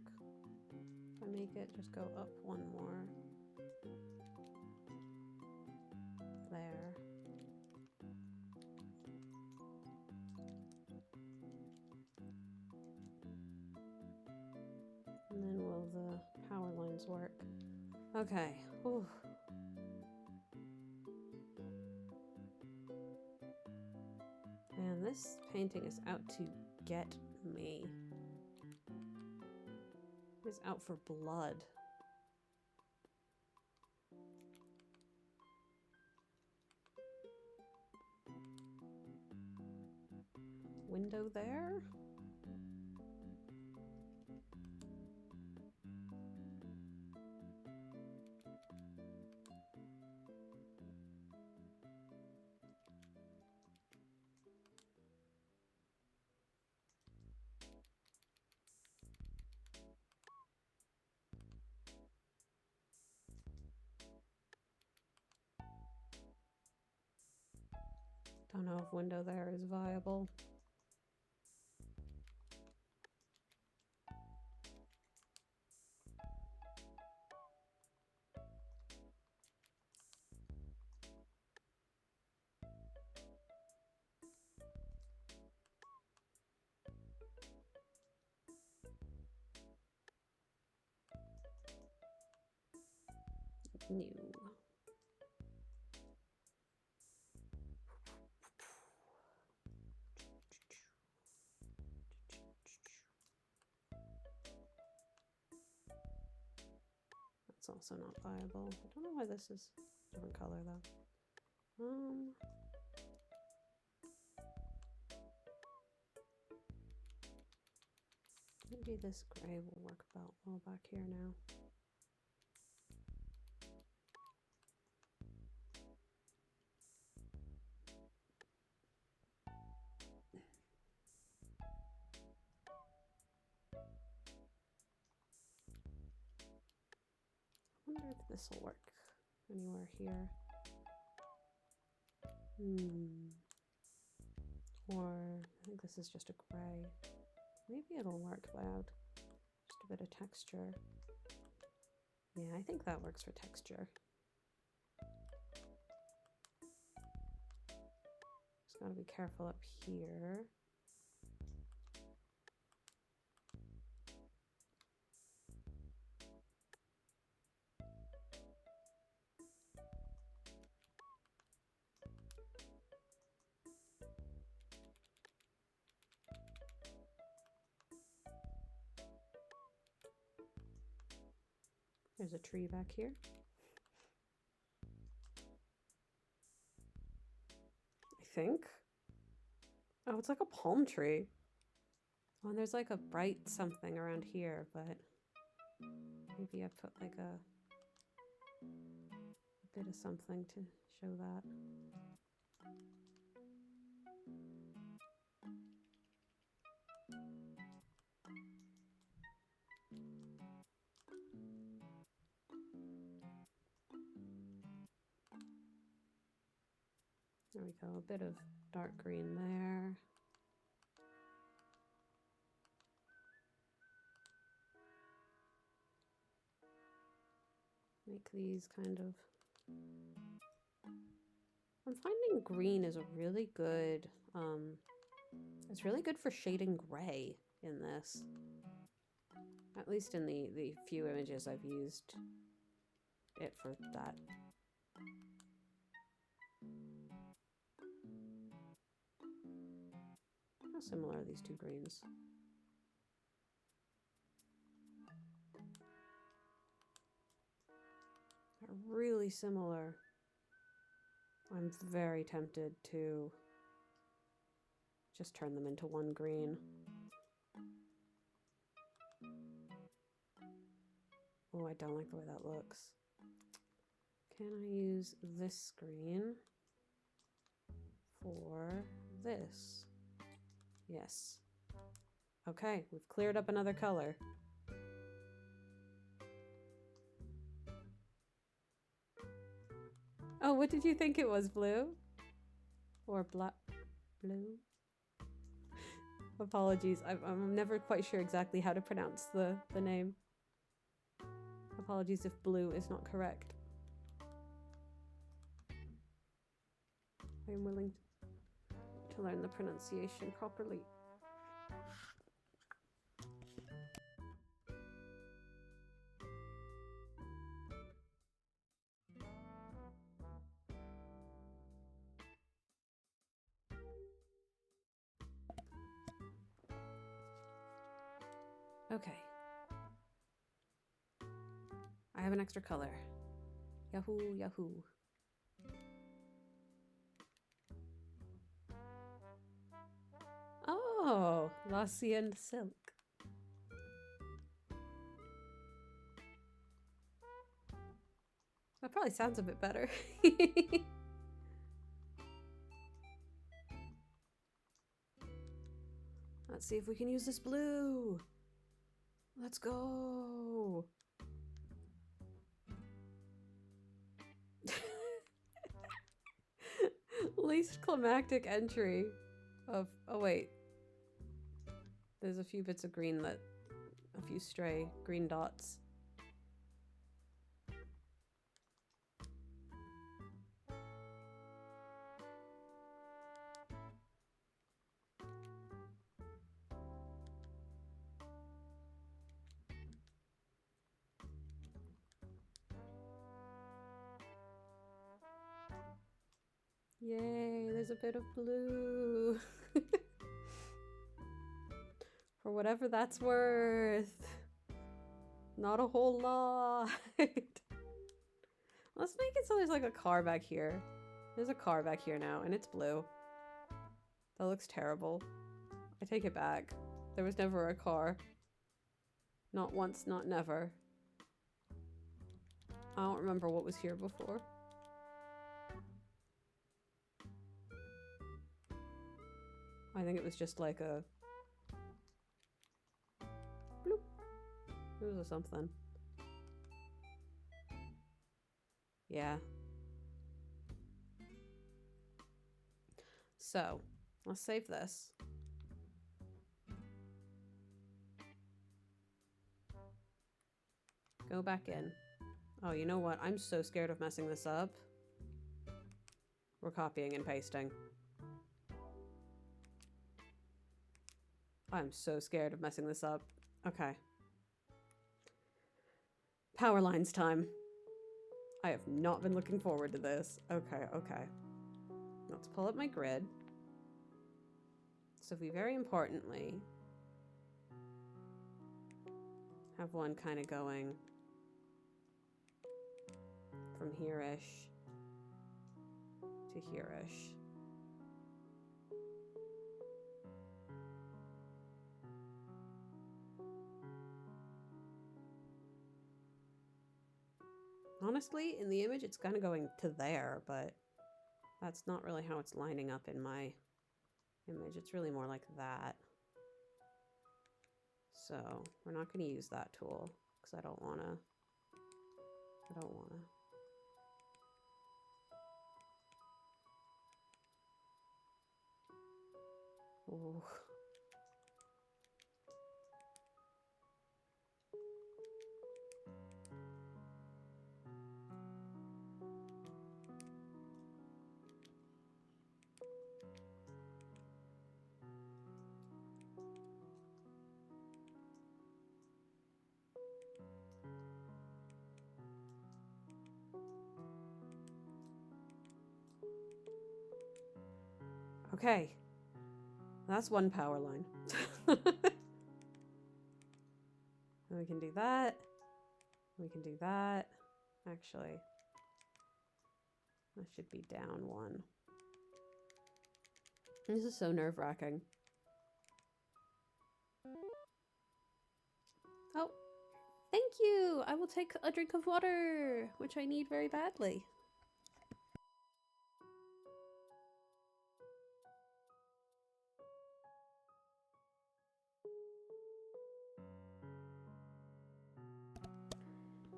If I make it just go up one more. There. And then will the power lines work? Okay. Ooh. Man, this painting is out to get me. It's out for blood. Window there? Don't know if window there is viable. New. also not viable. I don't know why this is a different color though. Maybe this gray will work about well back here now. I wonder if this will work anywhere here. Or I think this is just a gray. Maybe it'll work without just a bit of texture. Yeah, I think that works for texture. Just gotta be careful up here. There's a tree back here. I think. Oh, it's like a palm tree. Oh, and there's like a bright something around here, but maybe I put like a bit of something to show that. There we go, a bit of dark green there. Make these kind of... I'm finding green is a really good, it's really good for shading gray in this. At least in the few images I've used it for that. How similar are these two greens? They're really similar. I'm very tempted to just turn them into one green. Oh, I don't like the way that looks. Can I use this green for this? Yes. Okay, we've cleared up another color. Oh, what did you think it was, blue? Or black? Blue? Apologies, I'm never quite sure exactly how to pronounce the name. Apologies if blue is not correct. I am willing to learn the pronunciation properly. Okay. I have an extra color. Yahoo, yahoo. Oh, Lacienne silk. That probably sounds a bit better. Let's see if we can use this blue. Let's go. Least climactic entry of, oh wait. There's a few bits of green that, a few stray green dots. Yay, there's a bit of blue. For whatever that's worth. Not a whole lot. Let's make it so there's like a car back here. There's a car back here now, and it's blue. That looks terrible. I take it back. There was never a car. Not once, not never. I don't remember what was here before. I think it was just like a... bloop. It was a something. Yeah. So, let's save this. Go back in. Oh, you know what? I'm so scared of messing this up. We're copying and pasting. I'm so scared of messing this up. Okay. Power lines time. I have not been looking forward to this. Okay, okay. Let's pull up my grid. So we very importantly have one kind of going from here-ish to here-ish. Honestly, in the image, it's kind of going to there, but that's not really how it's lining up in my image. It's really more like that. So we're not going to use that tool because I don't want to. Ooh. Okay, that's one power line. We can do that. We can do that. Actually, that should be down one. This is so nerve-wracking. Oh, thank you! I will take a drink of water, which I need very badly.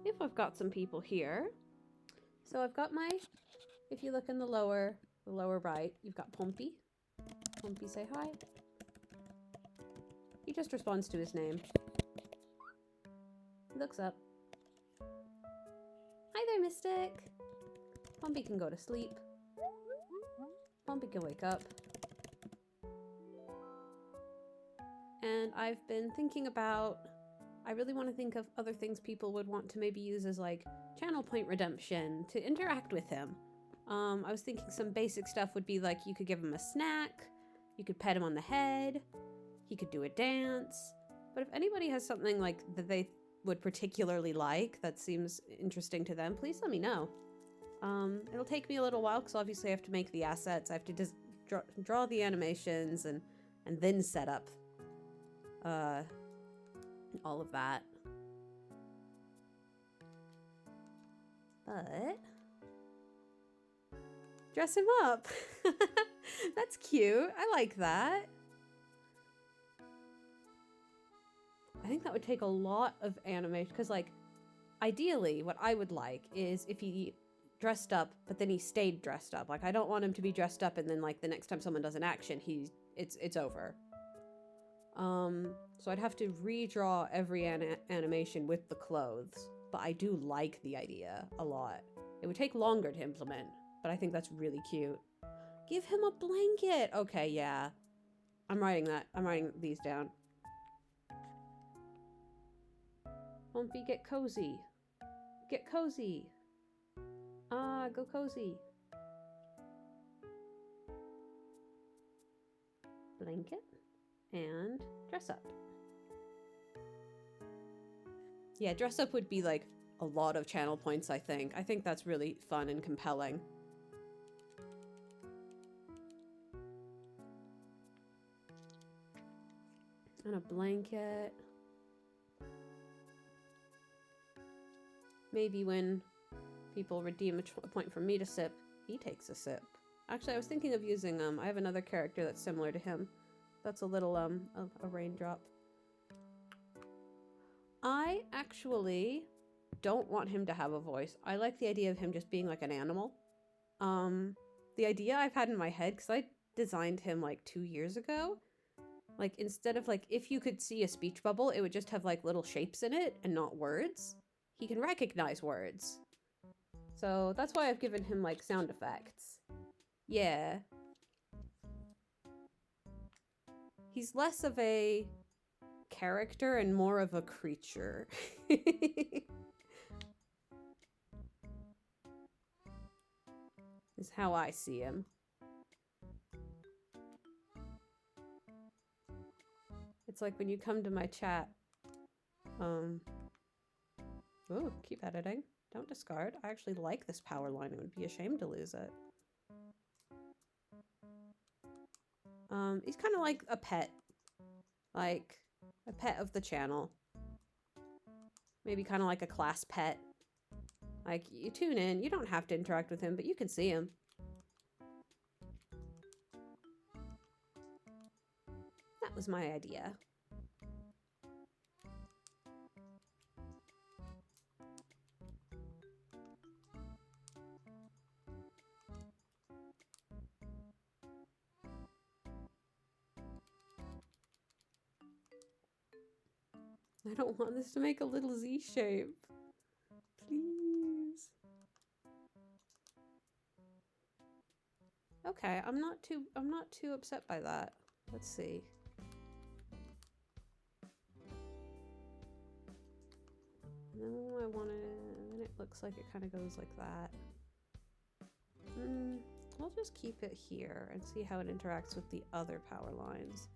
If I've got some people here. So I've got my, if you look in the lower right, you've got Pompey. Pompey, say hi. He just responds to his name. He looks up. Hi there, Mystic. Pompey can go to sleep. Pompey can wake up. And I've been thinking about, I really want to think of other things people would want to maybe use as like channel point redemption to interact with him. I was thinking some basic stuff would be like you could give him a snack, you could pet him on the head, he could do a dance. But if anybody has something like that they would particularly like that seems interesting to them, please let me know. It'll take me a little while because obviously I have to make the assets, I have to just draw the animations and then set up all of that. But dress him up. That's cute. I like that. I think that would take a lot of animation because, like, ideally what I would like is if he dressed up but then he stayed dressed up. Like, I don't want him to be dressed up and then like the next time someone does an action it's over. So I'd have to redraw every animation with the clothes, but I do like the idea a lot. It would take longer to implement, but I think that's really cute. Give him a blanket! Okay, yeah. I'm writing that. I'm writing these down. Pompey, get cozy. Get cozy. Ah, go cozy. Blanket. And dress up. Yeah, dress up would be like a lot of channel points, I think. I think that's really fun and compelling. And a blanket. Maybe when people redeem a point for me to sip, he takes a sip. Actually, I was thinking of using, I have another character that's similar to him. That's a little, a raindrop. I actually don't want him to have a voice. I like the idea of him just being like an animal. The idea I've had in my head, because I designed him like 2 years ago, like instead of like, if you could see a speech bubble, it would just have like little shapes in it and not words. He can recognize words. So that's why I've given him like sound effects. Yeah. He's less of a character and more of a creature. Is how I see him. It's like when you come to my chat. Ooh, keep editing. Don't discard. I actually like this power line. It would be a shame to lose it. He's kind of like a pet. Like a pet of the channel. Maybe kind of like a class pet. Like, you tune in, you don't have to interact with him, but you can see him. That was my idea. I don't want this to make a little Z shape. Please. Okay, I'm not too upset by that. Let's see. No, I want to, then it looks like it kind of goes like that. We'll just keep it here and see how it interacts with the other power lines.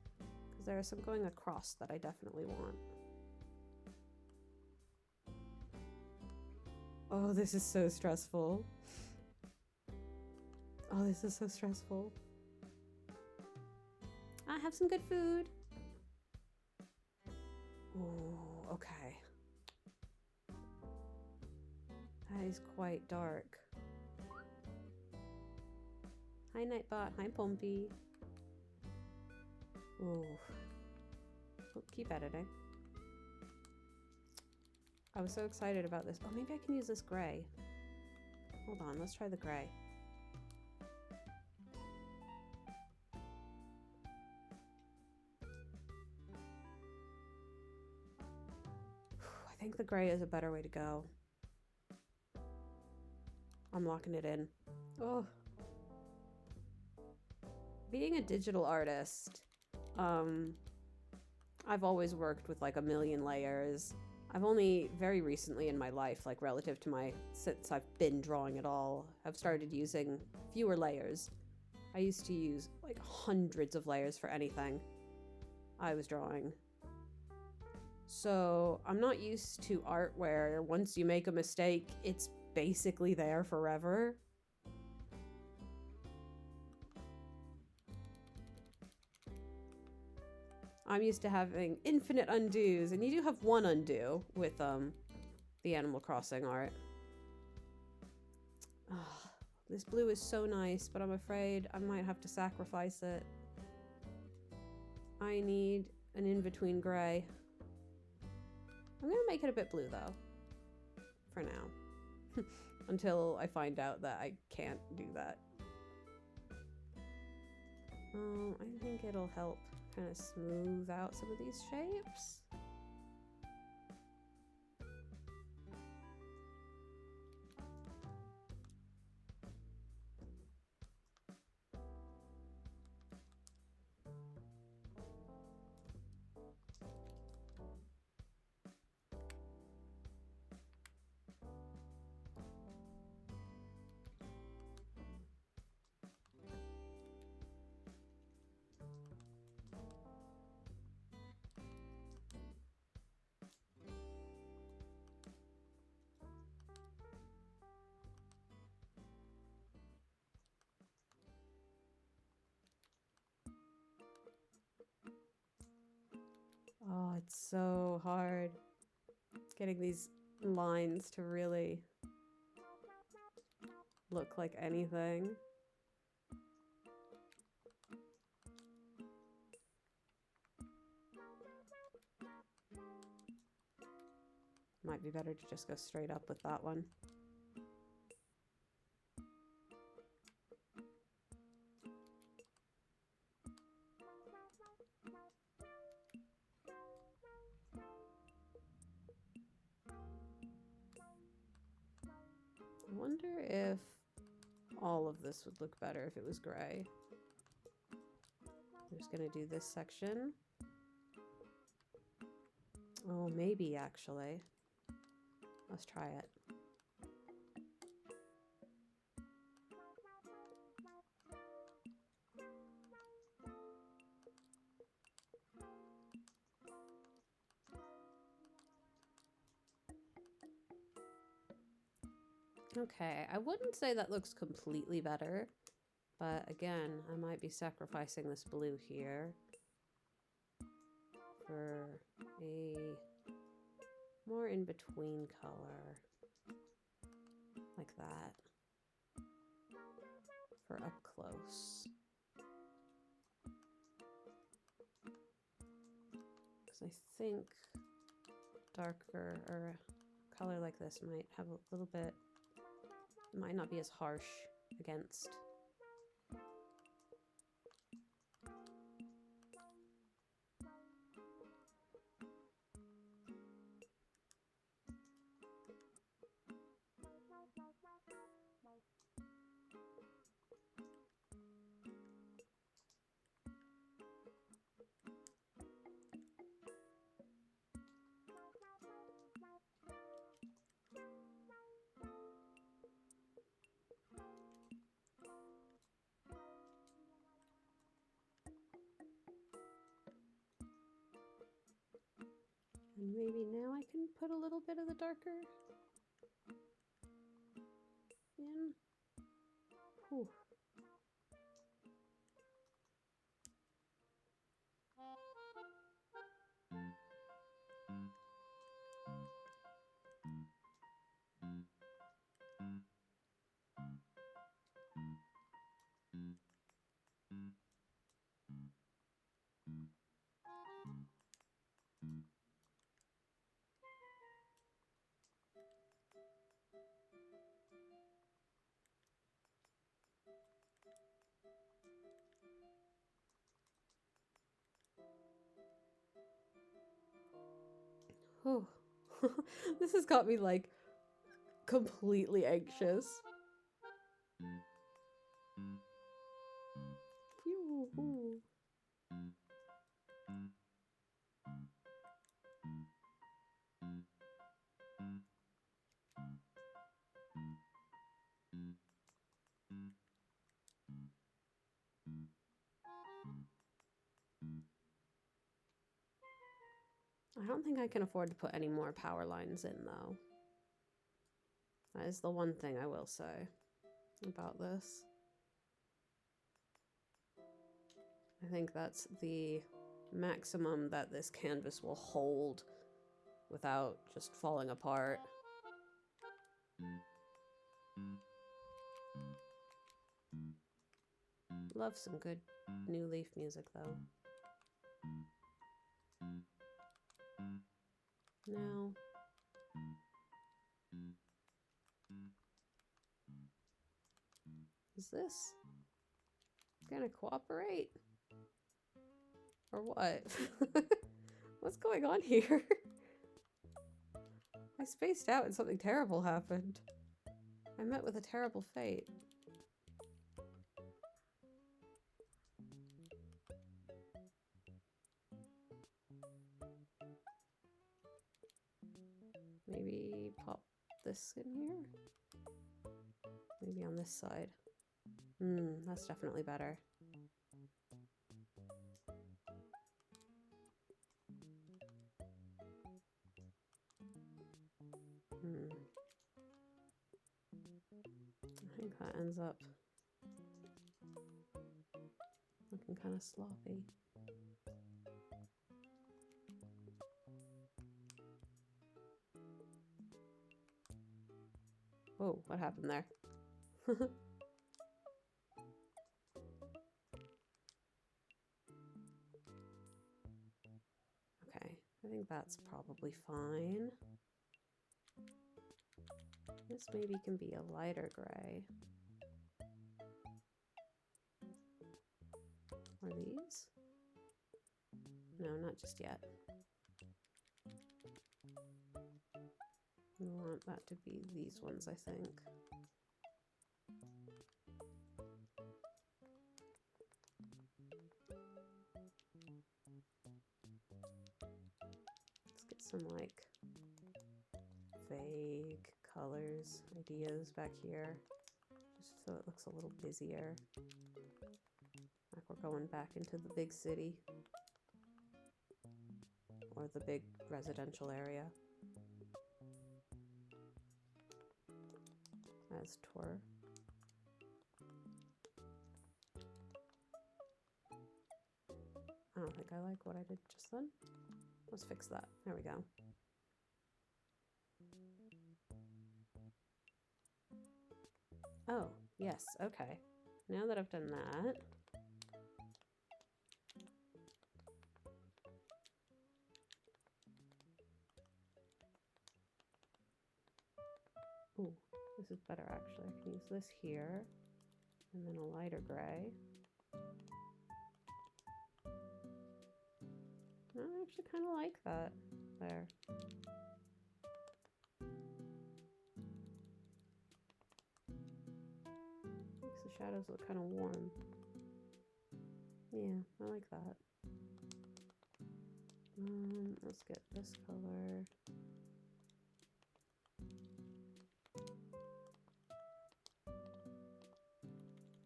Because there are some going across that I definitely want. Oh, this is so stressful. Oh, this is so stressful. I have some good food. Oh, okay. That is quite dark. Hi, Nightbot. Hi, Pompey. Oh. Oh, keep editing. I was so excited about this. Oh, maybe I can use this gray. Hold on, let's try the gray. I think the gray is a better way to go. I'm locking it in. Oh. Being a digital artist, I've always worked with like a million layers. I've only very recently in my life, like relative to since I've been drawing at all, have started using fewer layers. I used to use like hundreds of layers for anything I was drawing. So I'm not used to art where once you make a mistake, it's basically there forever. I'm used to having infinite undos, and you do have one undo with the Animal Crossing art. Oh, this blue is so nice, but I'm afraid I might have to sacrifice it. I need an in-between gray. I'm gonna make it a bit blue though, for now, until I find out that I can't do that. I think it'll help kind of smooth out some of these shapes. it's so hard getting these lines to really look like anything. Might be better to just go straight up with that one. I wonder if all of this would look better if it was gray. I'm just gonna do this section. Oh, maybe actually. Let's try it. Okay, I wouldn't say that looks completely better, but again, I might be sacrificing this blue here for a more in-between color, like that, for up close. Because I think darker or a color like this might have a little bit, might not be as harsh against. And maybe now I can put a little bit of the darker in. Whew. Whew. This has got me like completely anxious. Phew. I don't think I can afford to put any more power lines in though. That is the one thing I will say about this. I think that's the maximum that this canvas will hold without just falling apart. Love some good New Leaf music though. Now, is this gonna cooperate? Or what? What's going on here? I spaced out and something terrible happened. I met with a terrible fate. Maybe pop this in here? Maybe on this side. That's definitely better. I think that ends up looking kind of sloppy. Whoa, what happened there? Okay, I think that's probably fine. This maybe can be a lighter gray. Or these? No, not just yet. We want that to be these ones, I think. Let's get some like vague colors, ideas back here, just so it looks a little busier. Like we're going back into the big city or the big residential area. As tour. I don't think I like what I did just then. Let's fix that. There we go. Oh, yes, okay. Now that I've done that, ooh, this is better actually. I can use this here, and then a lighter gray. I actually kind of like that there. Makes the shadows look kind of warm. Yeah, I like that. Let's get this color.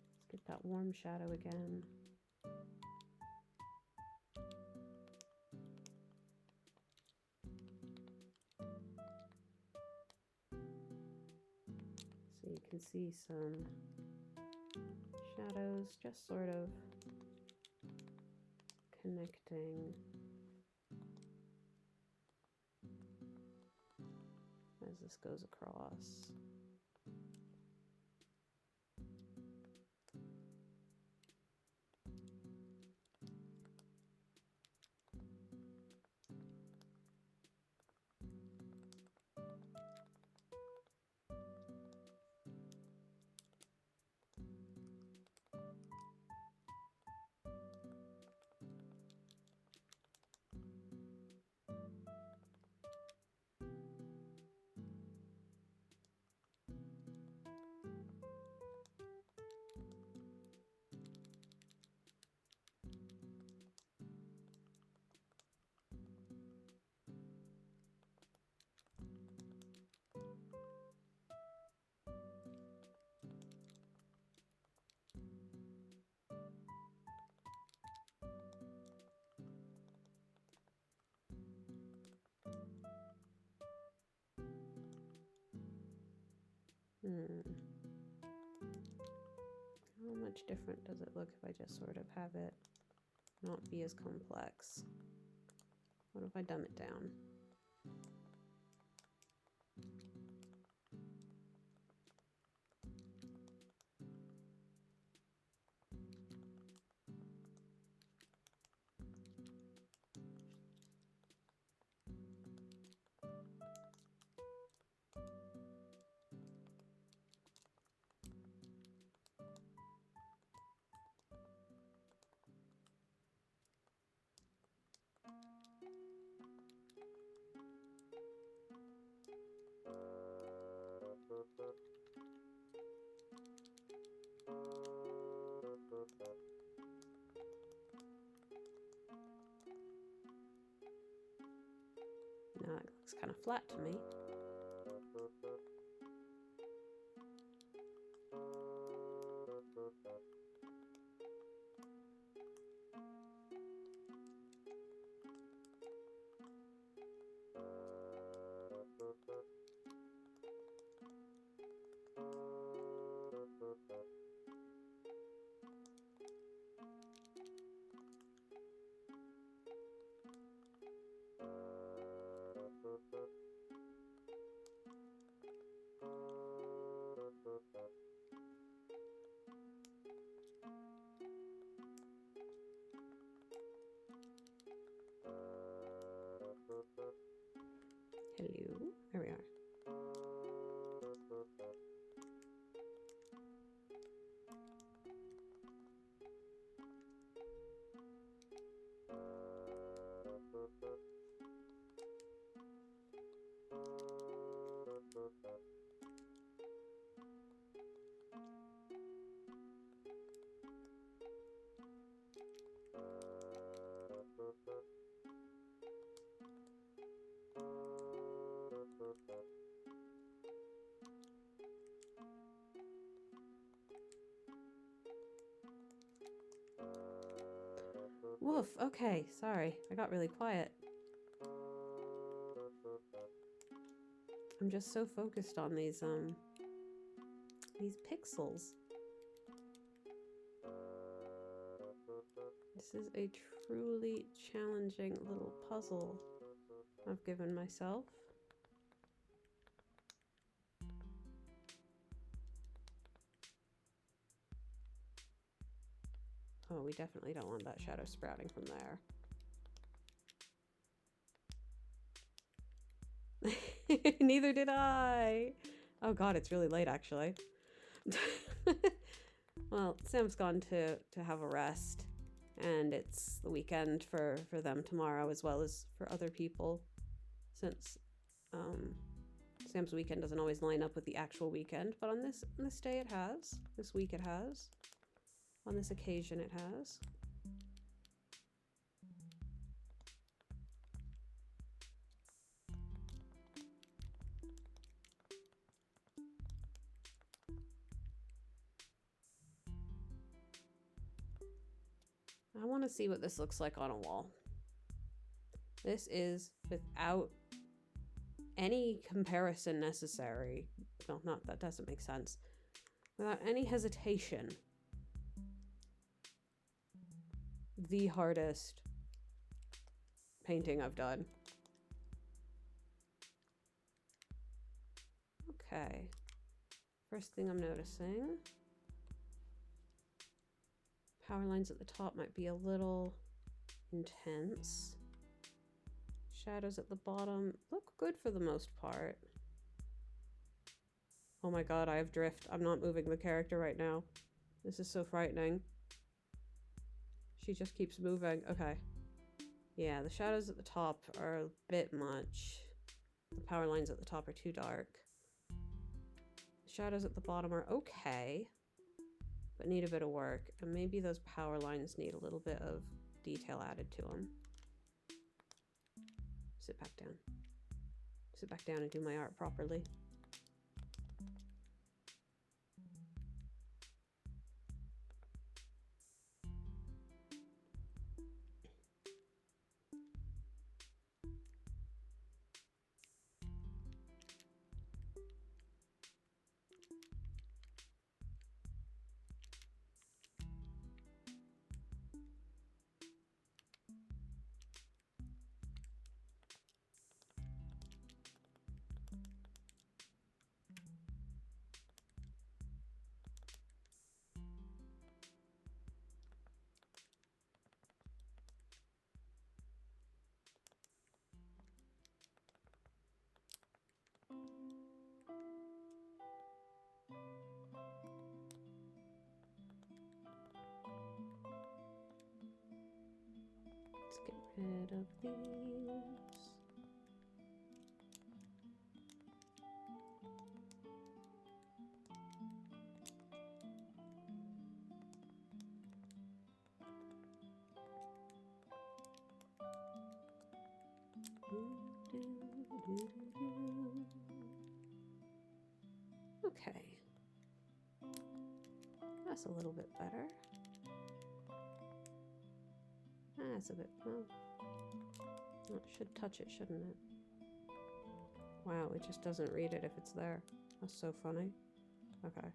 Let's get that warm shadow again. So you can see some shadows just sort of connecting as this goes across. How much different does it look if I just sort of have it not be as complex? What if I dumb it down? Now that looks kind of flat to me. Hello. There we are. Woof. Okay, sorry. I got really quiet. I'm just so focused on these pixels. This is a truly challenging little puzzle I've given myself. Oh, we definitely don't want that shadow sprouting from there. Neither did I. Oh god, it's really late actually. Well, Sam's gone to have a rest, and it's the weekend for them tomorrow as well as for other people, since Sam's weekend doesn't always line up with the actual weekend, but on this day it has. This week it has. On this occasion it has. I want to see what this looks like on a wall. This is without any comparison necessary. No, not that doesn't make sense. Without any hesitation, the hardest painting I've done. Okay. First thing I'm noticing, power lines at the top might be a little intense. Shadows at the bottom look good for the most part. Oh my god, I have drift. I'm not moving the character right now. This is so frightening. She just keeps moving. Okay. Yeah, the shadows at the top are a bit much. The power lines at the top are too dark. The shadows at the bottom are okay, but need a bit of work. And maybe those power lines need a little bit of detail added to them. Sit back down. Sit back down and do my art properly. Let's get rid of these. Okay. That's a little bit better. That's a bit, well, it should touch it, shouldn't it? Wow, it just doesn't read it if it's there. That's so funny. Okay.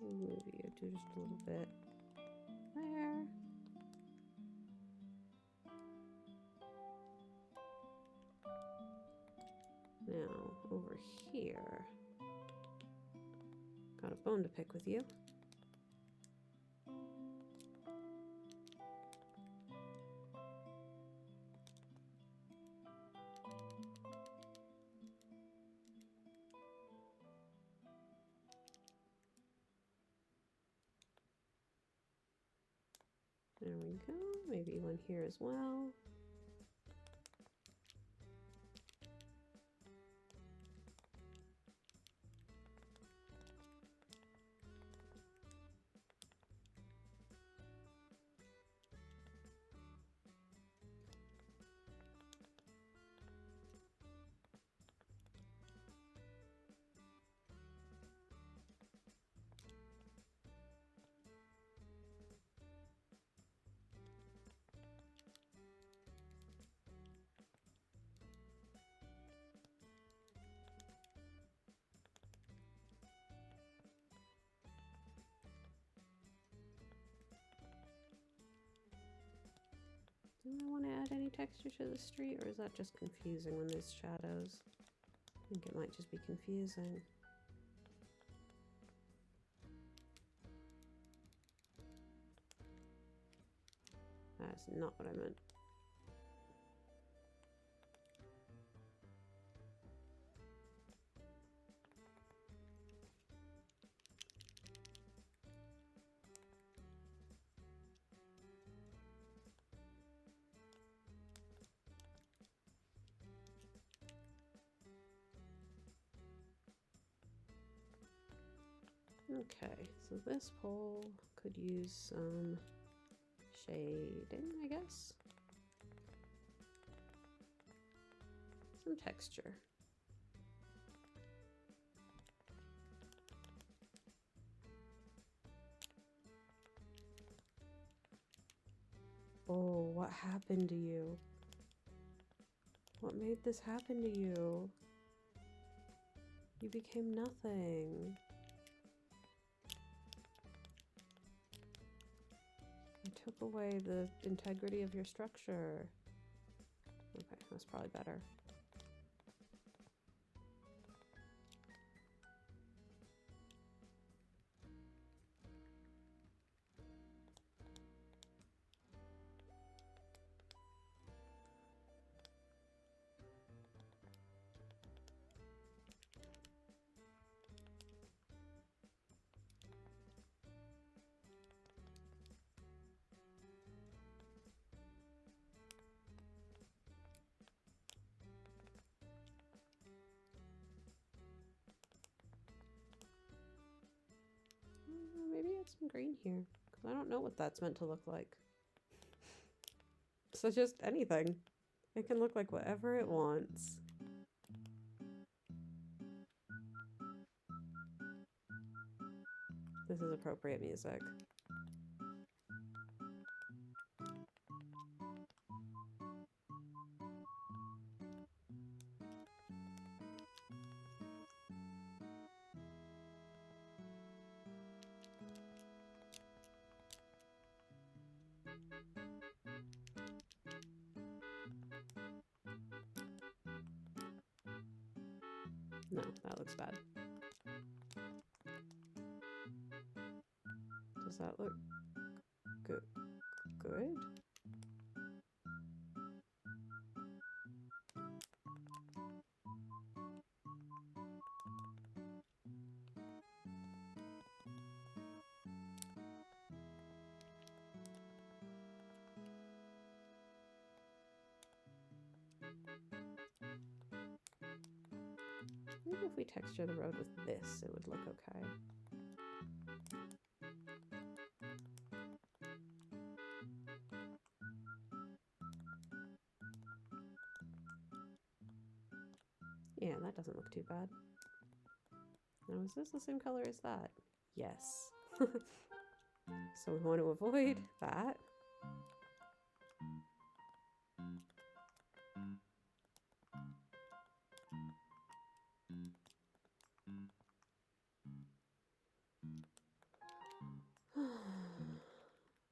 Maybe I do just a little bit there. Now, over here. Got a bone to pick with you. go. Maybe one here as well. Do I want to add any texture to the street, or is that just confusing when there's shadows? I think it might just be confusing. That's not what I meant. Okay, so this pole could use some shading, I guess. Some texture. Oh, what happened to you? What made this happen to you? You became nothing. I took away the integrity of your structure. Okay, that's probably better. Maybe add some green here, because I don't know what that's meant to look like. So just anything. It can look like whatever it wants. This is appropriate music. No, that looks bad. Does that look good? Good? Maybe if we texture the road with this, it would look okay. Yeah, that doesn't look too bad. Now, is this the same color as that? Yes. So we want to avoid that.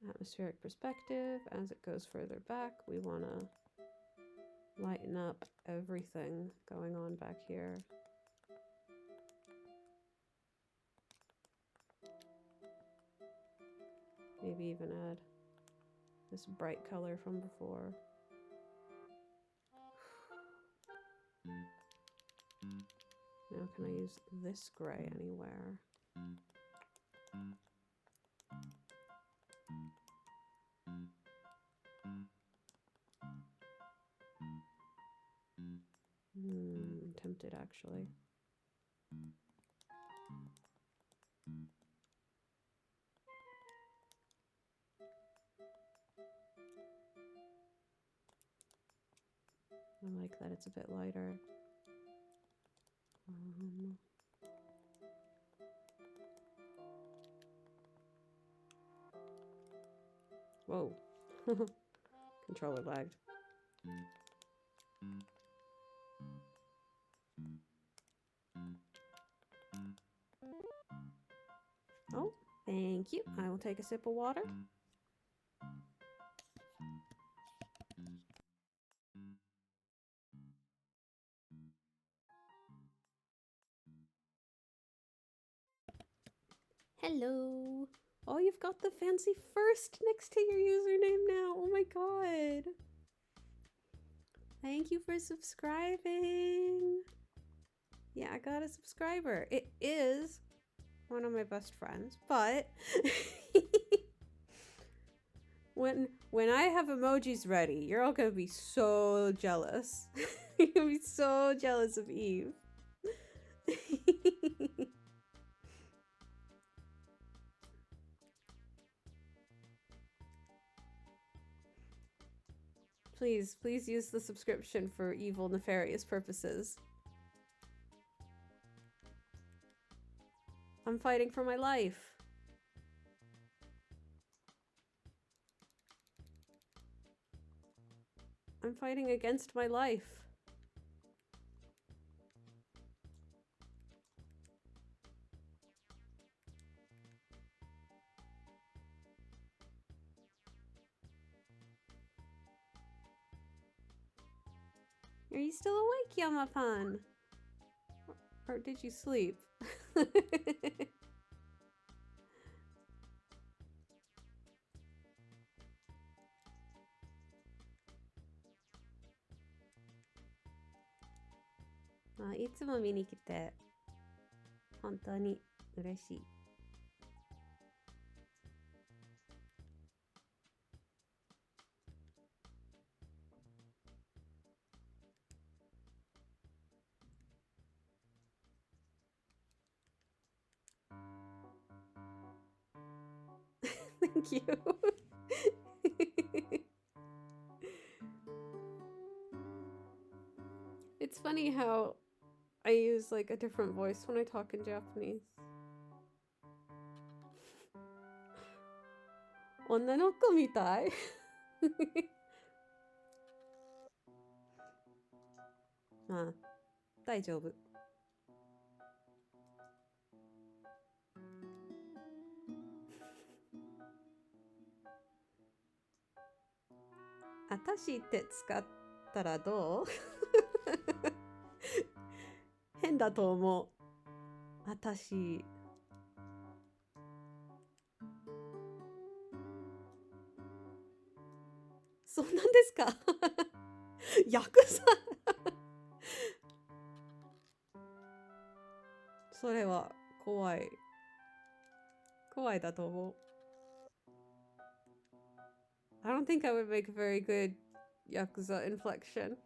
Atmospheric perspective. As it goes further back, we want to lighten up everything going on back here. Maybe even add this bright color from before. Now can I use this gray anywhere? I'm tempted, actually. I like that it's a bit lighter. Whoa. Controller lagged. Oh, thank you. I will take a sip of water. Hello. Oh, you've got the fancy first next to your username now. Oh my god. Thank you for subscribing. Yeah, I got a subscriber. It is one of my best friends, but when I have emojis ready, you're all gonna be so jealous. You're gonna be so jealous of Eve. Please use the subscription for evil, nefarious purposes. I'm fighting for my life. I'm fighting against my life. Are you still awake, Yama-pan? Or did you sleep? Ah, いつも見に来て本当に嬉しい。Thank you. It's funny how I use like a different voice when I talk in Japanese. 女の子みたい。まあ、大丈夫。あたしって使ったらどう？変だと思う。あたし。そうなんですか？ヤクザ。それは怖い。怖いだと思う。I don't think I would make a very good Yakuza inflection.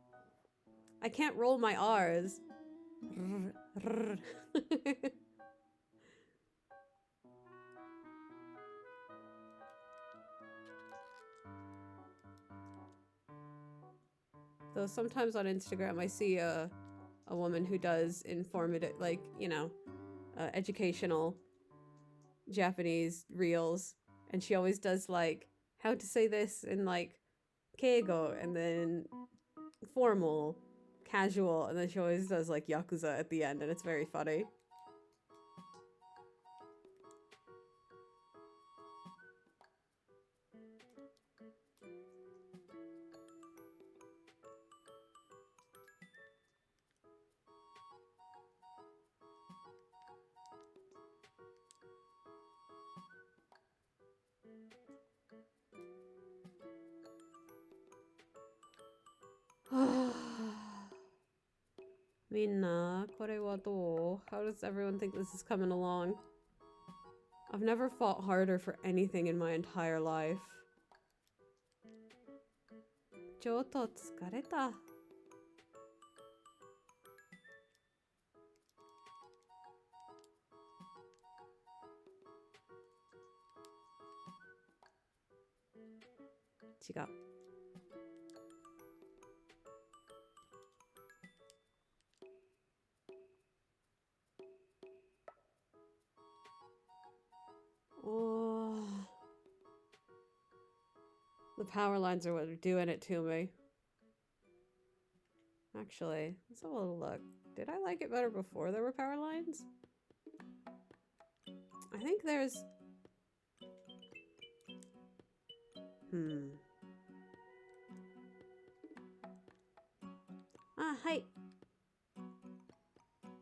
I can't roll my R's. Though sometimes on Instagram I see a woman who does informative, like, you know, educational Japanese reels, and she always does like how to say this in like keigo, and then formal, casual, and then she always does like Yakuza at the end, and it's very funny. Minna, kore wa dou? How does everyone think this is coming along? I've never fought harder for anything in my entire life. ちょっと疲れた。違う。Oh, the power lines are what are doing it to me. Actually, let's have a little look. Did I like it better before there were power lines? I think there's... Ah, hi.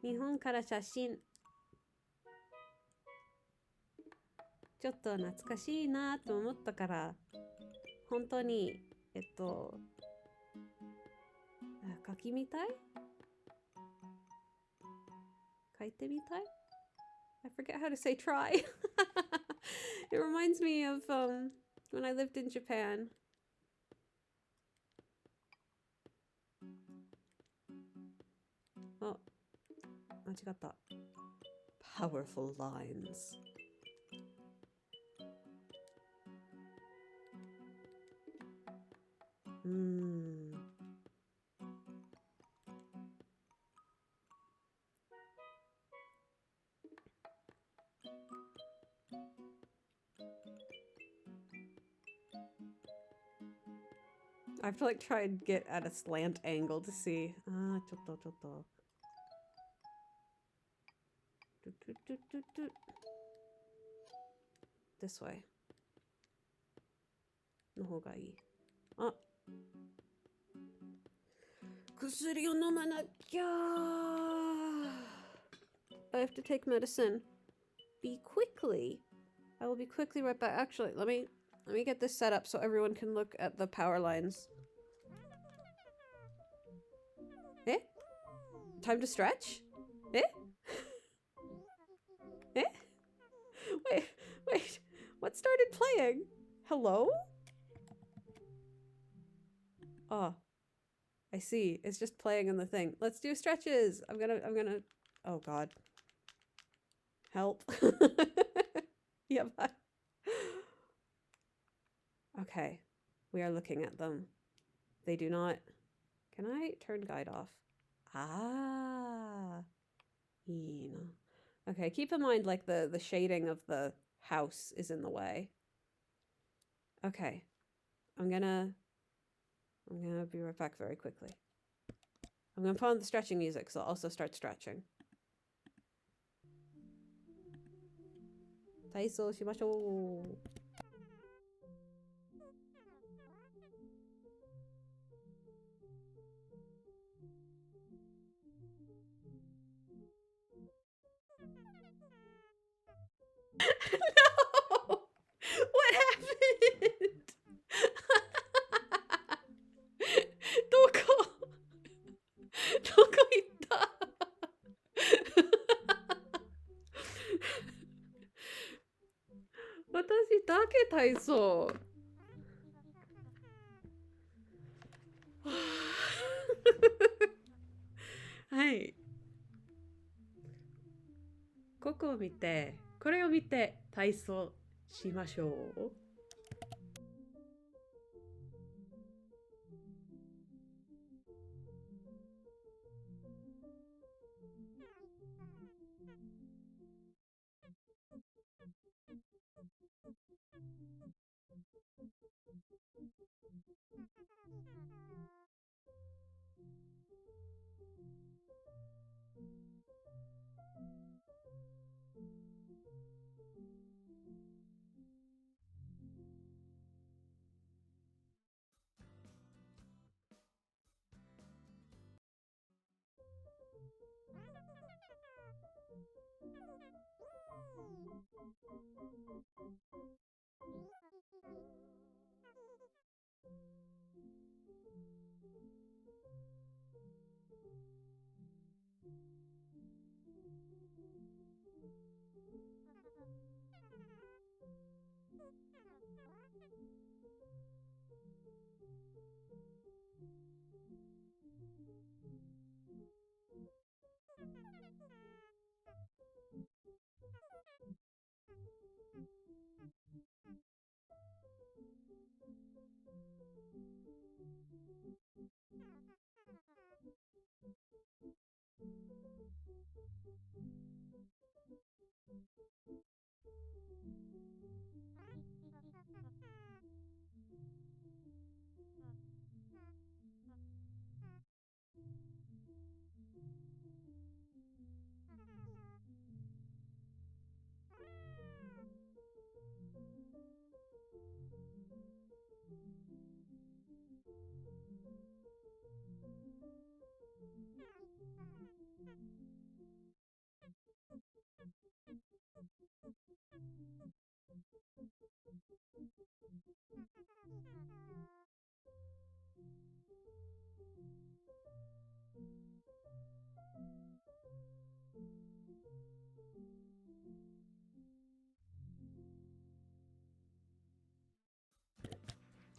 日本から写真。ちょっと懐かしいなと思ったから、本当に、書きみたい？書いてみたい？ I forget how to say try. It reminds me of when I lived in Japan. Oh, 間違った。Powerful lines. I have to like try and get at a slant angle to see. Ah, ちょっとちょっと。This way. の方がいい。あ。薬を飲まなきゃ。I have to take medicine. Be quickly. I will be quickly right back. Actually, let me get this set up so everyone can look at the power lines. Eh? Time to stretch? Eh? Eh? Wait. What started playing? Hello? Oh. I see. It's just playing on the thing. Let's do stretches. I'm gonna oh god. Help. Yeah, bye. Okay. We are looking at them. They do not... Can I turn guide off? Ah. Okay, keep in mind like the shading of the house is in the way. Okay. I'm gonna be right back very quickly. I'm gonna put on the stretching music, so I'll also start stretching. 体操しましょう。No! What happened? どこ行った私だけ体操はいここを見てこれを見て体操しましょう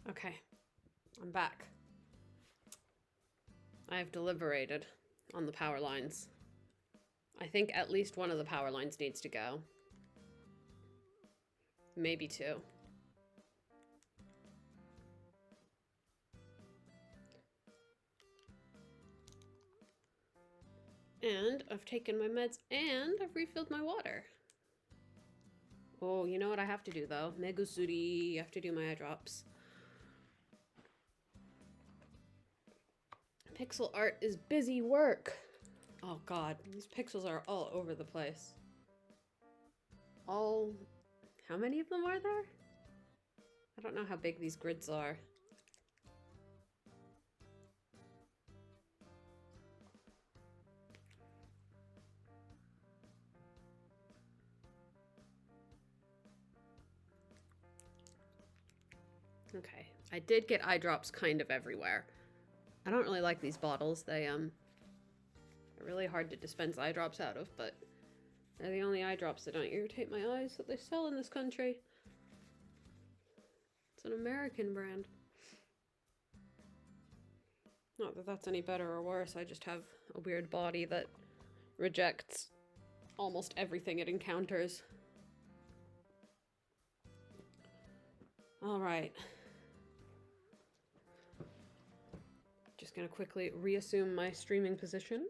Okay, I'm back. I've deliberated on the power lines. I think at least one of the power lines needs to go. Maybe two. And I've taken my meds and I've refilled my water. Oh, you know what I have to do though? Megusuri, I have to do my eye drops. Pixel art is busy work. Oh god, these pixels are all over the place. How many of them are there? I don't know how big these grids are. Okay, I did get eye drops kind of everywhere. I don't really like these bottles. They're really hard to dispense eye drops out of, but they're the only eye drops that don't irritate my eyes that they sell in this country. It's an American brand. Not that that's any better or worse, I just have a weird body that rejects almost everything it encounters. Alright. Just gonna quickly reassume my streaming position.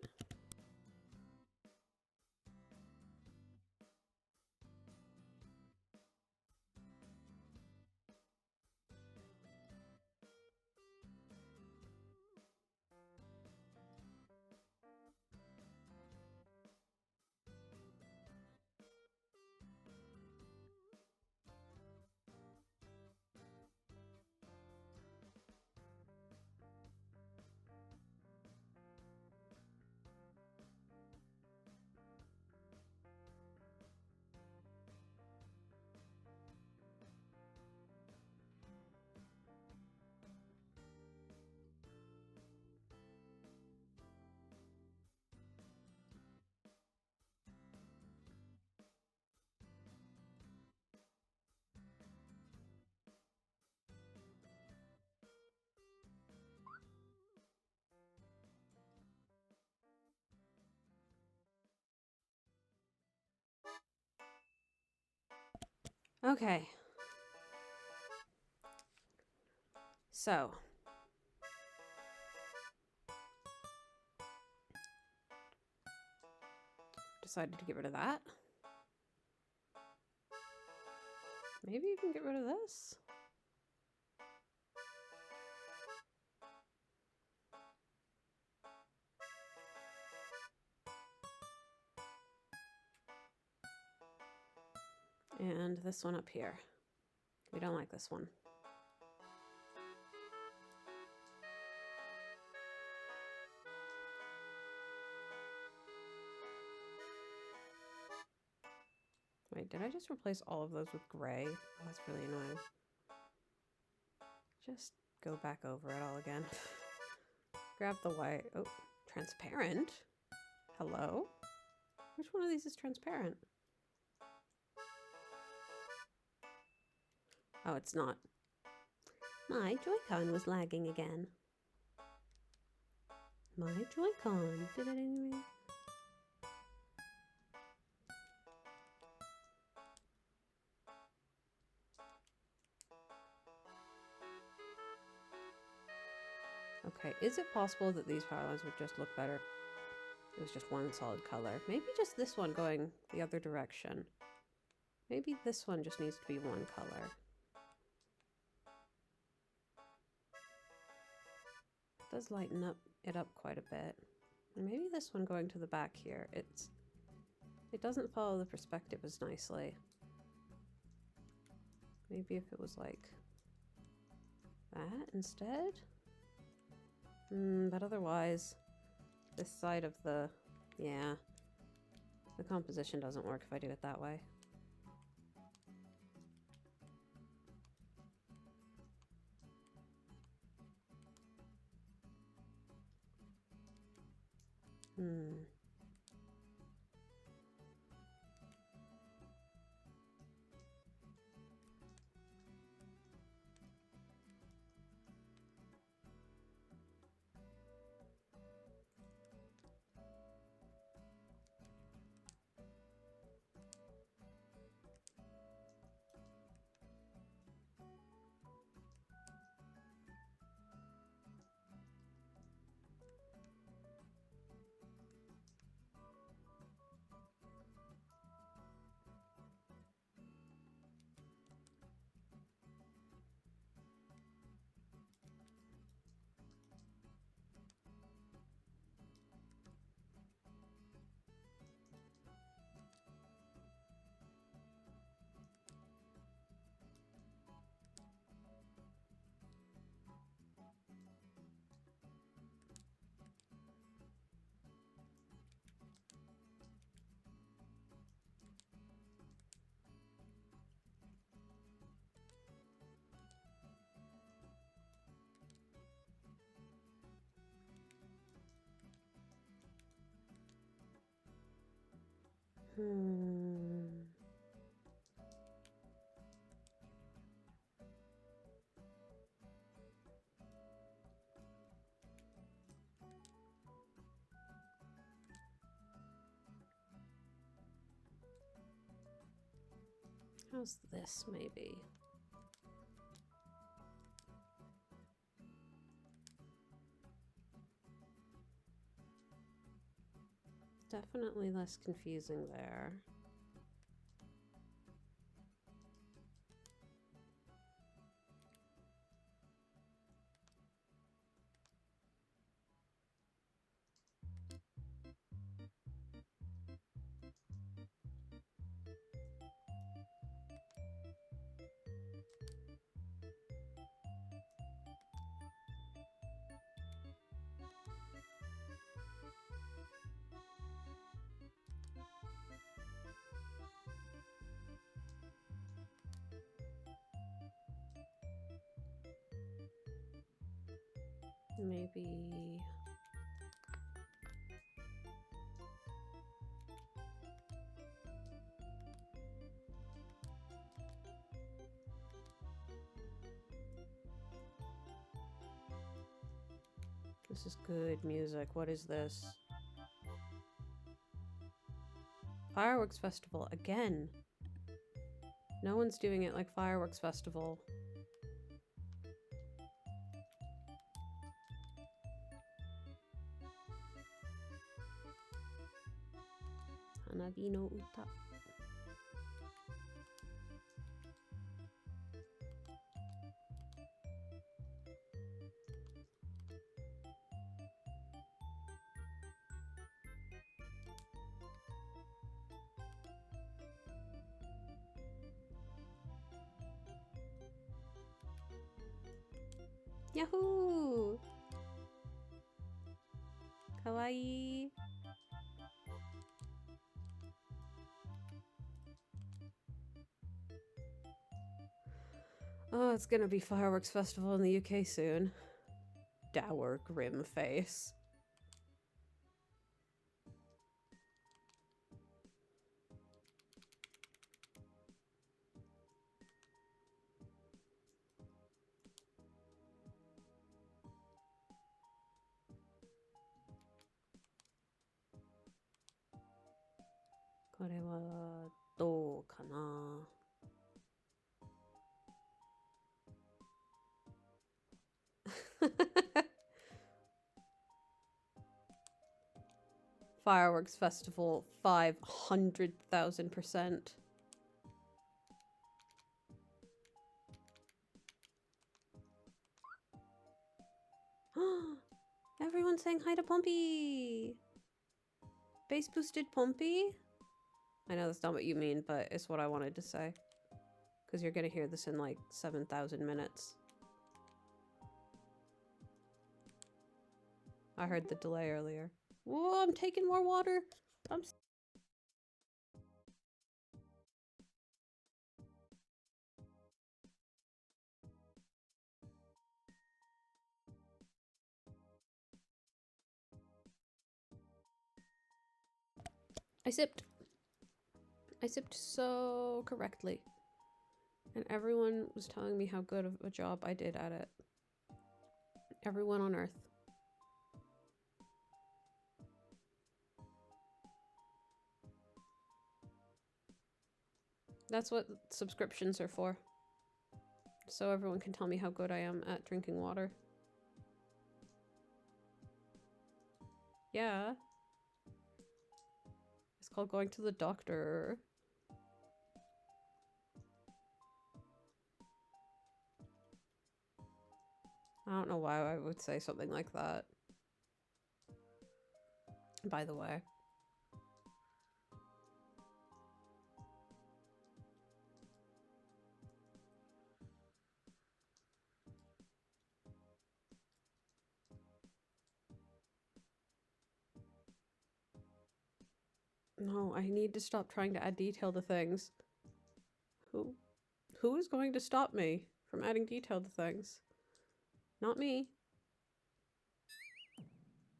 Okay. So. Decided to get rid of that. Maybe you can get rid of this. And this one up here. We don't like this one. Wait, did I just replace all of those with gray? Oh, that's really annoying. Just go back over it all again. Grab the white. Oh, transparent? Hello? Which one of these is transparent? Oh, it's not. My Joy-Con was lagging again. My Joy-Con did it anyway. Okay, is it possible that these power lines would just look better? It was just one solid color. Maybe just this one going the other direction. Maybe this one just needs to be one color. It does lighten it up quite a bit. And maybe this one going to the back here. It doesn't follow the perspective as nicely. Maybe if it was like that instead? But otherwise, this side of the Yeah. The composition doesn't work if I do it that way. Hmm. Hmm. How's this, maybe? Definitely less confusing there. Maybe... This is good music. What is this? Fireworks Festival again. No one's doing it like Fireworks Festival. Hanabi no uta. Yahoo! Kawaii. Oh, it's gonna be Fireworks Festival in the UK soon. Dour, grim face. Kore wa dou kana? Fireworks Festival 500,000%. Everyone's saying hi to Pompey! Bass boosted Pompey? I know that's not what you mean, but it's what I wanted to say. Because you're gonna hear this in like 7,000 minutes. I heard the delay earlier. Whoa, I'm taking more water. I sipped. I sipped so correctly. And everyone was telling me how good of a job I did at it. Everyone on Earth. That's what subscriptions are for. So everyone can tell me how good I am at drinking water. Yeah. It's called going to the doctor. I don't know why I would say something like that. By the way. No, I need to stop trying to add detail to things. Who is going to stop me from adding detail to things? Not me.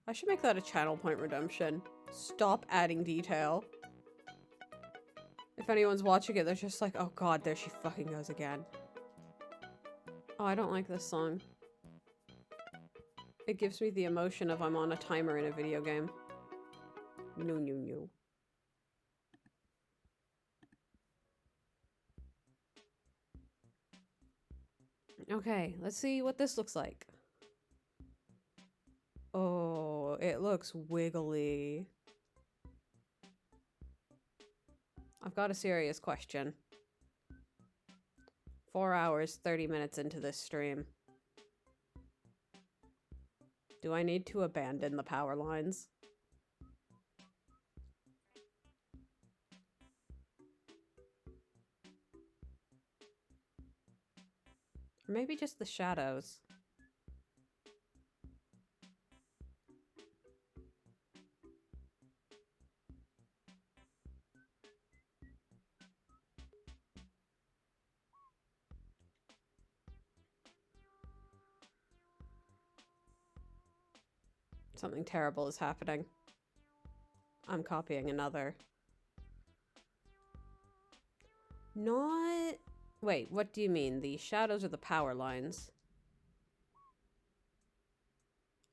I should make that a channel point redemption. Stop adding detail. If anyone's watching it, they're just like, oh god, there she fucking goes again. Oh, I don't like this song. It gives me the emotion of I'm on a timer in a video game. No, no, no. Okay, let's see what this looks like. Oh, it looks wiggly. I've got a serious question. 4 hours, 30 minutes into this stream. Do I need to abandon the power lines? Or maybe just the shadows. Something terrible is happening. I'm copying another. Not... Wait, what do you mean? The shadows or the power lines?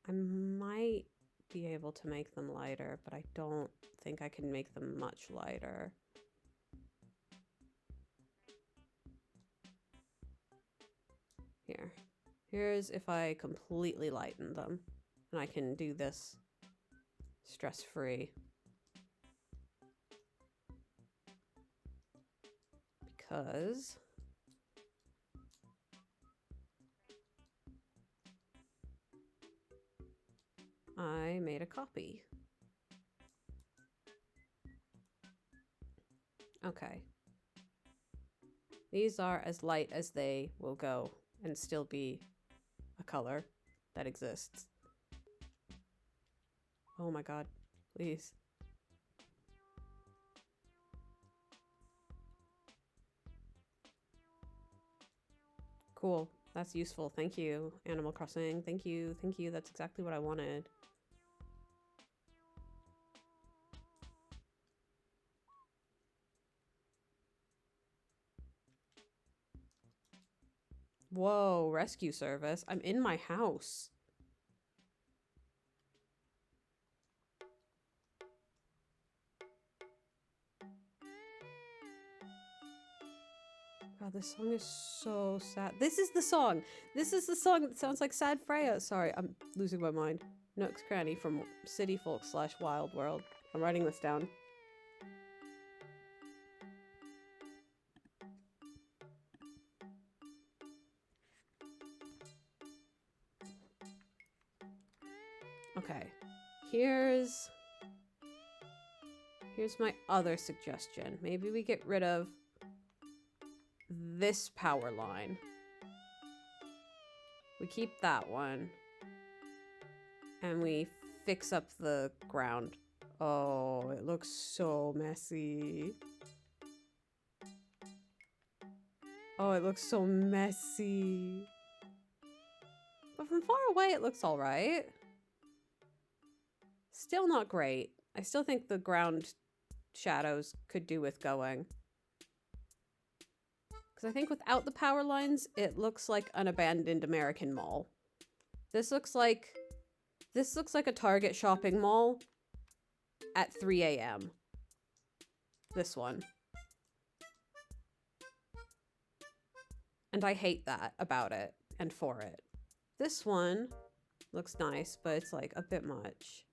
I might be able to make them lighter, but I don't think I can make them much lighter. Here. Here's if I completely lighten them. And I can do this stress-free. Because... I made a copy. Okay. These are as light as they will go and still be a color that exists. Oh my god, please. Cool, that's useful. Thank you, Animal Crossing. Thank you, that's exactly what I wanted. Whoa, rescue service. I'm in my house. God, this song is so sad. This is the song. This is the song that sounds like Sad Freya. Sorry, I'm losing my mind. Nook's Cranny from City Folk / Wild World. I'm writing this down. Okay, here's my other suggestion. Maybe we get rid of this power line. We keep that one. And we fix up the ground. Oh, it looks so messy. Oh, it looks so messy. But from far away, it looks all right. Still not great. I still think the ground shadows could do with going. Because I think without the power lines, it looks like an abandoned American mall. This looks like a Target shopping mall at 3 a.m. This one. And I hate that about it and for it. This one looks nice, but it's like a bit much.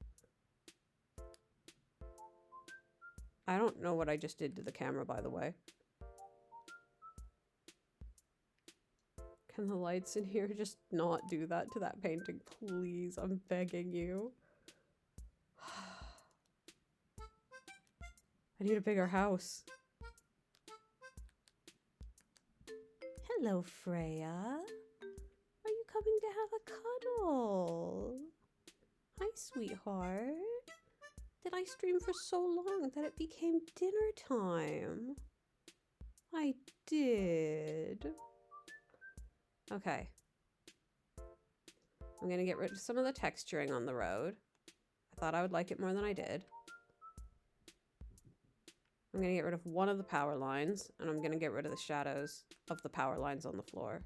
I don't know what I just did to the camera, by the way. Can the lights in here just not do that to that painting, please? I'm begging you. I need a bigger house. Hello, Freya. Are you coming to have a cuddle? Hi, sweetheart. Did I stream for so long that it became dinner time? I did. Okay. I'm gonna get rid of some of the texturing on the road. I thought I would like it more than I did. I'm gonna get rid of one of the power lines, and I'm gonna get rid of the shadows of the power lines on the floor.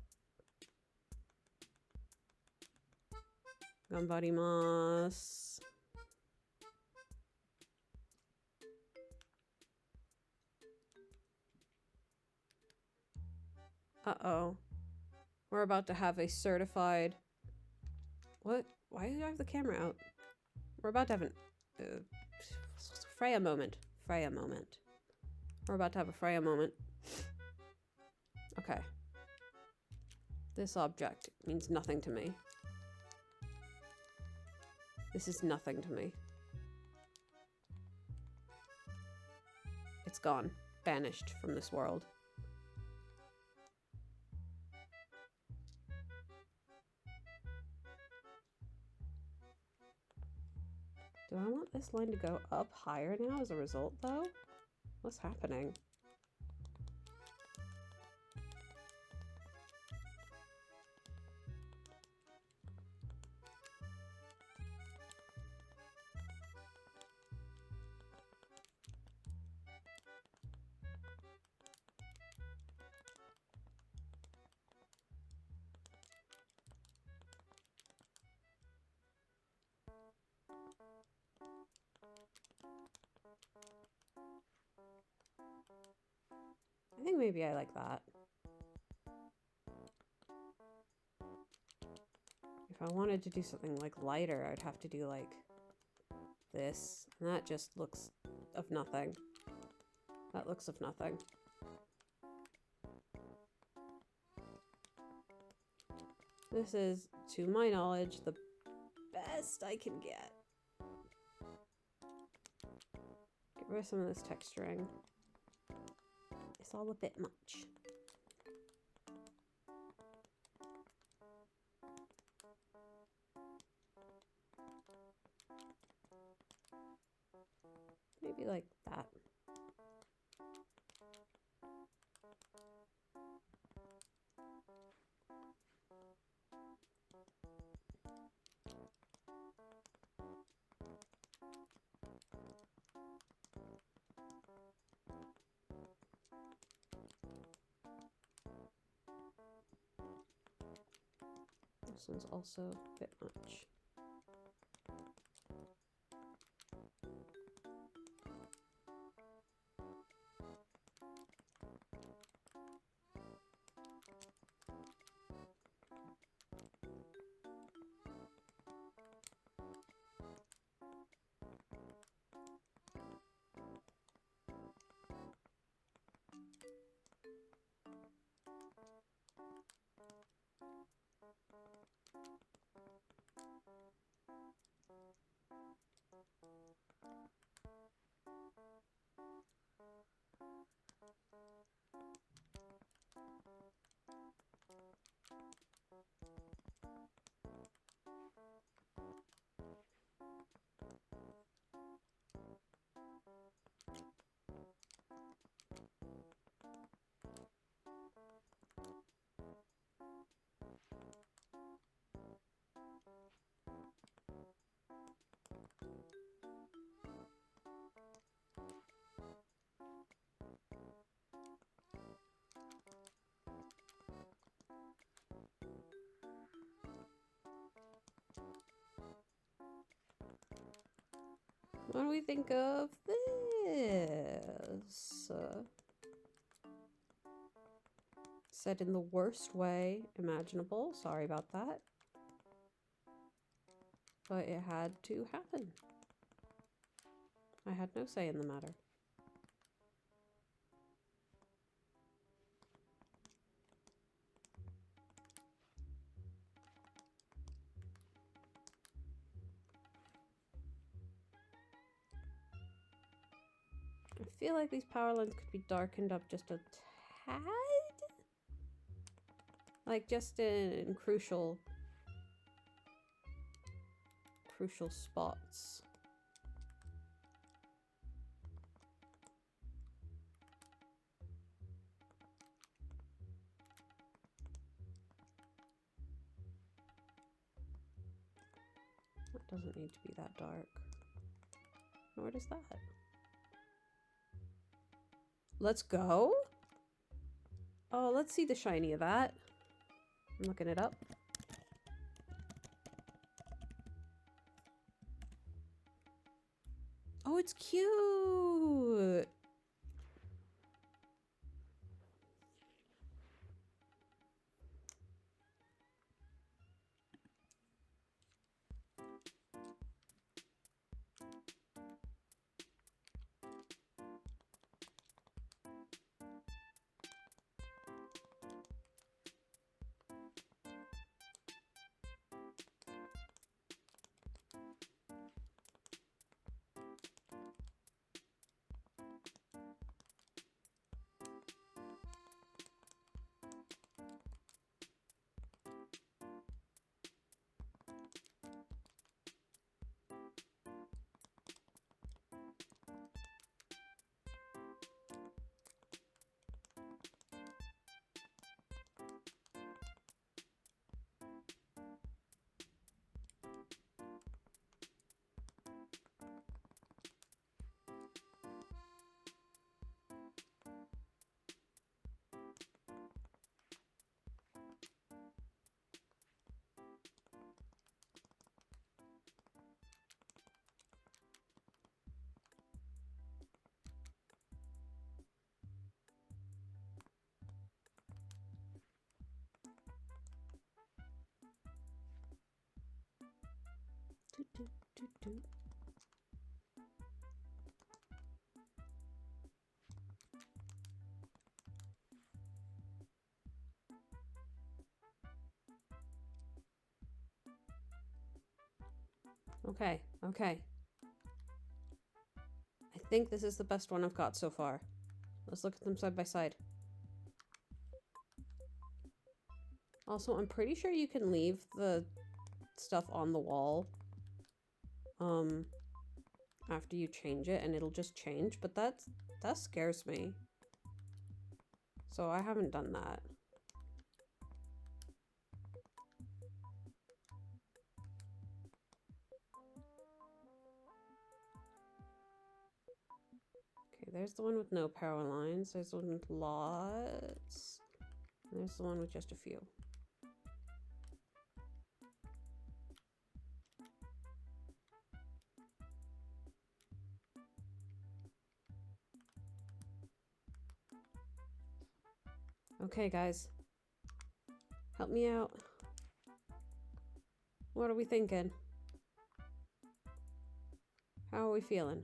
Ganbarimasu. Uh-oh. We're about to have a certified... What? Why do I have the camera out? We're about to have an... Freya moment. Freya moment. We're about to have a Freya moment. Okay. This object means nothing to me. This is nothing to me. It's gone. Banished from this world. Do I want this line to go up higher now as a result, though? What's happening? I think maybe I like that. If I wanted to do something like lighter, I'd have to do like this. And that just looks of nothing. That looks of nothing. This is, to my knowledge, the best I can get. Get rid of some of this texturing. It's all a bit much. Maybe like that. This one's also a bit much. What do we think of this? Said in the worst way imaginable. Sorry about that. But it had to happen. I had no say in the matter. I feel like these power lines could be darkened up just a tad? Like just in crucial spots. That doesn't need to be that dark. Nor does that. Let's go. Oh, let's see the shiny of that. I'm looking it up. Oh, it's cute. Do, do, do, do. Okay, okay. I think this is the best one I've got so far. Let's look at them side by side. Also, I'm pretty sure you can leave the stuff on the wall after you change it and it'll just change, but that scares me. So I haven't done that. Okay, there's the one with no power lines. There's the one with lots. And there's the one with just a few. Okay, guys. Help me out. What are we thinking? How are we feeling?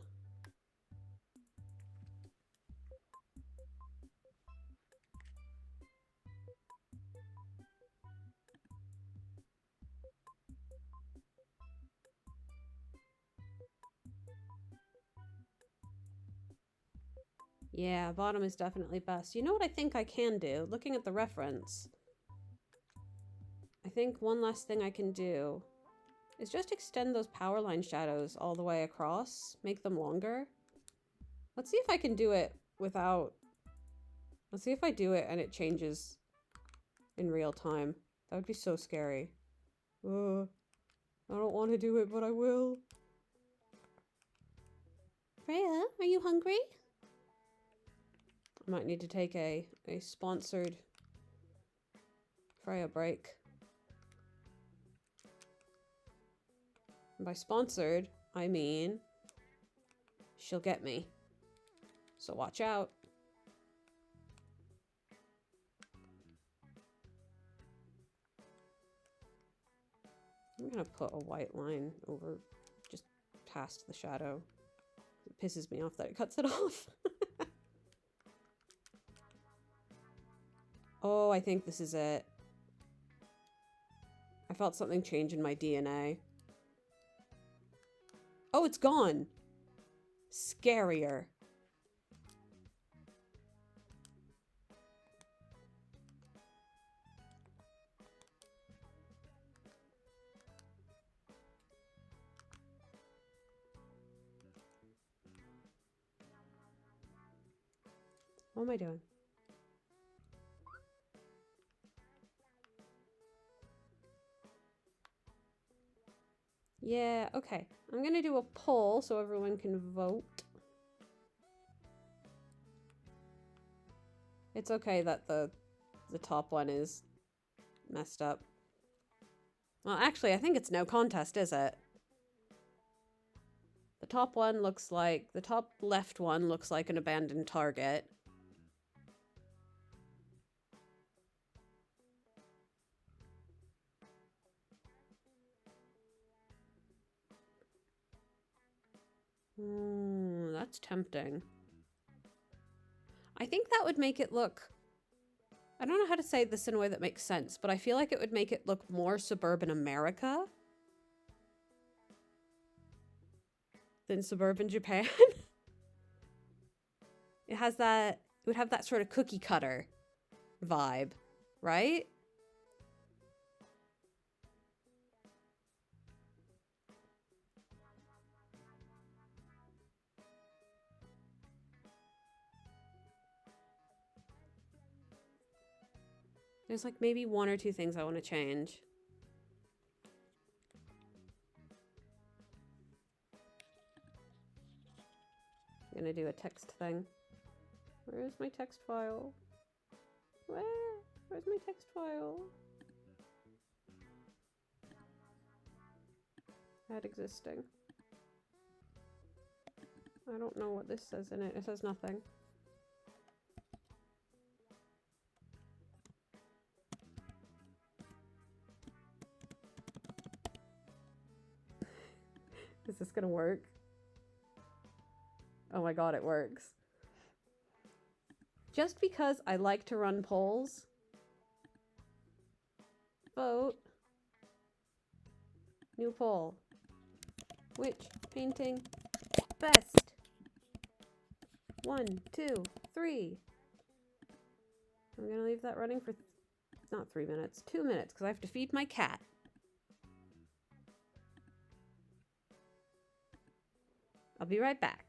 Yeah, bottom is definitely best. You know what I think I can do? Looking at the reference, I think one last thing I can do is just extend those power line shadows all the way across, make them longer. Let's see if I can do it without... Let's see if I do it and it changes in real time. That would be so scary. I don't want to do it, but I will. Freya, are you hungry? I might need to take a sponsored Freya break. And by sponsored, I mean she'll get me. So watch out. I'm gonna put a white line over just past the shadow. It pisses me off that it cuts it off. Oh, I think this is it. I felt something change in my DNA. Oh, it's gone. Scarier. What am I doing? Yeah, okay. I'm gonna do a poll so everyone can vote. It's okay that the top one is messed up. Well, actually, I think it's no contest, is it? The top one looks like... The top left one looks like an abandoned target. That's tempting. I think that would make it look... I don't know how to say this in a way that makes sense, but I feel like it would make it look more suburban America than suburban Japan. It has that... It would have that sort of cookie cutter vibe, right? There's like maybe one or two things I want to change. I'm gonna do a text thing. Where is my text file? Where's my text file? Add existing. I don't know what this says in it. It says nothing. Is this gonna work? Oh my god, it works. Just because I like to run polls. Vote. New poll. Which painting best? 1, 2, 3. I'm gonna leave that running for not 3 minutes, 2 minutes, because I have to feed my cat. I'll be right back.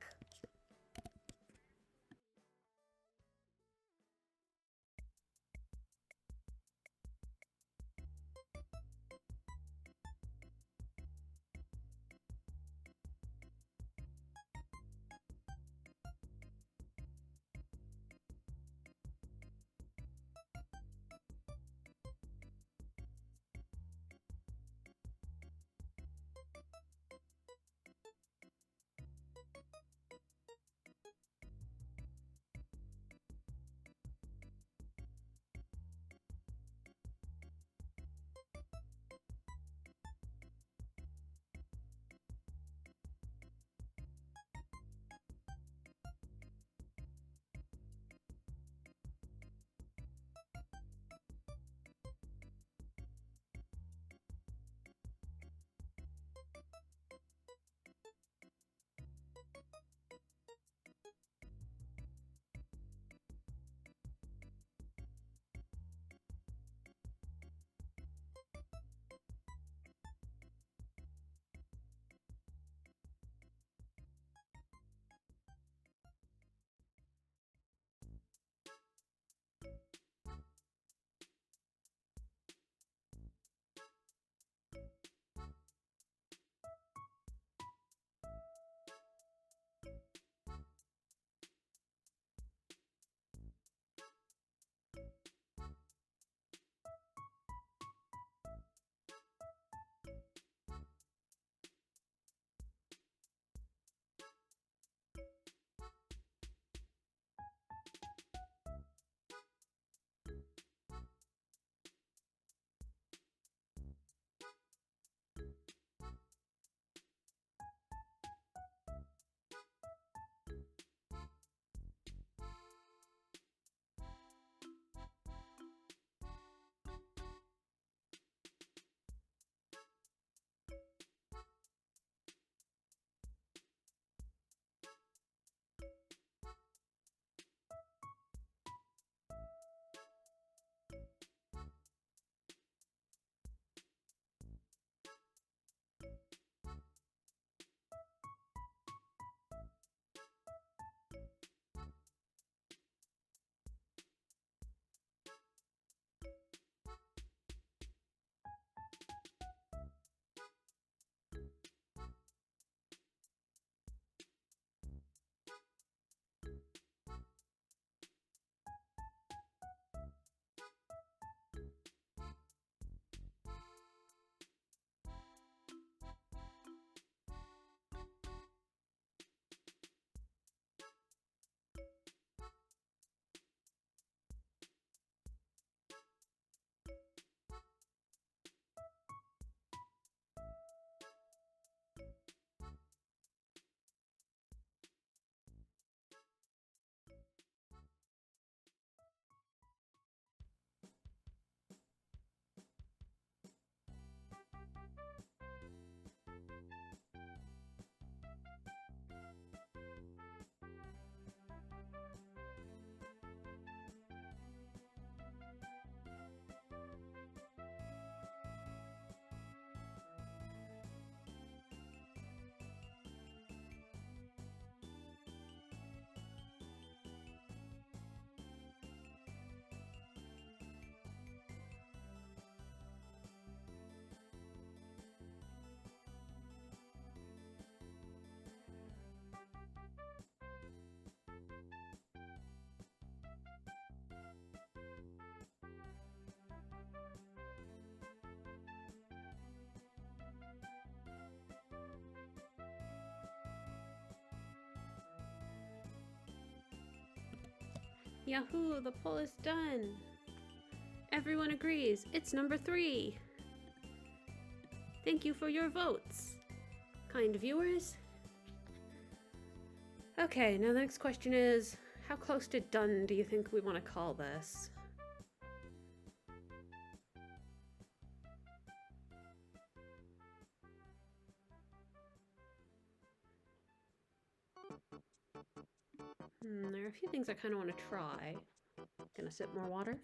Yahoo! The poll is done! Everyone agrees. It's number 3! Thank you for your votes, kind viewers. Okay, now the next question is, how close to done do you think we want to call this? There are a few things I kind of want to try. Gonna sip more water.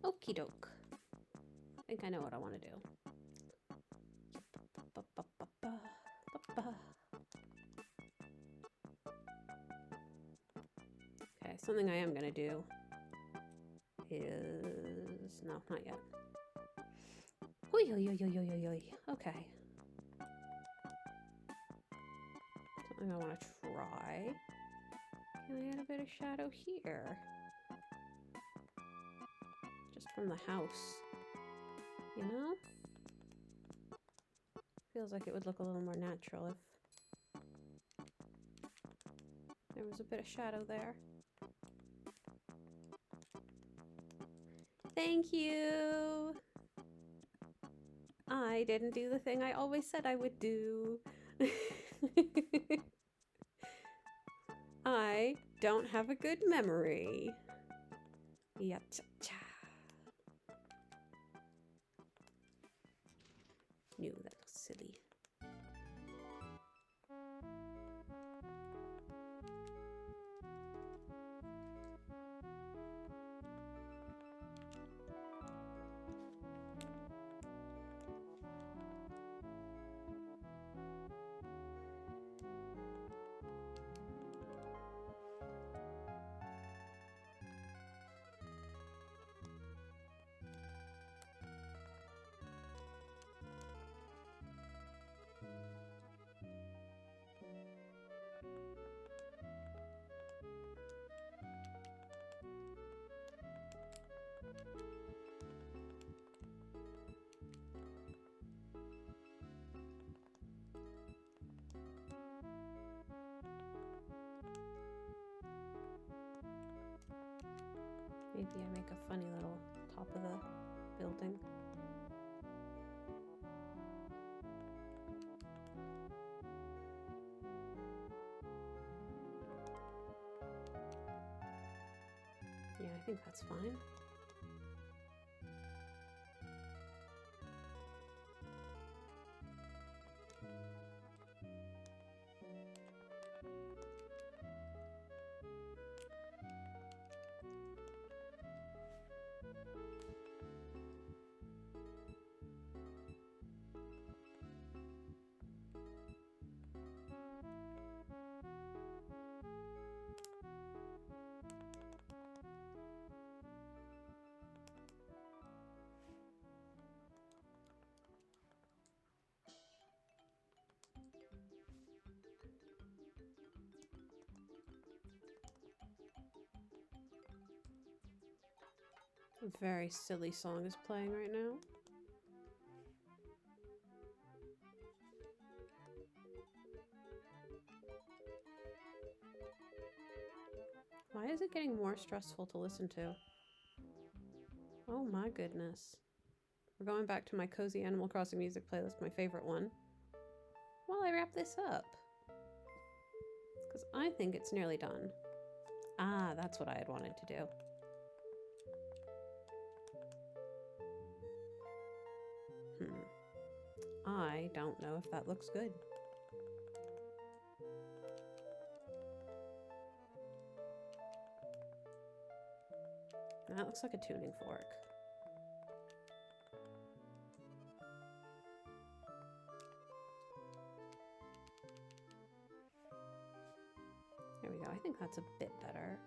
Okie doke. I think I know what I want to do. Okay, something I am going to do is... no, not yet. Okay. Something I want to try. Can I add a bit of shadow here? Just from the house. You know? Feels like it would look a little more natural if there was a bit of shadow there. Thank you! I didn't do the thing I always said I would do. I don't have a good memory. Yacha-cha. No, that looks silly. Maybe I make a funny little top of the building. Yeah, I think that's fine. A very silly song is playing right now. Why is it getting more stressful to listen to? Oh my goodness. We're going back to my cozy Animal Crossing music playlist, my favorite one, while I wrap this up. Because I think it's nearly done. Ah, that's what I had wanted to do. I don't know if that looks good. That looks like a tuning fork. That's a bit better.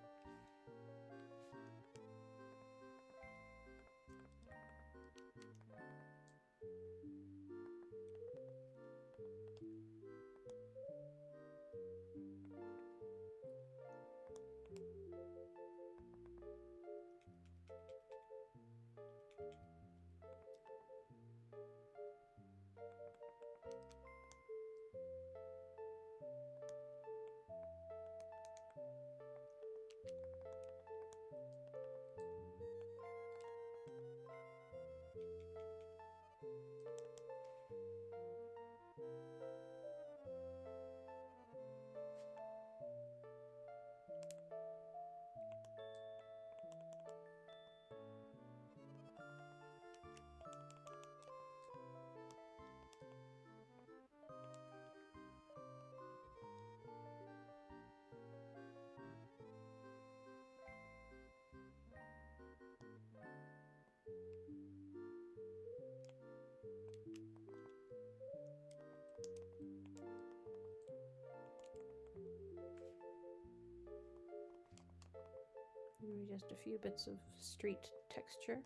Maybe just a few bits of street texture.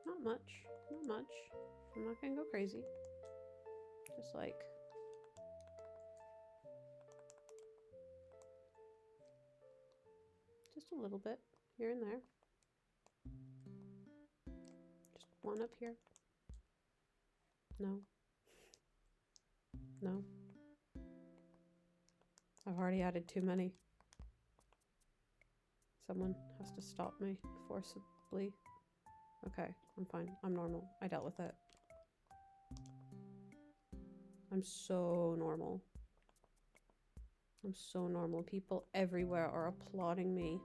Not much, not much. I'm not gonna go crazy. Just like just a little bit here and there. Just one up here. No. No. I've already added too many. Someone has to stop me forcibly. Okay, I'm fine. I'm normal. I dealt with it. I'm so normal. I'm so normal. People everywhere are applauding me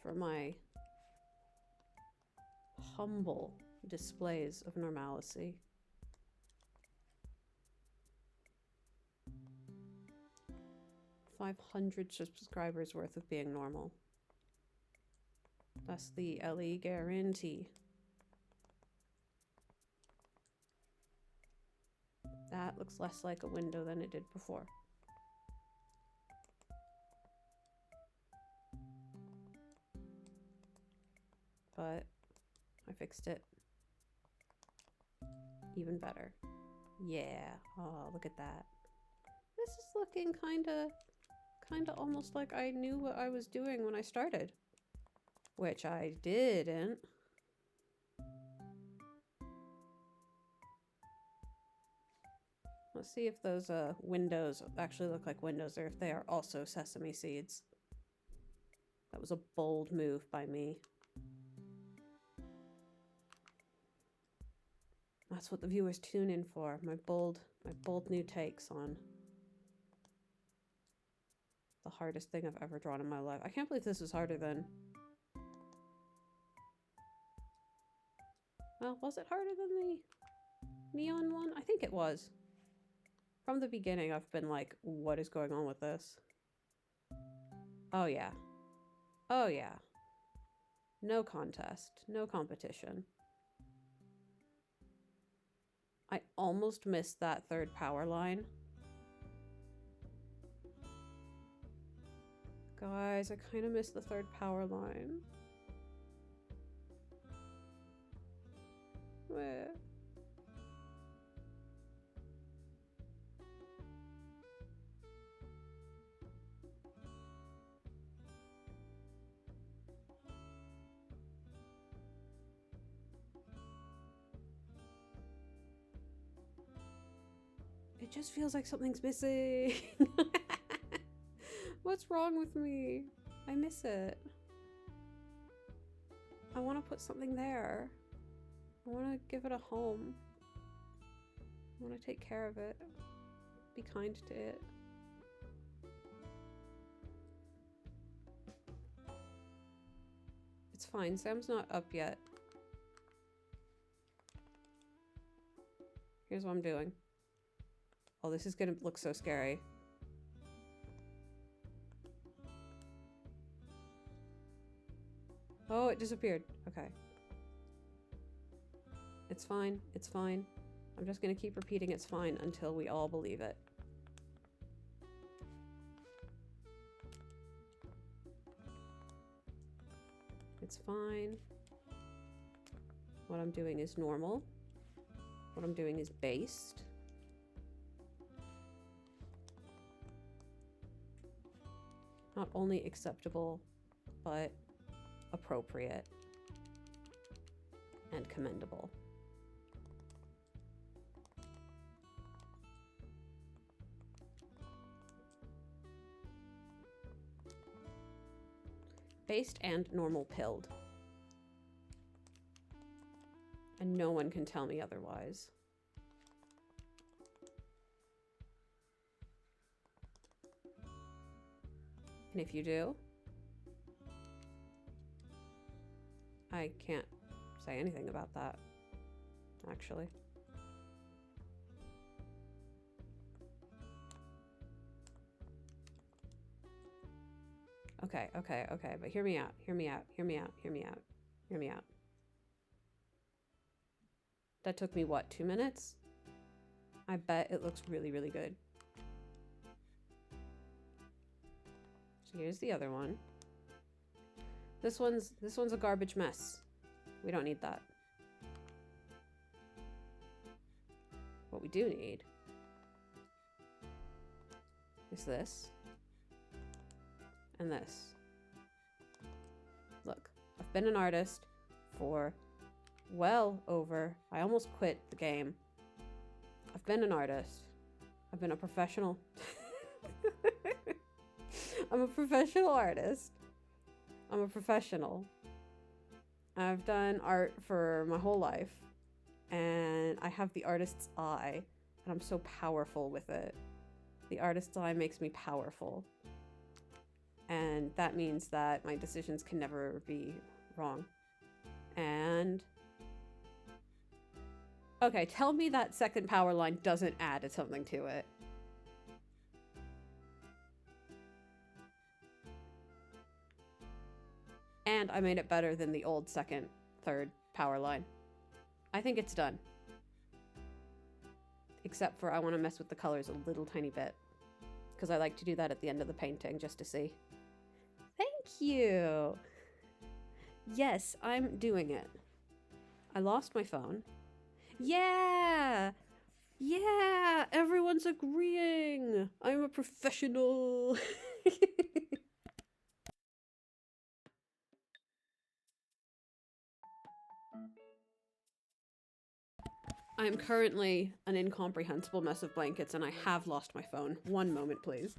for my humble displays of normalcy. $500 subscribers worth of being normal. That's the LE guarantee. That looks less like a window than it did before. But I fixed it. Even better. Yeah. Oh, look at that. This is looking kind of almost like I knew what I was doing when I started. Which I didn't. Let's see if those windows actually look like windows or if they are also sesame seeds. That was a bold move by me. That's what the viewers tune in for. My bold new takes on the hardest thing I've ever drawn in my life. I can't believe this is harder than... Well, was it harder than the neon one? I think it was. From the beginning, I've been like, what is going on with this? Oh, yeah. Oh, yeah. No contest. No competition. I almost missed that third power line. Guys, I kind of missed the third power line. Where? It just feels like something's missing. What's wrong with me? I miss it. I want to put something there. I want to give it a home. I want to take care of it. Be kind to it. It's fine. Sam's not up yet. Here's what I'm doing. Oh, this is gonna look so scary. Oh, it disappeared. Okay. It's fine. It's fine. I'm just gonna keep repeating it's fine until we all believe it. It's fine. What I'm doing is normal. What I'm doing is based. Not only acceptable, but appropriate and commendable. Based and normal pilled. And no one can tell me otherwise. And if you do, I can't say anything about that, actually. Okay, but hear me out, hear me out. That took me, what, 2 minutes? I bet it looks really, really good. So here's the other one. This one's a garbage mess. We don't need that. What we do need is this and this. Look, I've been an artist for well over, I almost quit the game. I've been an artist. I've been a professional. I'm a professional artist. I'm a professional. I've done art for my whole life, and I have the artist's eye, and I'm so powerful with it. The artist's eye makes me powerful, and that means that my decisions can never be wrong. And okay, tell me that second power line doesn't add something to it. And I made it better than the old second, third power line. I think it's done. Except for I want to mess with the colors a little tiny bit, because I like to do that at the end of the painting just to see. Thank you. Yes, I'm doing it. I lost my phone. Yeah! Yeah! Everyone's agreeing! I'm a professional! I am currently an incomprehensible mess of blankets, and I have lost my phone. One moment, please.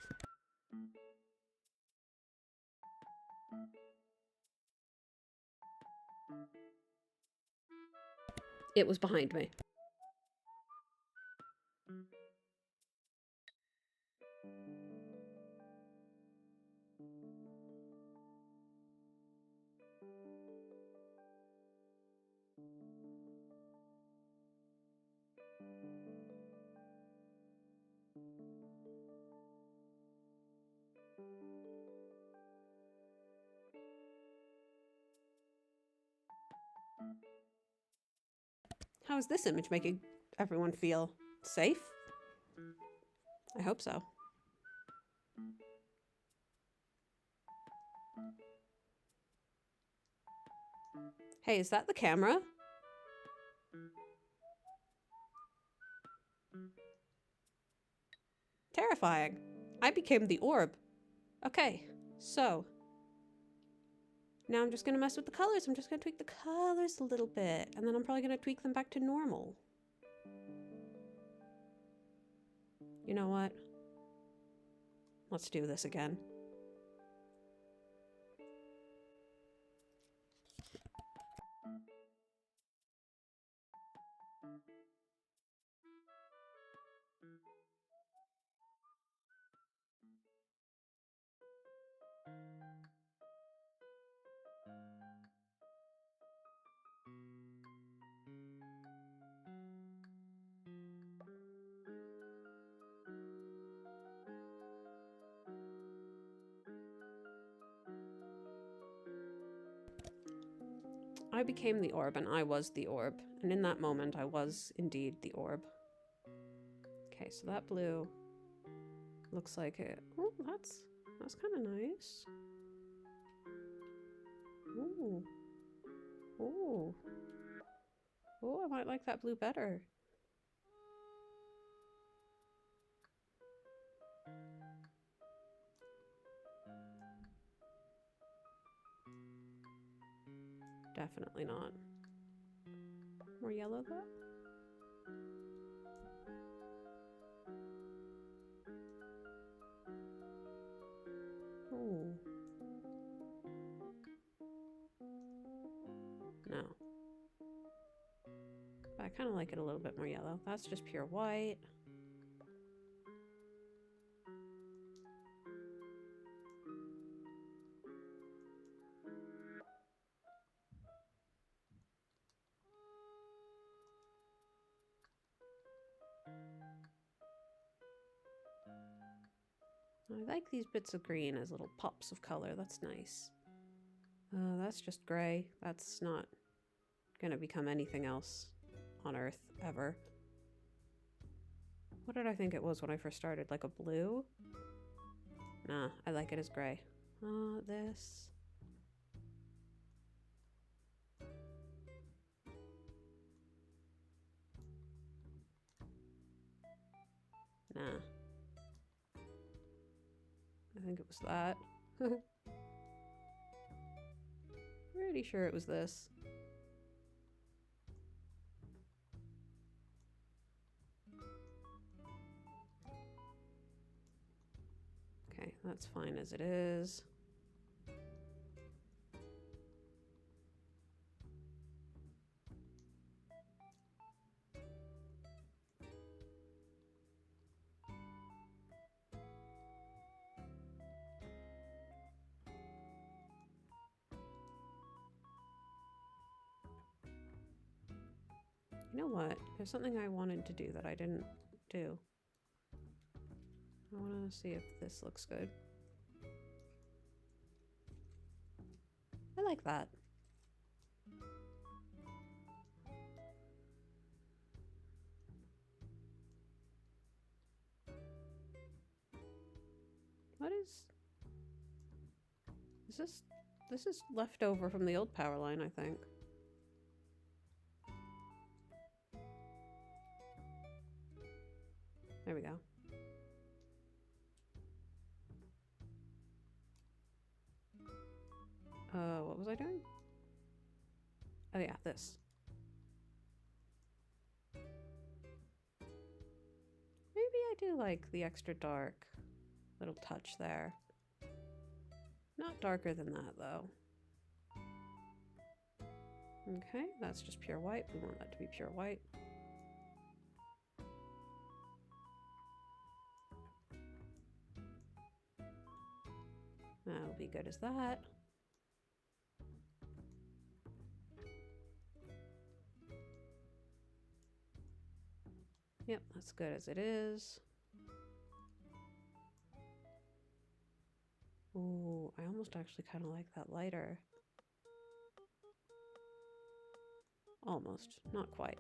It was behind me. How is this image making everyone feel safe? I hope so. Hey, is that the camera? Terrifying. I became the orb. Okay, so now I'm just gonna mess with the colors. I'm just gonna tweak the colors a little bit, and then I'm probably gonna tweak them back to normal. You know what? Let's do this again. I became the orb, and I was the orb. And in that moment, I was indeed the orb. Okay, so that blue looks like it. Oh, that's kind of nice. Ooh. Ooh. Oh, I might like that blue better. Definitely not. More yellow though? Ooh. No. But I kind of like it a little bit more yellow. That's just pure white. I like these bits of green as little pops of color. That's nice. That's just gray. That's not gonna become anything else on Earth ever. What did I think it was when I first started? Like a blue? Nah, I like it as gray. This. Nah. I think it was that. Pretty sure it was this. Okay, that's fine as it is. You know what? There's something I wanted to do that I didn't do. I want to see if this looks good. I like that. What is... This is left over from the old power line, I think. There we go. What was I doing? Oh yeah, this. Maybe I do like the extra dark little touch there. Not darker than that, though. Okay, that's just pure white. We want that to be pure white. That'll be good as that. Yep, that's good as it is. Ooh, I almost actually kind of like that lighter. Almost, not quite.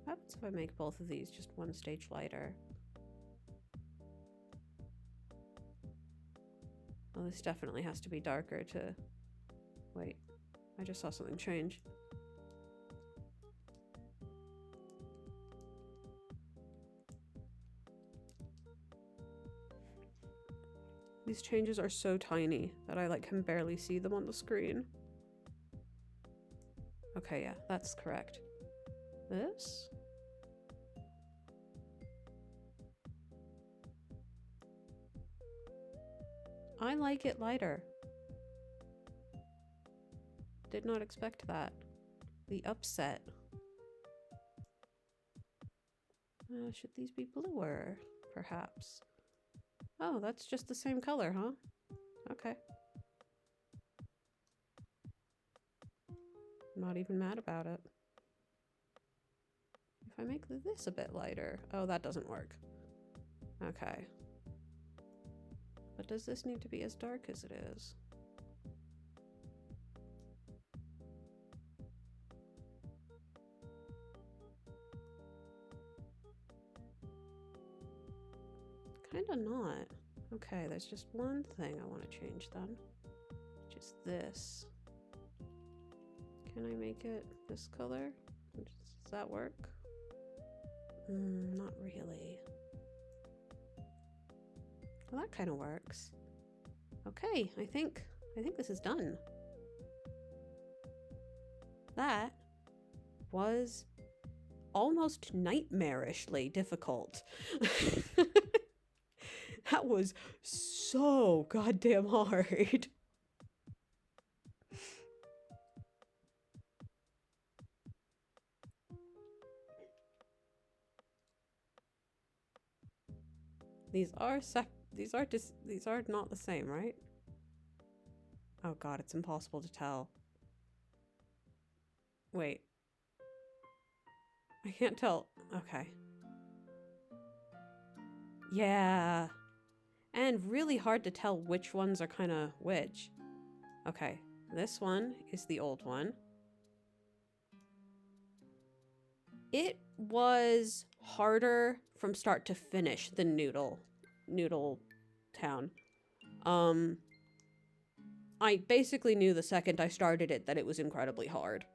What happens if I make both of these just one stage lighter? Well, this definitely has to be darker to... Wait, I just saw something change. These changes are so tiny that I can barely see them on the screen. Okay, yeah, that's correct. This? I like it lighter. Did not expect that. The upset. Should these be bluer? Perhaps. Oh, that's just the same color, huh? Okay. I'm not even mad about it. If I make this a bit lighter... Oh, that doesn't work. Okay. But does this need to be as dark as it is? Kinda not. Okay, there's just one thing I want to change then. Just this. Can I make it this color? Does that work? Not really. Well, that kind of works. Okay, I think this is done. That was almost nightmarishly difficult. That was so goddamn hard. These are not the same, right? Oh god, it's impossible to tell. Wait. I can't tell. Okay. Yeah. And really hard to tell which ones are kind of which. Okay. This one is the old one. It was harder from start to finish than Noodle Town. I basically knew the second I started it that it was incredibly hard.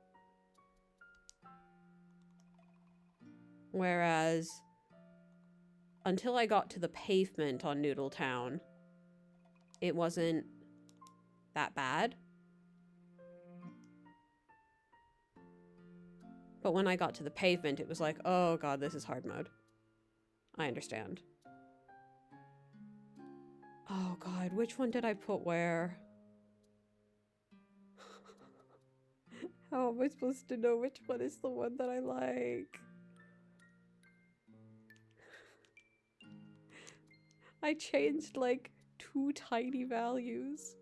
Whereas, until I got to the pavement on Noodle Town, it wasn't that bad. But when I got to the pavement, it was like, oh god, this is hard mode. I understand. Oh god, which one did I put where? How am I supposed to know which one is the one that I like? I changed like 2 tiny values.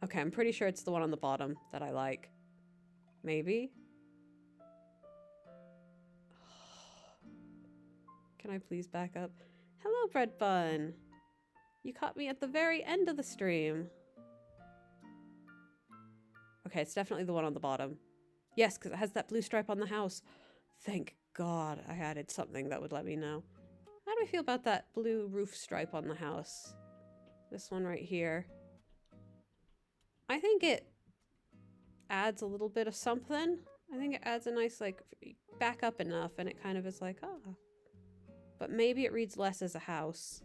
Okay, I'm pretty sure it's the one on the bottom that I like. Maybe? Can I please back up? Hello, Bread Bun! You caught me at the very end of the stream. Okay, it's definitely the one on the bottom. Yes, because it has that blue stripe on the house. Thank God I added something that would let me know. How do I feel about that blue roof stripe on the house? This one right here. I think it adds a little bit of something. I think it adds a nice, like, back up enough and it kind of is like, ah. But maybe it reads less as a house.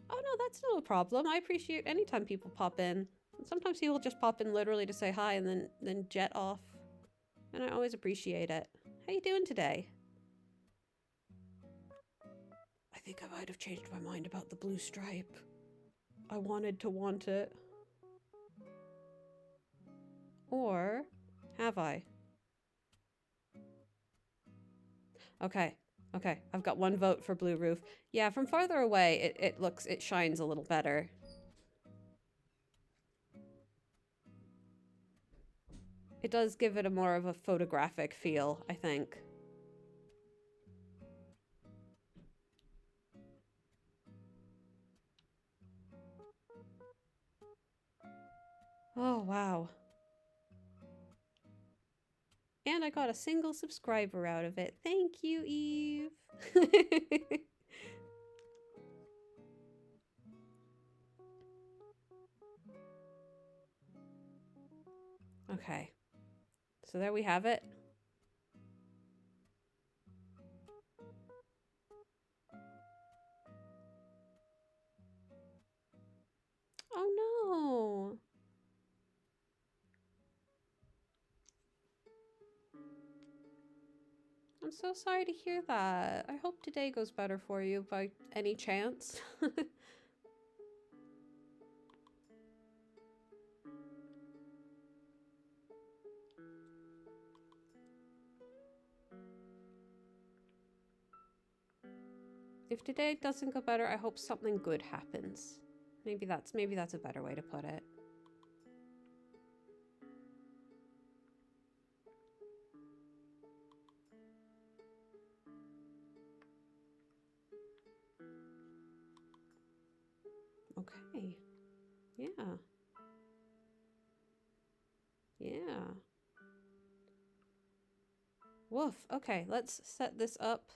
Oh no, that's no problem. I appreciate anytime people pop in. And sometimes people just pop in literally to say hi and then jet off. And I always appreciate it. How you doing today? I think I might have changed my mind about the blue stripe. I wanted to want it. Or have I? Okay. Okay, I've got 1 vote for blue roof. Yeah, from farther away, it shines a little better. It does give it a more of a photographic feel, I think. Oh, wow. And I got a single subscriber out of it. Thank you, Eve. Okay. So there we have it. Oh no. I'm so sorry to hear that. I hope today goes better for you by any chance. If today doesn't go better, I hope something good happens. Maybe that's a better way to put it. Okay. Yeah. Yeah. Woof. Okay, let's set this up.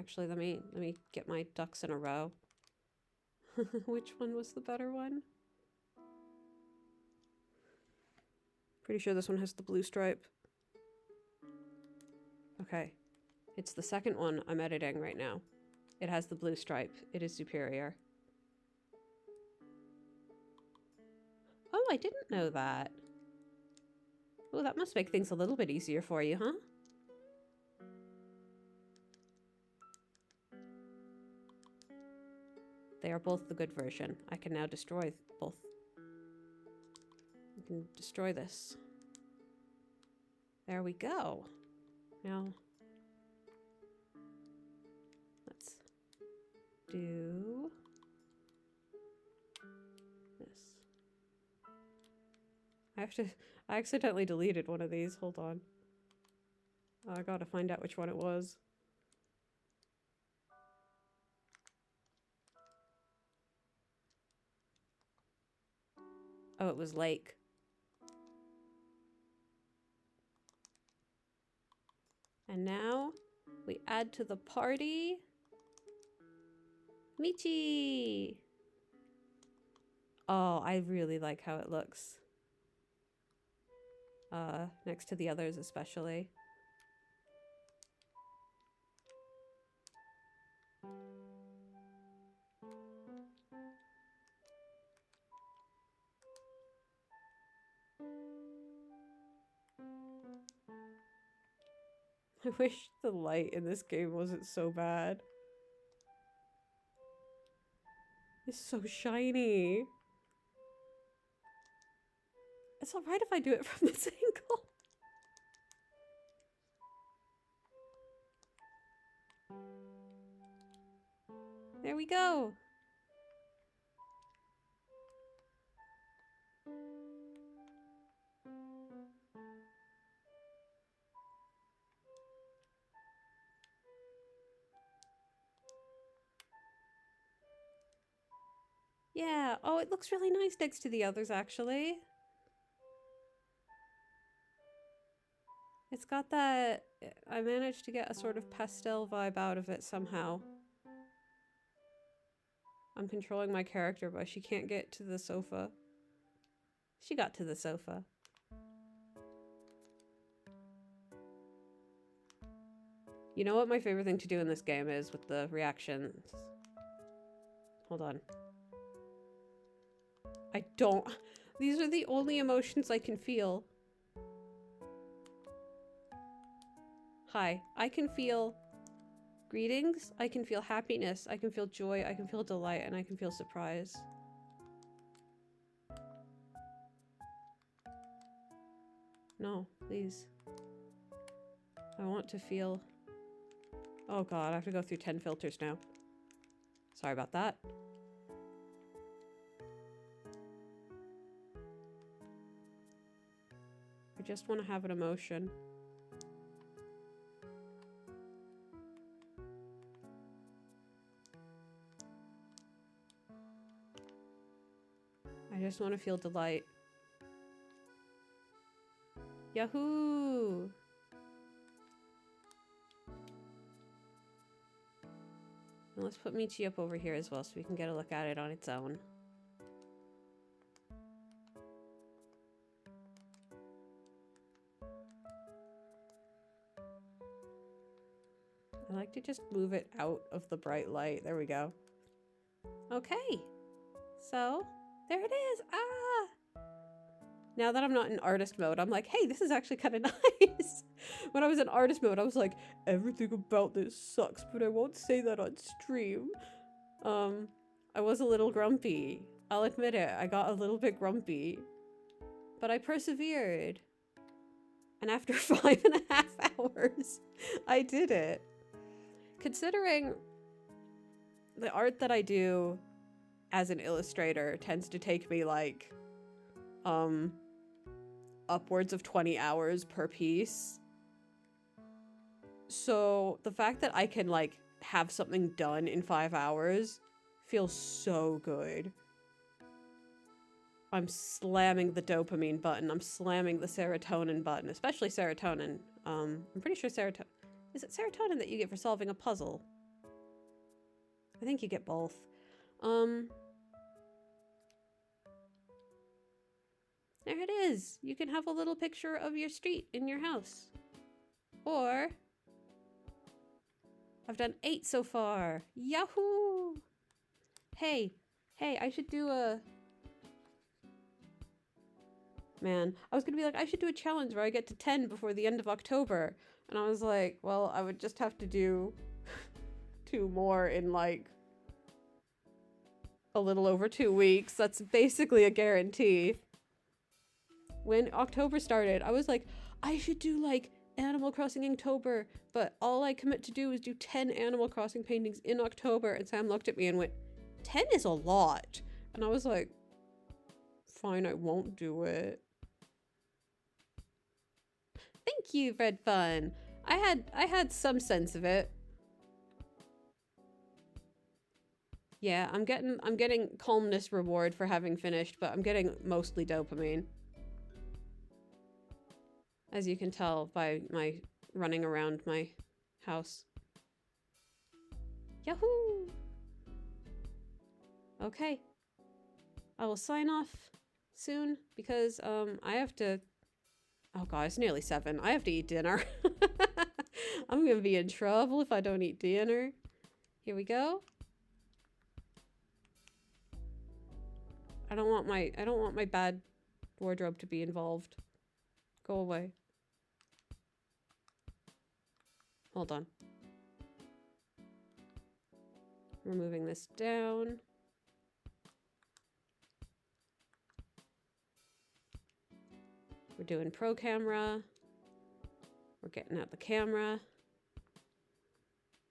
Actually, let me get my ducks in a row. Which one was the better one? Pretty sure this one has the blue stripe. Okay. It's the second one I'm editing right now. It has the blue stripe. It is superior. Oh, I didn't know that. Oh, that must make things a little bit easier for you, huh? They are both the good version. I can now destroy both. I can destroy this. There we go. Now, let's do this. I accidentally deleted one of these. Hold on. Oh, I gotta find out which one it was. Oh, it was Lake. And now we add to the party Michi. Oh, I really like how it looks. Next to the others especially. I wish the light in this game wasn't so bad. It's so shiny. It's alright if I do it from this angle. There we go. Yeah. Oh, it looks really nice next to the others, actually. It's got that... I managed to get a sort of pastel vibe out of it somehow. I'm controlling my character, but she can't get to the sofa. She got to the sofa. You know what my favorite thing to do in this game is with the reactions? Hold on. I don't... These are the only emotions I can feel. Hi. I can feel greetings, I can feel happiness, I can feel joy, I can feel delight, and I can feel surprise. No, please. I want to feel... Oh god, I have to go through 10 filters now. Sorry about that. I just want to have an emotion. I just want to feel delight. Yahoo! And let's put Michi up over here as well so we can get a look at it on its own. I like to just move it out of the bright light. There we go. Okay. So, there it is. Ah! Now that I'm not in artist mode, I'm like, hey, this is actually kind of nice. When I was in artist mode, I was like, everything about this sucks, but I won't say that on stream. I was a little grumpy. I'll admit it, I got a little bit grumpy. But I persevered. And after 5.5 hours, I did it. Considering the art that I do as an illustrator tends to take me like, upwards of 20 hours per piece. So the fact that I can like have something done in 5 hours feels so good. I'm slamming the dopamine button. I'm slamming the serotonin button, especially serotonin. I'm pretty sure serotonin... Is it serotonin that you get for solving a puzzle? I think you get both. There it is. You can have a little picture of your street in your house. Or, I've done 8 so far. Yahoo! Hey, I should do a... Man, I was gonna be like, I should do a challenge where I get to 10 before the end of October. And I was like, well, I would just have to do 2 more in like a little over 2 weeks. That's basically a guarantee. When October started, I was like, I should do like Animal Crossing Inktober, but all I commit to do is do 10 Animal Crossing paintings in October. And Sam looked at me and went, 10 is a lot. And I was like, fine, I won't do it. Thank you, Red Fun. I had some sense of it. Yeah, I'm getting calmness reward for having finished, but I'm getting mostly dopamine. As you can tell by my running around my house. Yahoo! Okay. I will sign off soon because I have to... Oh god, it's nearly 7. I have to eat dinner. I'm gonna be in trouble if I don't eat dinner. Here we go. I don't want my bad wardrobe to be involved. Go away. Hold on. We're moving this down. We're doing pro camera. We're getting out the camera.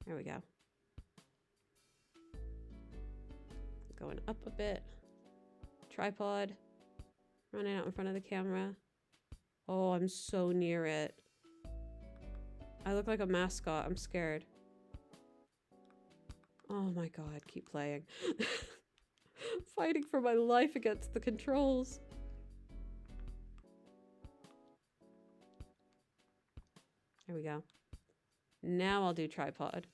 There we go. Going up a bit. Tripod. Running out in front of the camera. Oh, I'm so near it. I look like a mascot. I'm scared. Oh my god, keep playing. Fighting for my life against the controls. There we go. Now I'll do tripod.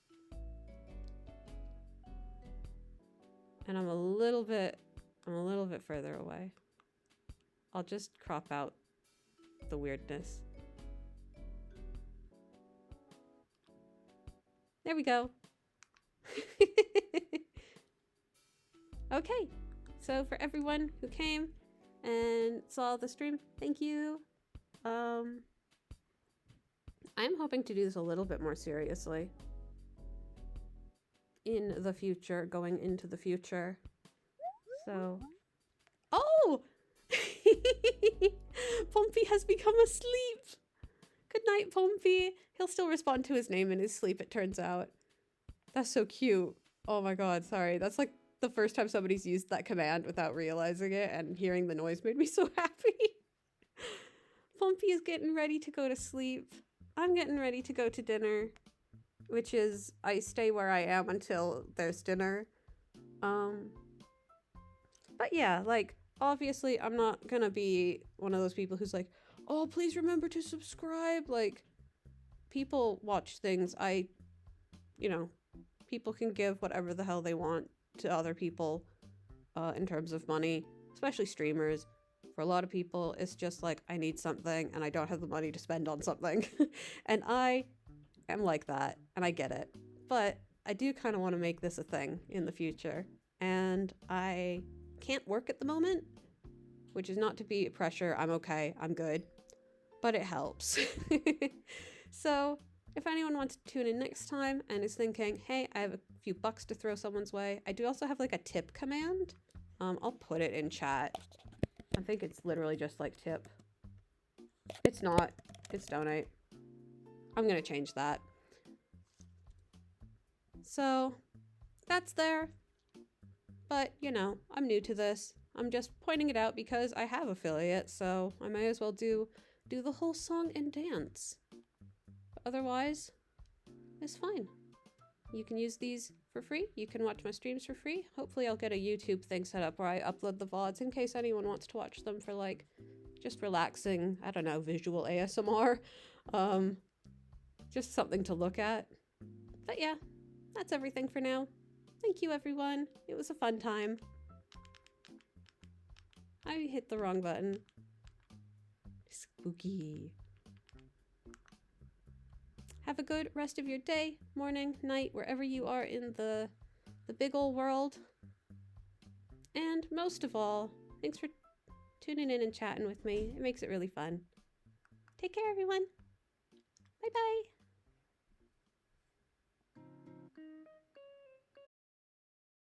And I'm a little bit further away. I'll just crop out the weirdness. There we go. Okay, so for everyone who came and saw the stream, thank you. I'm hoping to do this a little bit more seriously in the future, going into the future. So, oh! Pompey has become asleep. Good night, Pompey. He'll still respond to his name in his sleep, it turns out. That's so cute. Oh my god, sorry. That's like the first time somebody's used that command without realizing it, and hearing the noise made me so happy. Pompey is getting ready to go to sleep. I'm getting ready to go to dinner, which is I stay where I am until there's dinner. But yeah, like, obviously I'm not gonna be one of those people who's like, oh, please remember to subscribe. Like, people watch things. You know, people can give whatever the hell they want to other people in terms of money, especially streamers. For a lot of people, it's just like, I need something and I don't have the money to spend on something. And I am like that, and I get it. But I do kind of want to make this a thing in the future. And I can't work at the moment, which is not to be pressure. I'm okay. I'm good. But it helps. So if anyone wants to tune in next time and is thinking, hey, I have a few bucks to throw someone's way, I do also have like a tip command. I'll put it in chat. I think it's literally just like tip. It's not. It's donate. I'm gonna change that. So that's there. But, you know, I'm new to this. I'm just pointing it out because I have affiliate, so I may as well do the whole song and dance. But otherwise, it's fine. You can use these for free. You can watch my streams for free. Hopefully I'll get a YouTube thing set up where I upload the VODs in case anyone wants to watch them for like just relaxing, I don't know, visual ASMR. Just something to look at. But yeah, that's everything for now. Thank you, everyone. It was a fun time. I hit the wrong button. Spooky. Have a good rest of your day, morning, night, wherever you are in the big ol' world. And most of all, thanks for tuning in and chatting with me. It makes it really fun. Take care, everyone. Bye-bye.